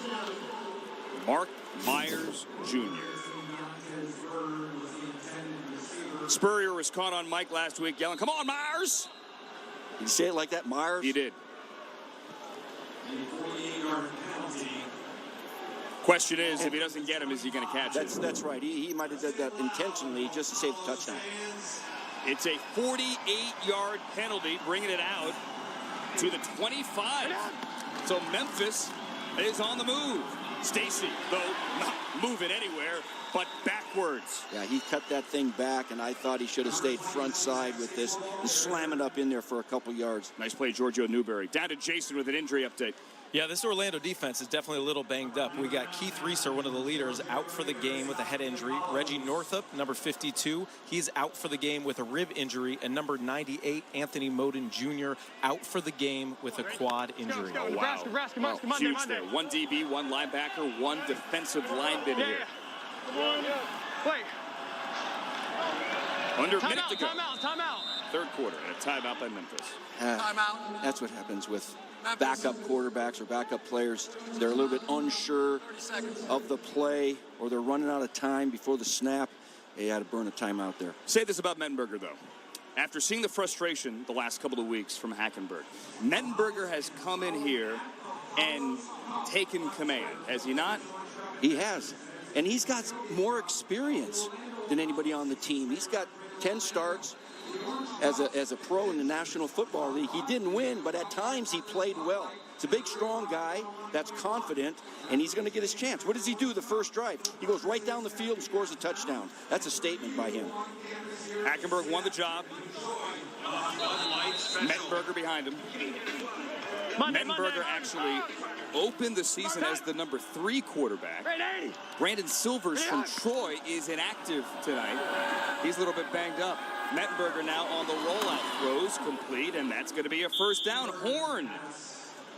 S11: Mark Myers Jr. Spurrier was caught on Mike last week yelling, "Come on, Myers!"
S12: Did you say it like that, Myers?
S11: He did. Question is, if he doesn't get him, is he going to catch it?
S12: That's right. He might have did that intentionally just to save the touchdown.
S11: It's a 48-yard penalty, bringing it out to the 25. So Memphis is on the move. Stacy, though, not moving anywhere, but backwards.
S12: Yeah, he cut that thing back, and I thought he should have stayed front side with this and slam it up in there for a couple yards.
S11: Nice play, Giorgio Newberry. Down to Jason with an injury update.
S14: Yeah, this Orlando defense is definitely a little banged up. We got Keith Reeser, one of the leaders, out for the game with a head injury. Reggie Northup, number 52, he's out for the game with a rib injury. And number 98, Anthony Moden Jr., out for the game with a quad injury.
S11: Oh, wow. Huge there. One DB, one linebacker, one defensive lineman here.
S10: Wait.
S11: Under a minute to go.
S10: Timeout.
S11: Third quarter, and a timeout by Memphis.
S12: Timeout. That's what happens with backup quarterbacks or backup players. They're a little bit unsure of the play, or they're running out of time before the snap. They had to burn a timeout there.
S11: Say this about Mettenberger, though. After seeing the frustration the last couple of weeks from Hackenberg, Mettenberger has come in here and taken command, has he not?
S12: He has. And he's got more experience than anybody on the team. He's got 10 starts as a pro in the National Football League. He didn't win, but at times he played well. He's a big, strong guy that's confident, and he's going to get his chance. What does he do the first drive? He goes right down the field and scores a touchdown. That's a statement by him.
S11: Hackenberg won the job. Mettenberger behind him. Mettenberger actually opened the season as the number 3 quarterback. Brandon Silvers from Troy is inactive tonight. He's a little bit banged up. Mettenberger now on the rollout, throws complete, and that's going to be a first down. Horn.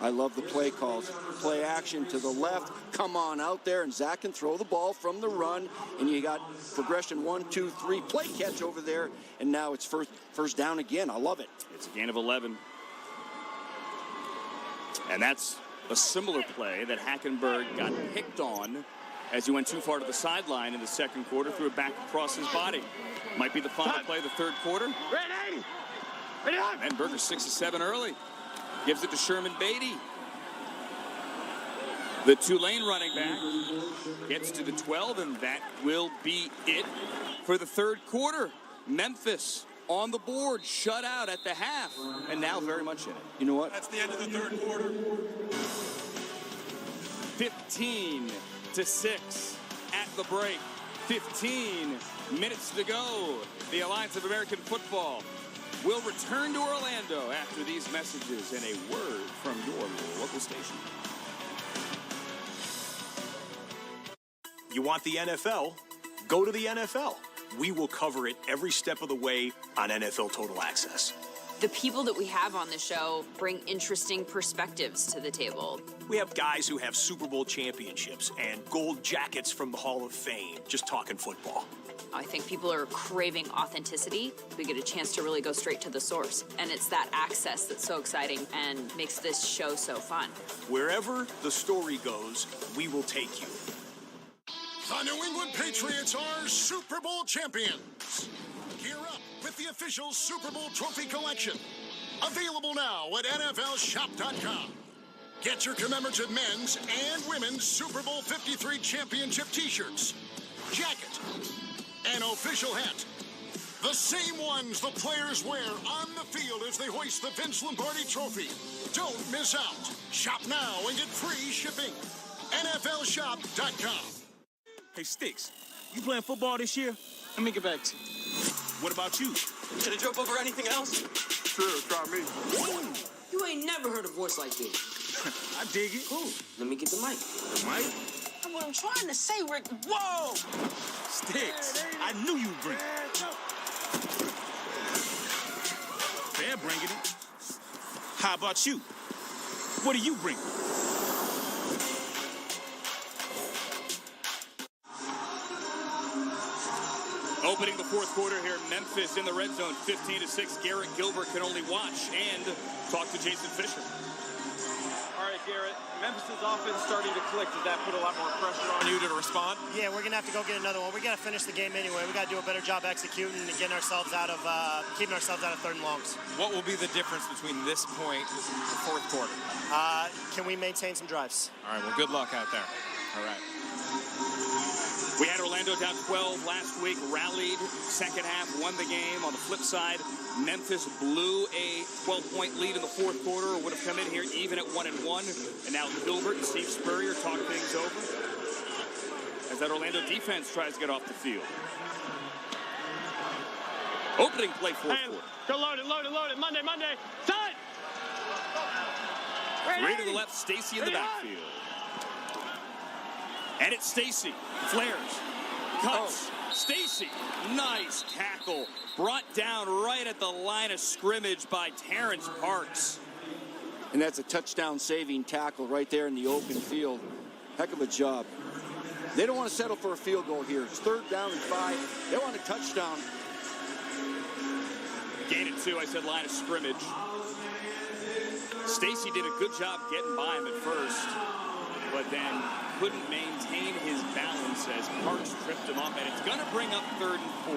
S12: I love the play calls. Play action to the left. Come on out there, and Zach can throw the ball from the run. And you got progression 1, 2, 3. Play catch over there, and now it's first down again. I love it.
S11: It's a gain of 11. And that's a similar play that Hackenberg got picked on as he went too far to the sideline in the second quarter, threw it back across his body. Might be the final play of the third quarter. Mettenberger 6 of 7 early. Gives it to Sherman Beatty. The Tulane running back gets to the 12, and that will be it for the third quarter. Memphis on the board, shut out at the half, and now very much in it.
S12: You know what?
S8: That's the end of the third quarter.
S11: 15-6 at the break. 15 minutes to go. The Alliance of American Football will return to Orlando after these messages and a word from your local station.
S6: You want the NFL? Go to the NFL. We will cover it every step of the way on NFL Total Access.
S7: The people that we have on the show bring interesting perspectives to the table.
S6: We have guys who have Super Bowl championships and gold jackets from the Hall of Fame, just talking football.
S7: I think people are craving authenticity. We get a chance to really go straight to the source. And it's that access that's so exciting and makes this show so fun.
S6: Wherever the story goes, we will take you.
S1: The New England Patriots are Super Bowl champions. Gear up with the official Super Bowl trophy collection. Available now at NFLShop.com. Get your commemorative men's and women's Super Bowl 53 championship t-shirts, jacket, and official hat. The same ones the players wear on the field as they hoist the Vince Lombardi trophy. Don't miss out. Shop now and get free shipping. NFLShop.com.
S6: Hey, Sticks, you playing football this year?
S10: Let me get back to you.
S6: What about you?
S10: Should I jump over anything else?
S1: Sure, try me.
S10: You ain't never heard a voice like this.
S6: I dig it.
S10: Cool. Let me get the mic.
S6: The mic?
S10: That's what I'm trying to say, Rick. Whoa!
S6: Sticks, I knew you'd bring it. They're bringing it. How about you? What do you bring?
S11: Opening the fourth quarter here, Memphis in the red zone, 15-6. Garrett Gilbert can only watch and talk to Jason Fisher.
S10: All right, Garrett. Memphis' offense starting to click. Does that put a lot more pressure on you to respond?
S17: Yeah, we're going to have to go get another one. We got to finish the game anyway. We got to do a better job executing and getting ourselves out of, keeping ourselves out of third and longs.
S10: What will be the difference between this point and the fourth quarter?
S17: Can we maintain some drives?
S10: All right, well, good luck out there. All right.
S11: We had Orlando down 12 last week, rallied, second half, won the game. On the flip side, Memphis blew a 12-point lead in the fourth quarter, or would have come in here even at 1-1. And now Gilbert and Steve Spurrier talk things over as that Orlando defense tries to get off the field. Opening play fourth quarter.
S10: Go load it. Monday. Set!
S11: Three to the left, Stacy in the backfield. And it's Stacy. Flares. Cuts. Stacy. Nice tackle. Brought down right at the line of scrimmage by Terrence Parks.
S12: And that's a touchdown-saving tackle right there in the open field. Heck of a job. They don't want to settle for a field goal here. It's 3rd down and 5. They want a touchdown.
S11: Gain it 2. I said line of scrimmage. Stacy did a good job getting by him at first, but then couldn't maintain his balance as Parks tripped him up, and it's going to bring up 3rd and 4.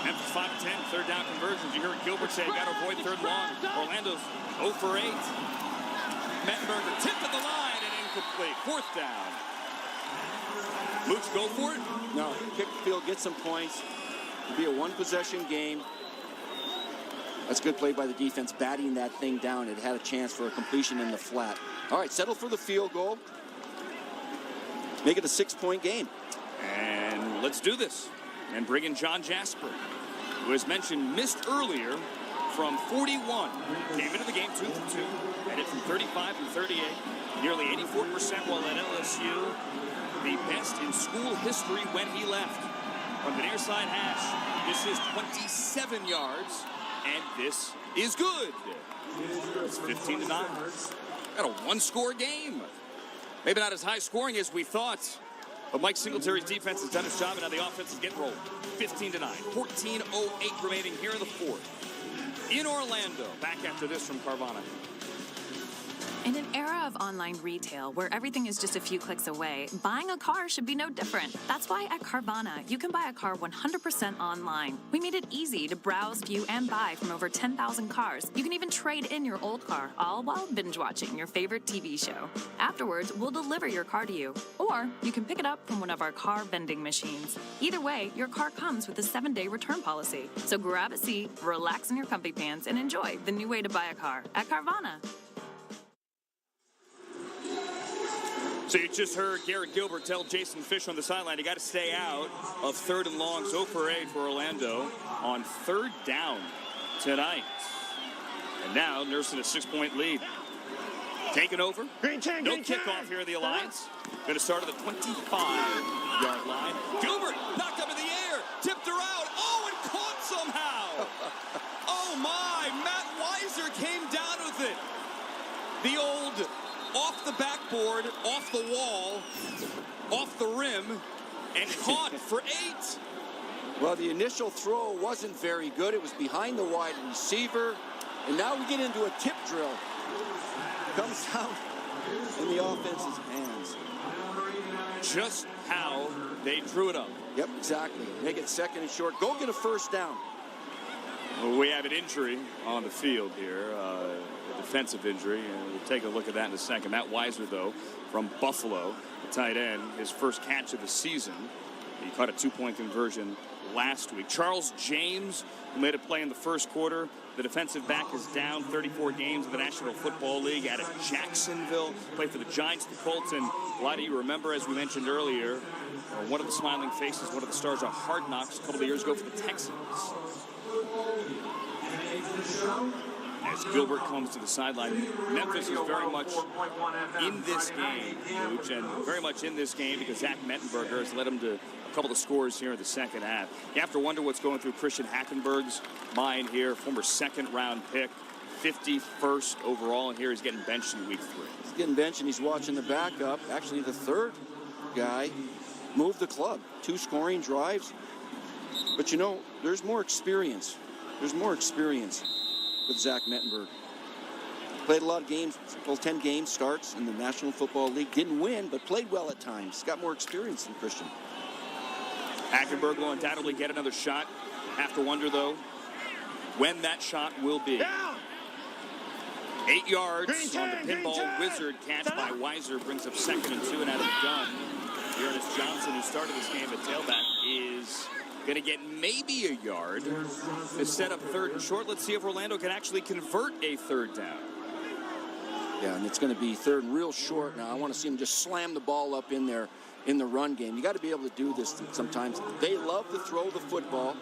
S11: Memphis 5 of 10, 3rd down conversions. You heard Gilbert say, got to avoid 3rd long. Orlando's 0 for 8. Mettenberger tipped at the line and incomplete. 4th down. Mooch, go for it?
S12: No, kick the field, get some points. It'll be a one-possession game. That's good play by the defense, batting that thing down. It had a chance for a completion in the flat. All right, settle for the field goal. Make it a 6-point game.
S11: And let's do this. And bring in John Jasper, who, as mentioned, missed earlier from 41. Came into the game 2 for 2. Had it from 35 and 38. Nearly 84% while at LSU. The best in school history when he left. From the near side hash, this is 27 yards. And this is good. It's 15-9. Got a one-score game. Maybe not as high scoring as we thought. But Mike Singletary's defense has done its job, and now the offense is getting rolled. 15-9. 14:08 remaining here in the fourth. In Orlando. Back after this from Carvana.
S3: In an era of online retail where everything is just a few clicks away, buying a car should be no different. That's why at Carvana, you can buy a car 100% online. We made it easy to browse, view, and buy from over 10,000 cars. You can even trade in your old car, all while binge-watching your favorite TV show. Afterwards, we'll deliver your car to you. Or you can pick it up from one of our car vending machines. Either way, your car comes with a 7-day return policy. So grab a seat, relax in your comfy pants, and enjoy the new way to buy a car at Carvana.
S11: So you just heard Garrett Gilbert tell Jason Fish on the sideline, you got to stay out of 3rd and long. 0 for 8 for Orlando on 3rd down tonight. And now nursing a 6-point lead. Taking over. No kickoff here in the Alliance. Going to start at the 25-yard line. Gilbert knocked up in the air, tipped her out. Oh, and caught somehow. Oh my! Matt Weiser came down with it. The old off the backboard, off the wall, off the rim, and caught for 8.
S12: Well, the initial throw wasn't very good. It was behind the wide receiver. And now we get into a tip drill. Comes down in the offense's hands.
S11: Just how they drew it up.
S12: Yep, exactly. Make it 2nd and short. Go get a 1st down.
S11: Well, we have an injury on the field here, a defensive injury, and we'll take a look at that in a second. Matt Weiser, though, from Buffalo, the tight end, his first catch of the season. He caught a 2-point conversion last week. Charles James, who made a play in the first quarter. The defensive back is down 34 games in the National Football League out of Jacksonville. Played for the Giants, the Colts, and a lot of you remember, as we mentioned earlier, one of the smiling faces, one of the stars of Hard Knocks a couple of years ago for the Texans. As Gilbert comes to the sideline, Memphis is very much in this game, Luch, and very much in this game because Zach Mettenberger has led him to a couple of scores here in the second half. You have to wonder what's going through Christian Hackenberg's mind here, former 2nd-round pick, 51st overall, and here he's getting benched in week 3.
S12: He's getting benched, and he's watching the backup, actually the 3rd guy, move the club. 2 scoring drives. But, you know, there's more experience. There's more experience with Zach Mettenberger. Played a lot of games, well, 10 game starts in the National Football League. Didn't win, but played well at times. Got more experience than Christian.
S11: Hackenberg will undoubtedly get another shot. Have to wonder, though, when that shot will be.
S10: Down.
S11: 8 yards on the pinball wizard. Catch by Weiser brings up 2nd and 2 and out of the gun. Ernest Johnson, who started this game at tailback, is going to get maybe a yard to set up 3rd and short. Let's see if Orlando can actually convert a 3rd down.
S12: Yeah, and it's going to be 3rd and real short now. I want to see him just slam the ball up in there in the run game. You got to be able to do this sometimes. They love to throw the football.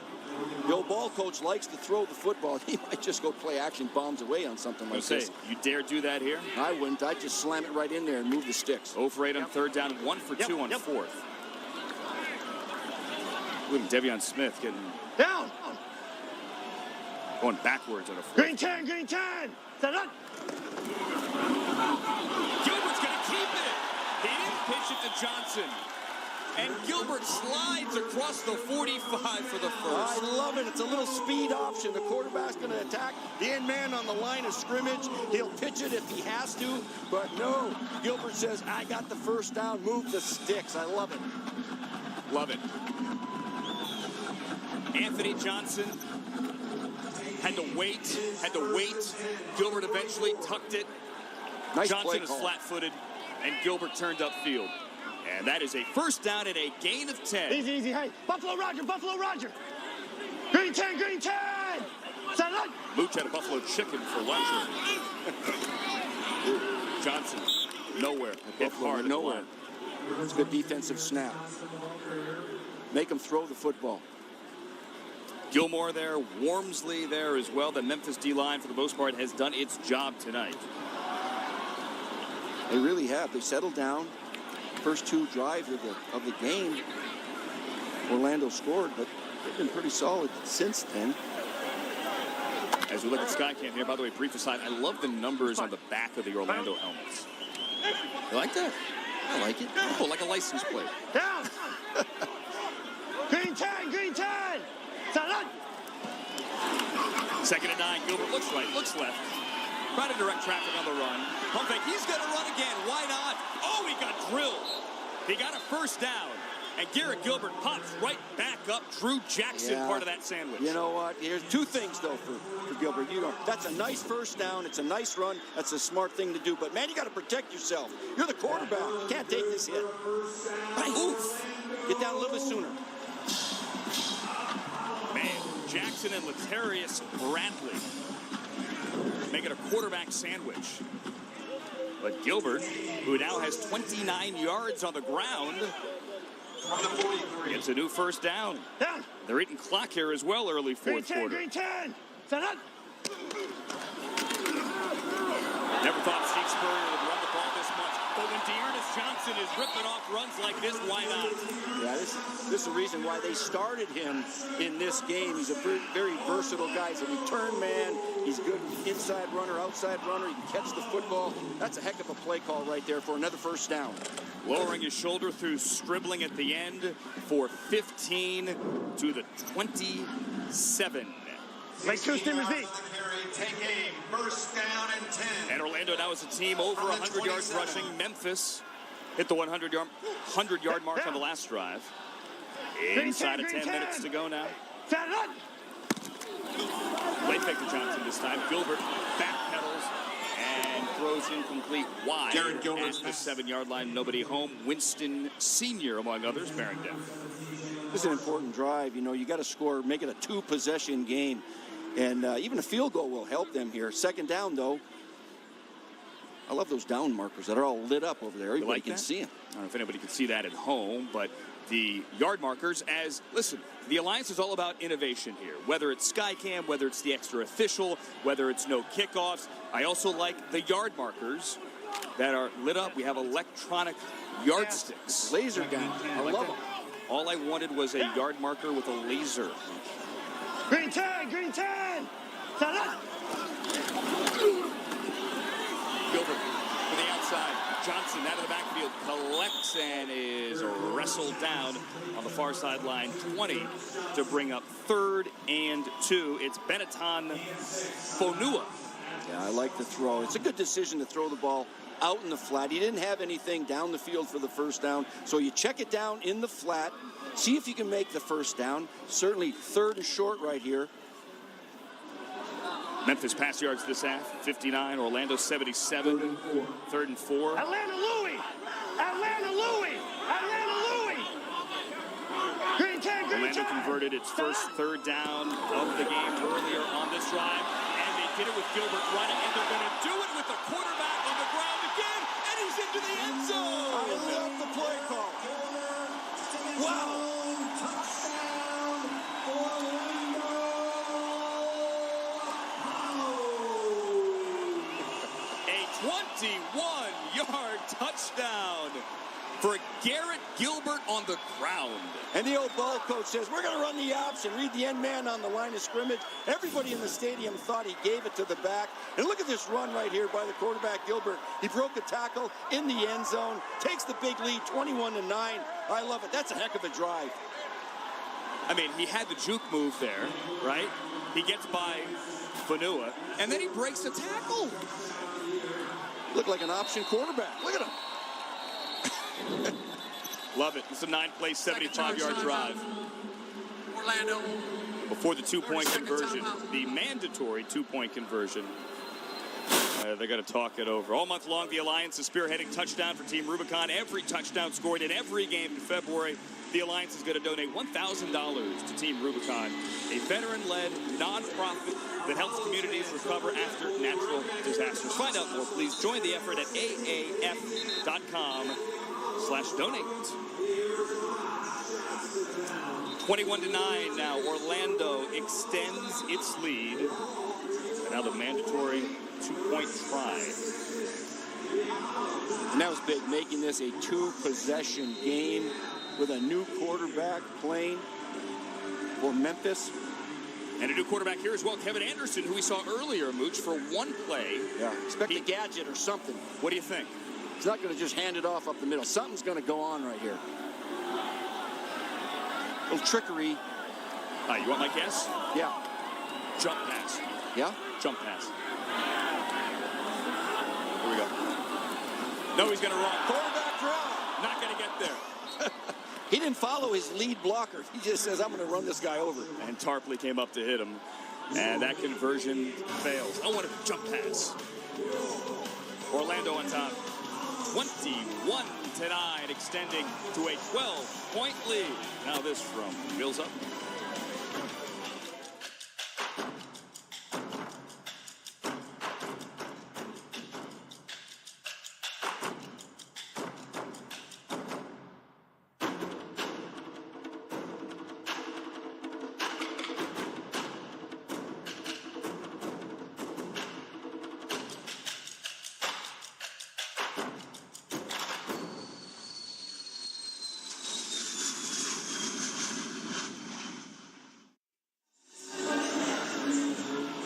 S12: The old ball coach likes to throw the football. He might just go play action bombs away on something like this.
S11: You dare do that here?
S12: I wouldn't. I'd just slam it right in there and move the sticks.
S11: 0 for 8 on 3rd down, 1 for 2 on 4th. Look at Devion Smith getting
S4: down.
S11: Going backwards on a 4th.
S4: Green 10, green 10. Set up.
S11: Gilbert's going to keep it. He didn't pitch it to Johnson. And Gilbert slides across the 45 for the first.
S12: I love it. It's a little speed option. The quarterback's going to attack the end man on the line of scrimmage. He'll pitch it if he has to, but no. Gilbert says, I got the first down. Move the sticks. I love it.
S11: Love it. Anthony Johnson had to wait. Gilbert eventually tucked it.
S12: Nice
S11: Johnson is flat-footed, and Gilbert turned upfield. And that is a first down and a gain of 10.
S4: Easy, easy. Hey, Buffalo Roger. Green 10, green 10. Set up.
S11: Mooch had a buffalo chicken for lunch. Johnson, nowhere. Hit hard
S12: nowhere. It's a good defensive snap. Make him throw the football.
S11: Gilmore there, Wormsley there as well. The Memphis D-line, for the most part, has done its job tonight.
S12: They really have. They settled down. First 2 drives of the game, Orlando scored, but they've been pretty solid since then.
S11: As we look at Skycam here, by the way, brief aside, I love the numbers on the back of the Orlando helmets. You like that?
S12: I like it.
S11: Oh, like a license plate.
S4: Down. Green 10, green 10. Set up.
S11: 2nd and 9. Gilbert looks right, looks left. Trying to direct traffic on the run. Pump fake. He's going to run again. Why not? Oh, he got drilled. He got a first down. And Garrett Gilbert pops right back up. Drew Jackson, part of that sandwich.
S12: You know what? Here's 2 things, though, for Gilbert. That's a nice first down. It's a nice run. That's a smart thing to do. But, man, you got to protect yourself. You're the quarterback. You can't take this hit. Right. Oof. Get down a little bit sooner.
S11: Man, Jackson and Latarius Bradley make it a quarterback sandwich. But Gilbert, who now has 29 yards on the ground, gets a new first down. They're eating clock here as well early 4th quarter.
S4: Green 10. Set up.
S11: Never thought Steve Spurrier would run the ball this much. But when Dearness Johnson is ripping off runs like this, why not?
S12: Yeah, this is the reason why they started him in this game. He's a very versatile guy. He's a return man. He's a good inside runner, outside runner. He can catch the football. That's a heck of a play call right there for another first down.
S11: Lowering his shoulder through scribbling at the end for 15 to the 27.
S4: Make 2 steamers deep.
S1: Take a first down and 10.
S11: And Orlando now is a team over 100 yards rushing. Memphis hit the 100-yard mark on the last drive. Inside of 10 minutes to go now. Play fake to Johnson this time. Gilbert backpedals and throws incomplete wide at the 7-yard line. Nobody home. Winston Sr., among others, bearing down.
S12: This is an important drive. You got to score, make it a 2-possession game. And even a field goal will help them here. 2nd down, though. I love those down markers that are all lit up over there. Everybody can see them.
S11: I don't know if anybody can see that at home, but the yard markers listen, the Alliance is all about innovation here. Whether it's Skycam, whether it's the extra official, whether it's no kickoffs. I also like the yard markers that are lit up. We have electronic yardsticks.
S12: Laser gun. I love them.
S11: All I wanted was a yard marker with a laser.
S4: Green 10, green 10. Set up.
S11: Gilbert to the outside. Johnson out of the backfield collects and is wrestled down on the far sideline. 20 to bring up 3rd and 2. It's Benetton Fonua.
S12: Yeah, I like the throw. It's a good decision to throw the ball out in the flat. He didn't have anything down the field for the first down, so you check it down in the flat. See if you can make the first down. Certainly 3rd and short right here.
S11: Memphis pass yards this half, 59. Orlando 77. 3rd and 4.
S4: Atlanta Louis! Atlanta Louis! Atlanta Louis! Green 10, green
S11: Orlando
S4: 10.
S11: converted its first 3rd down of the game earlier on this drive, and they did it with Gilbert running, and they're going to do it with the quarterback on the ground again, and he's into the end zone.
S12: I love the play call. Wow.
S11: A 21-yard touchdown for Garrett Gilbert on the ground.
S12: And the old ball coach says, we're going to run the option. Read the end man on the line of scrimmage. Everybody in the stadium thought he gave it to the back. And look at this run right here by the quarterback, Gilbert. He broke a tackle in the end zone, takes the big lead, 21-9. I love it. That's a heck of a drive.
S11: I mean, he had the juke move there, right? He gets by Fanua, and then he breaks the tackle.
S12: Looked like an option quarterback. Look at him.
S11: Love it. It's a 9-play, 75-yard drive.
S8: Orlando.
S11: Before the 2-point conversion, the mandatory 2-point conversion. They got to talk it over. All month long, the Alliance is spearheading touchdown for Team Rubicon. Every touchdown scored in every game in February. The Alliance is going to donate $1,000 to Team Rubicon, a veteran-led nonprofit that helps communities recover after natural disasters. Find out more, please. Join the effort at aaf.com/donate. 21-9 now. Orlando extends its lead. And now the mandatory 2-point try.
S12: And that was big, making this a 2-possession game with a new quarterback playing for Memphis.
S11: And a new quarterback here as well, Kevin Anderson, who we saw earlier, Mooch, for one play.
S12: Yeah, expect a gadget or something.
S11: What do you think?
S12: He's not going to just hand it off up the middle. Something's going to go on right here. A little trickery.
S11: You want my guess?
S12: Yeah.
S11: Jump pass.
S12: Yeah?
S11: Jump pass. Here we go. No, he's going to run.
S12: Quarterback draw.
S11: Not going to get there.
S12: He didn't follow his lead blocker. He just says, I'm going to run this guy over.
S11: And Tarpley came up to hit him. And that conversion fails. I want a jump pass. Orlando on top. 21-9, extending to a 12-point lead. Now this from Wheels Up.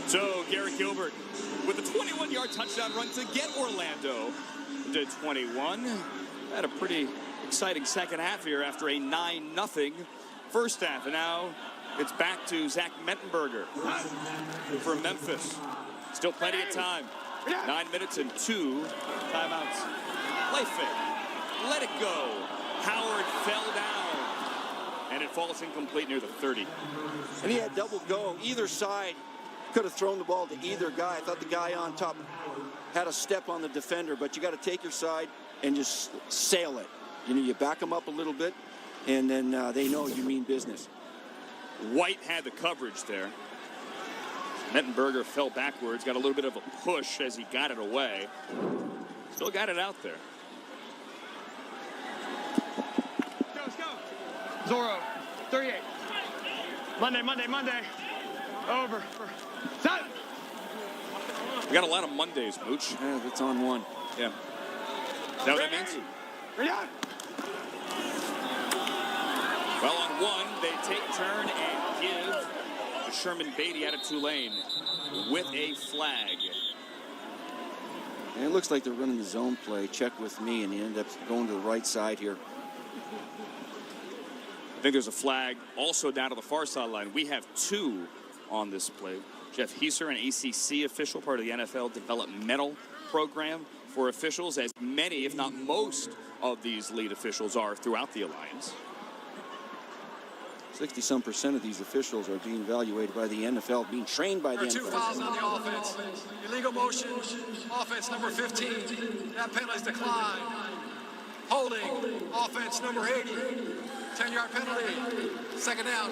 S11: So Garrett Gilbert with a 21-yard touchdown run to get Orlando to 21. Had a pretty exciting second half here after a 9-0 first half. And now it's back to Zach Mettenberger for Memphis. Still plenty of time. 9 minutes and 2 timeouts. Play fake. Let it go. Howard fell down. And it falls incomplete near the 30.
S12: And he had double go either side. Could have thrown the ball to either guy. I thought the guy on top had a step on the defender, but you got to take your side and just sail it. You know, you back them up a little bit, and then they know you mean business.
S11: White had the coverage there. Mettenberger fell backwards, got a little bit of a push as he got it away. Still got it out there.
S4: Let's go. Zorro, 38. Monday. Over. Set.
S11: We got a lot of Mondays, Mooch.
S12: Yeah, that's on one.
S11: Yeah. Is that what that means?
S4: Ready?
S11: Well, on one, they take turn and give to Sherman Beatty out of Tulane with a flag.
S12: And it looks like they're running the zone play. Check with me, and he ended up going to the right side here.
S11: I think there's a flag also down to the far sideline. We have 2 on this play. Jeff Heiser, an ACC official, part of the NFL developmental program for officials, as many, if not most, of these lead officials are throughout the Alliance.
S12: 60-some% of these officials are being evaluated by the NFL, being trained by the
S8: There are 2
S12: NFL.
S8: fouls on the offense. Illegal motion, offense number 15. That penalty is declined. Holding, offense number 80. 10-yard penalty. Second down.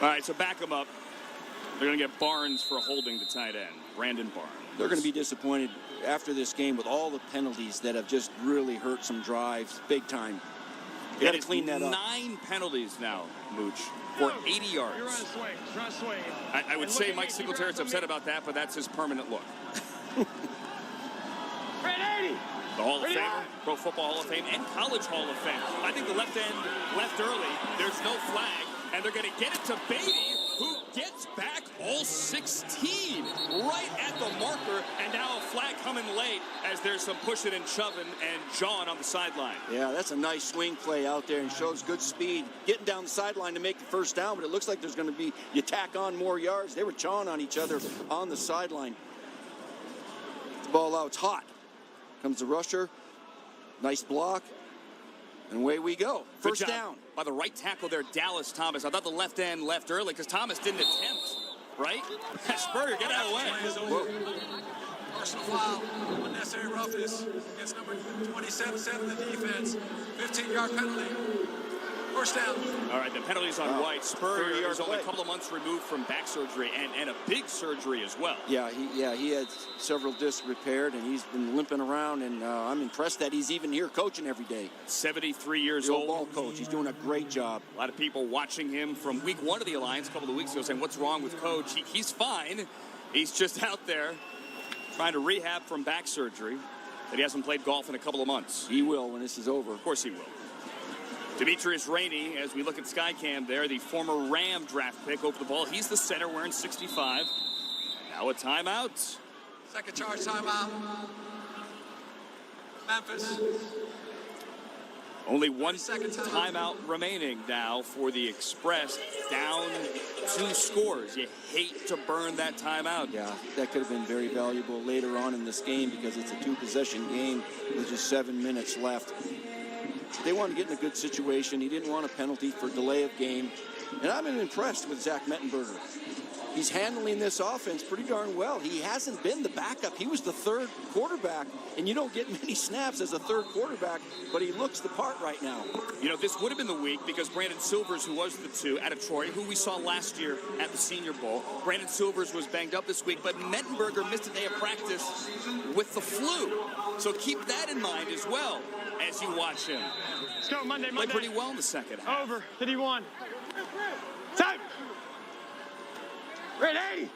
S11: All right, so back them up. They're going to get Barnes for holding the tight end, Brandon Barnes.
S12: They're going to be disappointed after this game with all the penalties that have just really hurt some drives big time. You got to clean that up.
S11: 9 penalties now, Mooch, for 80 yards.
S10: You're on a swing. You're on a swing.
S11: I would say Mike Singletary's upset about that, but that's his permanent look.
S10: Red 80.
S11: The Hall of Famer, Pro Football Hall of Fame, and College Hall of Fame. I think the left end left early. There's no flag, and they're going to get it to Beatty, who gets back all 16 right at the marker, and now a flag coming late as there's some pushing and shoving and jawing on the sideline.
S12: Yeah, that's a nice swing play out there and shows good speed. Getting down the sideline to make the first down, but it looks like there's going to be, you tack on more yards. They were chawing on each other on the sideline. The ball out, it's hot. Comes the rusher, nice block, and away we go. First down.
S11: By the right tackle there, Dallas Thomas. I thought the left end left early because Thomas didn't attempt, right? Spurrier, get out of the way.
S8: Personal foul, unnecessary roughness against number 27 of the defense. 15-yard penalty. First down.
S11: All right, the penalties on White. Spurrier is only a couple of months removed from back surgery and a big surgery as well.
S12: Yeah, he had several discs repaired, and he's been limping around, and I'm impressed that he's even here coaching every day.
S11: 73 years
S12: the
S11: old.
S12: Ball coach. He's doing a great job.
S11: A lot of people watching him from week 1 of the Alliance a couple of weeks ago saying, what's wrong with Coach? He's fine. He's just out there trying to rehab from back surgery that he hasn't played golf in a couple of months.
S12: He will when this is over.
S11: Of course he will. Demetrius Rainey, as we look at Skycam there, the former Ram draft pick over the ball. He's the center wearing 65. Now a timeout.
S8: Second charge timeout. Memphis.
S11: Only 1 timeout remaining now for the Express. Down 2 scores. You hate to burn that timeout.
S12: Yeah, that could have been very valuable later on in this game because it's a 2-possession game with just 7 minutes left. They want to get in a good situation. He didn't want a penalty for delay of game. And I've been impressed with Zach Mettenberger. He's handling this offense pretty darn well. He hasn't been the backup. He was the 3rd quarterback, and you don't get many snaps as a 3rd quarterback, but he looks the part right now.
S11: You know, this would have been the week because Brandon Silvers, who was the 2 out of Troy, who we saw last year at the Senior Bowl, Brandon Silvers was banged up this week, but Mettenberger missed a day of practice with the flu. So keep that in mind as well as you watch him.
S10: Let's go, Monday.
S11: Played pretty well in the second half.
S10: Over. 51. Time. Red 80.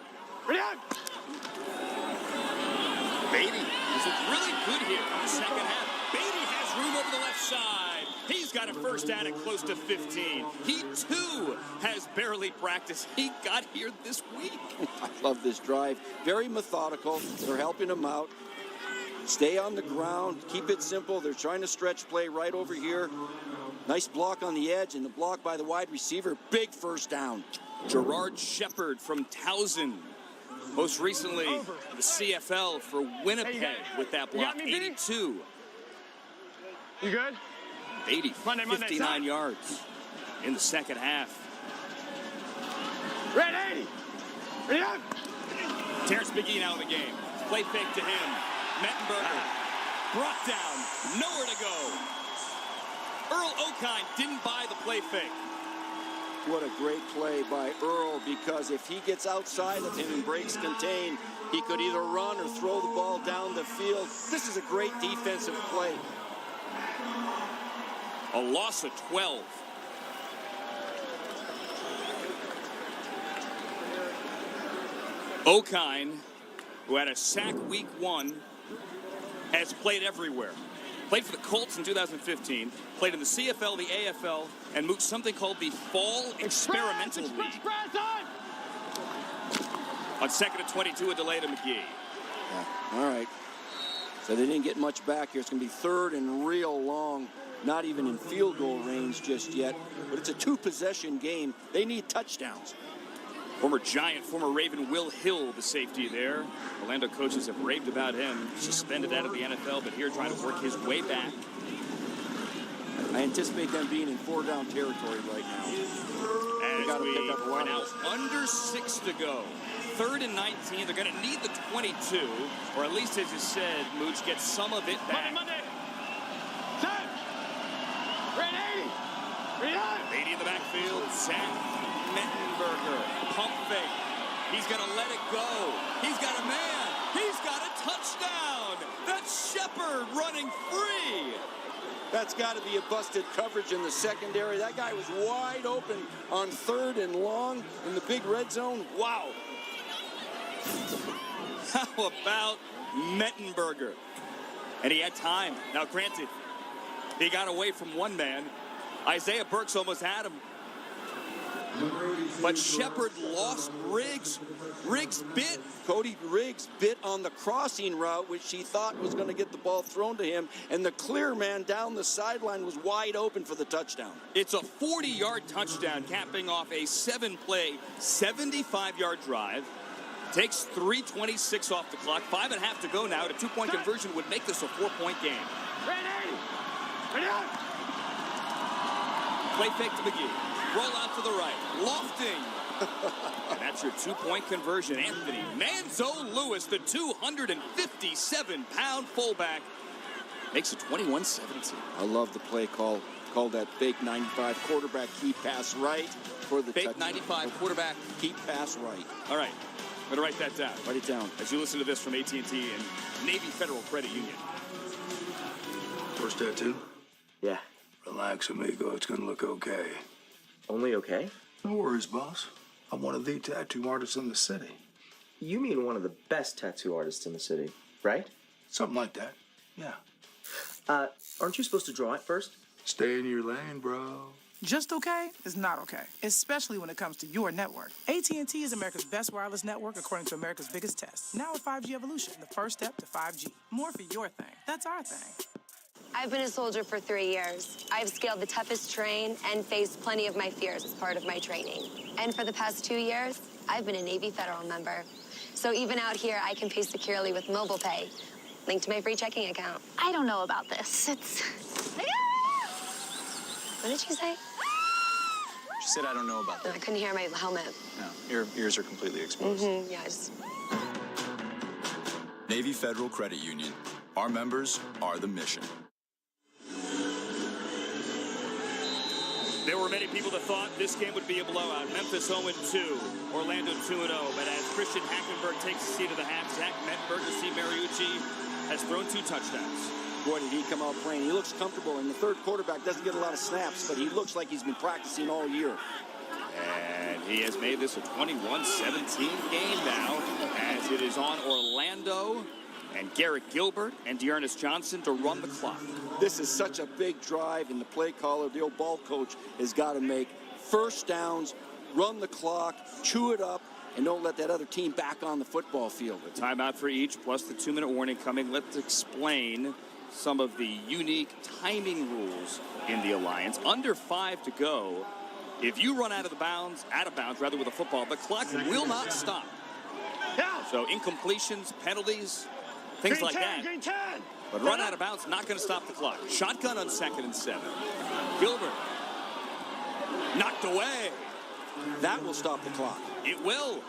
S10: Ready up.
S11: Beatty has looked really good here in the second half. Beatty has room over the left side. He's got a first down at close to 15. He, too, has barely practiced. He got here this week.
S12: I love this drive. Very methodical. They're helping him out. Stay on the ground. Keep it simple. They're trying to stretch play right over here. Nice block on the edge, and the block by the wide receiver. Big first down.
S11: Gerard Shepard from Towson. Most recently, the CFL for Winnipeg with that block. 82.
S10: You good?
S11: Beatty, 59 yards in the second half.
S10: Red 80. Ready up.
S11: Terrence McGee now in the game. Play fake to him. Mettenberger brought down. Nowhere to go. Earl Okine didn't buy the play fake.
S12: What a great play by Earl, because if he gets outside of him and breaks contain, he could either run or throw the ball down the field. This is a great defensive play.
S11: A loss of 12. Okine, who had a sack week 1, has played everywhere. Played for the Colts in 2015, played in the CFL, the AFL, and moved something called the Fall Experimental League. On 2nd and 22, a delay to McGee.
S12: Yeah. All right. So they didn't get much back here. It's going to be 3rd and real long, not even in field goal range just yet. But it's a 2-possession game. They need touchdowns.
S11: Former Giant, former Raven Will Hill, the safety there. Orlando coaches have raved about him. Suspended out of the NFL, but here trying to work his way back.
S12: I anticipate them being in 4-down territory right now.
S11: As we are now under 6 to go. 3rd and 19. They're going to need the 22, or at least, as you said, Mooch, get some of it back.
S4: Monday. Set. Ready.
S11: 80 in the backfield. Zach Mettenberger. Pump fake. He's going to let it go. He's got a man. He's got a touchdown. That's Shepard running free.
S12: That's got to be a busted coverage in the secondary. That guy was wide open on 3rd and long in the big red zone. Wow.
S11: How about Mettenberger? And he had time. Now, granted, he got away from one man. Isaiah Burks almost had him. But Shepard lost Riggs. Riggs bit.
S12: Cody Riggs bit on the crossing route, which he thought was going to get the ball thrown to him, and the clear man down the sideline was wide open for the touchdown.
S11: It's a 40-yard touchdown, capping off a 7-play, 75-yard drive. Takes 3:26 off the clock. 5.5 to go now. A 2-point conversion would make this a 4-point game.
S4: Ready up.
S11: Play fake to McGee. Roll out to the right. Lofting. And that's your 2-point conversion. Anthony Manzo Lewis, the 257-pound fullback, makes it 21-17.
S12: I love the play call. Called that fake 95 quarterback keep pass right for the
S11: fake 95 quarterback
S12: keep pass right.
S11: All right. I'm going to write that down.
S12: Write it down.
S11: As you listen to this from AT&T and Navy Federal Credit Union.
S31: First tattoo?
S18: Yeah.
S31: Relax, amigo. It's going to look okay.
S18: Only okay?
S31: No worries, boss. I'm one of the tattoo artists in the city.
S18: You mean one of the best tattoo artists in the city, right?
S31: Something like that. Yeah.
S18: Aren't you supposed to draw it first?
S31: Stay in your lane, bro.
S19: Just okay is not okay, especially when it comes to your network. AT&T is America's best wireless network according to America's biggest test. Now with 5G evolution, the first step to 5G. More for your thing. That's our thing.
S20: I've been a soldier for 3 years. I've scaled the toughest terrain and faced plenty of my fears as part of my training. And for the past 2 years, I've been a Navy Federal member. So even out here, I can pay securely with mobile pay, linked to my free checking account.
S2: I don't know about this. It's...
S20: What did she say?
S5: She said, I don't know about that.
S20: I couldn't hear my helmet.
S5: No, your ears are completely exposed.
S20: Yeah, I just...
S5: Navy Federal Credit Union. Our members are the mission.
S11: There were many people that thought this game would be a blowout. Memphis 0-2, Orlando 2-0. But as Christian Hackenberg takes a seat of the half, Zach Mettenberger, Steve Mariucci has thrown 2 touchdowns.
S12: Boy, did he come out playing. He looks comfortable, and the third quarterback doesn't get a lot of snaps, but he looks like he's been practicing all year.
S11: And he has made this a 21-17 game now, as it is on Orlando and Garrett Gilbert and Dearness Johnson to run the clock.
S12: This is such a big drive, and the play caller, the old ball coach, has got to make first downs, run the clock, chew it up, and don't let that other team back on the football field.
S11: A timeout for each, plus the 2-minute warning coming. Let's explain some of the unique timing rules in the Alliance. Under 5 to go. If you run out of bounds with a football, the clock will not stop. So incompletions, penalties, things like that. But run out of bounds, not going to stop the clock. Shotgun on 2nd and 7. Gilbert knocked away.
S12: That will stop the clock.
S11: It will.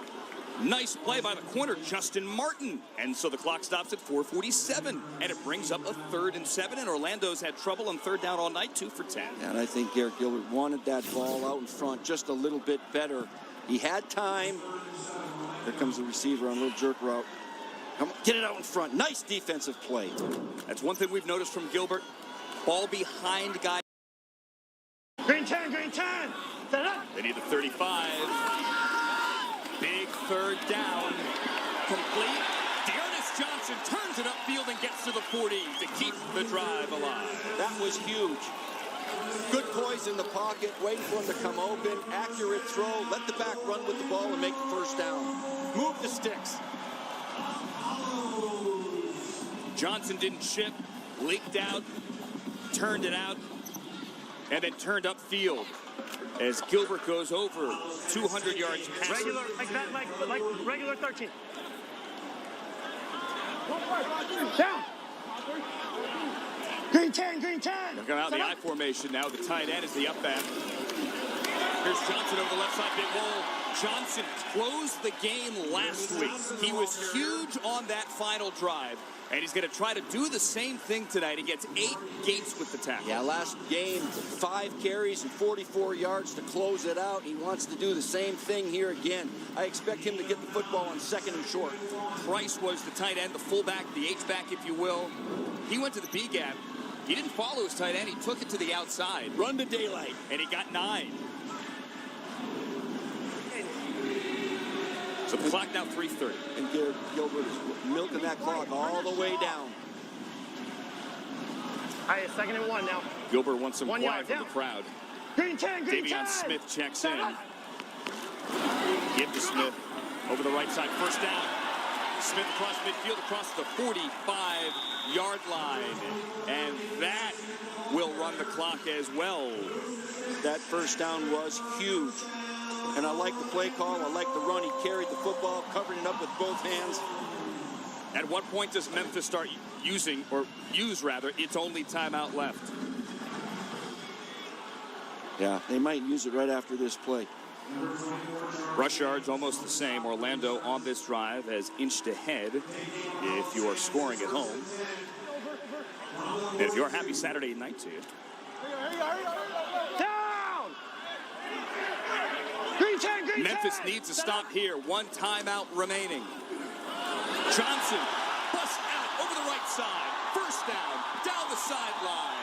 S11: Nice play by the corner, Justin Martin. And so the clock stops at 4:47, and it brings up a 3rd and 7. And Orlando's had trouble on 3rd down all night, 2 for 10.
S12: And I think Garrett Gilbert wanted that ball out in front just a little bit better. He had time. Here comes the receiver on a little jerk route. Come on, get it out in front. Nice defensive play.
S11: That's one thing we've noticed from Gilbert. Ball behind guy.
S4: Green 10, green 10.
S11: They need the 35. Big 3rd down. Complete. Dearness Johnson turns it upfield and gets to the 40 to keep the drive alive.
S12: That was huge. Good poise in the pocket, waiting for him to come open. Accurate throw. Let the back run with the ball and make the first down. Move the sticks.
S11: Johnson didn't chip, leaked out, turned it out, and then turned upfield as Gilbert goes over 200 yards passing.
S4: Regular, like that, like regular 13. Down. Green 10, green 10.
S11: Looking out the I formation now. The tight end is the up back. Here's Johnson over the left side, big hole. Johnson closed the game last week. He was huge on that final drive, and he's going to try to do the same thing tonight. He gets 8 gates with the tackle.
S12: Yeah, last game, 5 carries and 44 yards to close it out. He wants to do the same thing here again. I expect him to get the football on 2nd and short.
S11: Price was the tight end, the fullback, the H-back, if you will. He went to the B-gap. He didn't follow his tight end. He took it to the outside.
S12: Run to daylight.
S11: And he got 9. So the clock now 3:30.
S12: And Garrett Gilbert is milking that clock all the way down.
S17: All right, 2nd and 1 now.
S11: Gilbert wants some quiet from the crowd.
S17: Green 10, green 10.
S11: Davion Smith checks in. Give to Smith over the right side. First down. Smith across midfield, across the 45-yard line. And that will run the clock as well.
S12: That first down was huge. And I like the play call. I like the run. He carried the football, covering it up with both hands.
S11: At what point does Memphis start use its only timeout left?
S12: Yeah, they might use it right after this play.
S11: Rush yards almost the same. Orlando on this drive has inched ahead if you are scoring at home. And if you're happy Saturday night to you.
S4: Down! Green 10, green 10!
S11: Memphis needs to stop here. 1 timeout remaining. Johnson busts out over the right side. First down the sideline.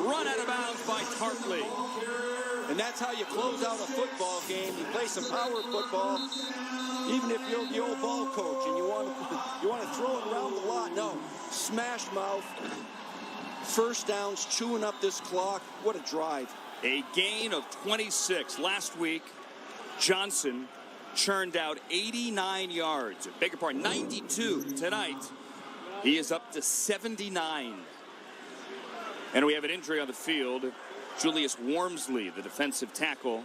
S11: Run out of bounds by Tarpley.
S12: And that's how you close out a football game. You play some power football, even if you're the old ball coach and you want to throw it around the lot. No, smash mouth. First downs, chewing up this clock. What a drive.
S11: A gain of 26. Last week, Johnson churned out 89 yards. Beg your pardon, 92 tonight. He is up to 79. And we have an injury on the field. Julius Wormsley, the defensive tackle,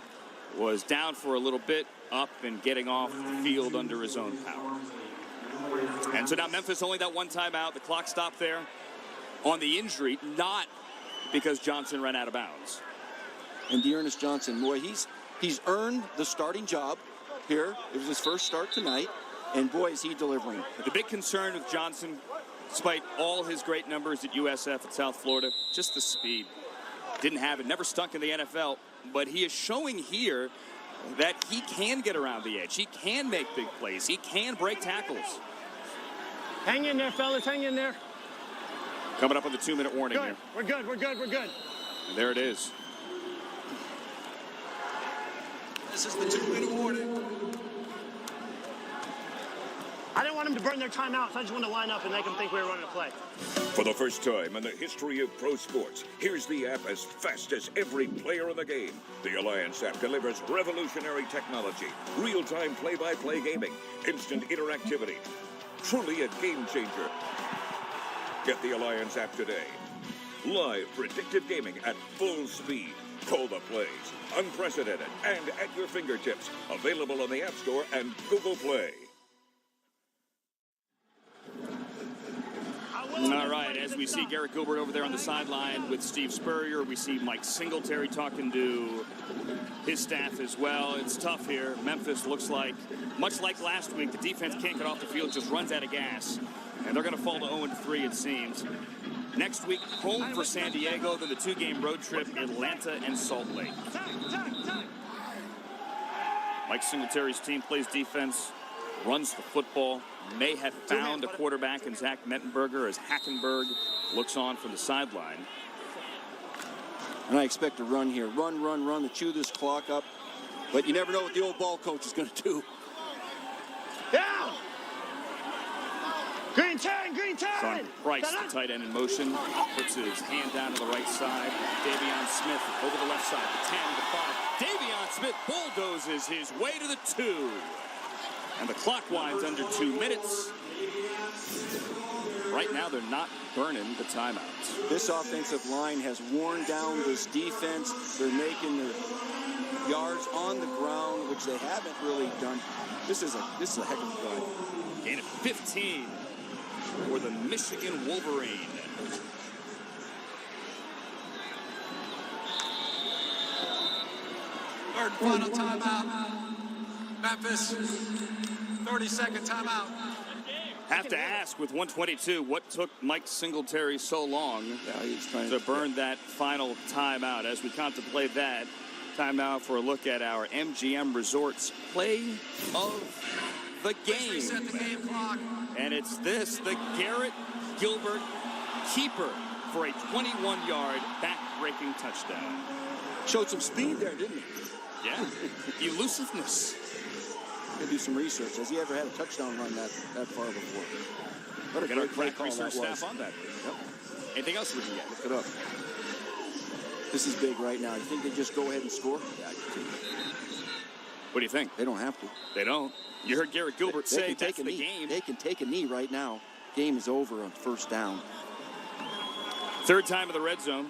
S11: was down for a little bit, up and getting off the field under his own power. And so now Memphis only got 1 timeout. The clock stopped there on the injury, not because Johnson ran out of bounds.
S12: And Dearness Johnson, boy, he's earned the starting job here. It was his first start tonight, and boy, is he delivering.
S11: The big concern with Johnson, despite all his great numbers at USF at South Florida, just the speed. Didn't have it, never stunk in the NFL, but he is showing here that he can get around the edge. He can make big plays. He can break tackles.
S4: Hang in there, fellas, hang in there.
S11: Coming up with a 2-minute warning
S4: Good.
S11: here.
S4: We're good, we're good, we're good.
S11: And there it is.
S31: This is the 2-minute warning.
S17: I didn't want them to burn their timeouts. I just wanted to line up and make them think we were running a play.
S9: For the first time in the history of pro sports, here's the app as fast as every player in the game. The Alliance app delivers revolutionary technology, real-time play-by-play gaming, instant interactivity. Truly a game changer. Get the Alliance app today. Live predictive gaming at full speed. Call the plays. Unprecedented and at your fingertips. Available on the App Store and Google Play.
S11: All right, as we see Garrett Gilbert over there on the sideline with Steve Spurrier, we see Mike Singletary talking to his staff as well. It's tough here. Memphis looks like, much like last week, the defense can't get off the field, just runs out of gas. And they're going to fall to 0-3, it seems. Next week, home for San Diego, then the 2-game road trip, Atlanta and Salt Lake. Mike Singletary's team plays defense, runs the football, may have found a quarterback in Zach Mettenberger as Hackenberg looks on from the sideline.
S12: And I expect a run here. Run to chew this clock up. But you never know what the old ball coach is going to do.
S4: Down! Green 10, green 10!
S11: Sean Price, the tight end in motion, puts his hand down to the right side. Davion Smith over the left side, the 10, the 5. Davion Smith bulldozes his way to the 2. And the clock winds under 2 minutes. Right now, they're not burning the timeouts.
S12: This offensive line has worn down this defense. They're making their yards on the ground, which they haven't really done. This is a heck of a drive.
S11: Gain of 15. for the Michigan Wolverine.
S8: Third final timeout. Memphis, 30-second timeout.
S11: Have to ask with 122, what took Mike Singletary so long to burn that final timeout? As we contemplate that, time now for a look at our MGM Resorts play of the game.
S8: Reset the game clock.
S11: And it's this, the Garrett Gilbert keeper for a 21-yard back-breaking touchdown.
S12: Showed some speed there, didn't he?
S11: Yeah, elusiveness.
S12: Gonna do some research. Has he ever had a touchdown run that far before? What a
S11: Get our
S12: great play
S11: crack
S12: call
S11: research
S12: that was.
S11: staff on that. Yep. Anything else we can get?
S12: Look it up. This is big right now. You think they just go ahead and score? Yeah, I do.
S11: What do you think?
S12: They don't have to.
S11: They don't. You heard Garrett Gilbert
S12: They
S11: say
S12: can
S11: that's
S12: take a
S11: the
S12: knee.
S11: game.
S12: They can take a knee right now. Game is over on first down.
S11: Third time in the red zone.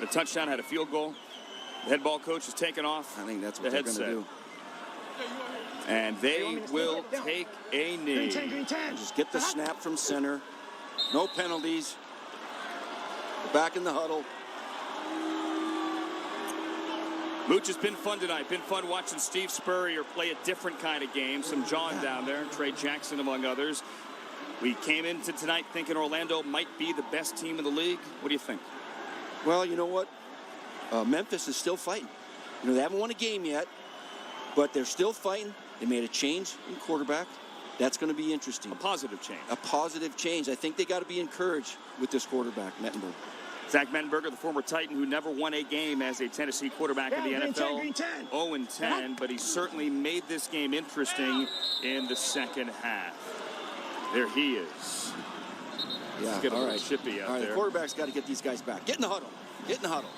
S11: A touchdown, had a field goal. The head ball coach is taking off.
S12: I think that's what they're going to do.
S11: And they will take a knee.
S12: Green 10. Just get the snap from center. No penalties. We're back in the huddle.
S11: Mooch, has been fun tonight. Been fun watching Steve Spurrier play a different kind of game. Some John down there, Trey Jackson among others. We came into tonight thinking Orlando might be the best team in the league. What do you think?
S12: Well, you know what? Memphis is still fighting. You know, they haven't won a game yet, but they're still fighting. They made a change in quarterback. That's going to be interesting.
S11: A positive change.
S12: A positive change. I think they got to be encouraged with this quarterback, Mettenberger.
S11: Zach Mettenberger, the former Titan who never won a game as a Tennessee quarterback in the NFL. 0-10, but he certainly made this game interesting in the second half. There he is.
S12: Yeah,
S11: Let's get a
S12: all
S11: little
S12: right.
S11: chippy out
S12: all right,
S11: there.
S12: The quarterback's got to get these guys back. Get in the huddle. Get in the huddle.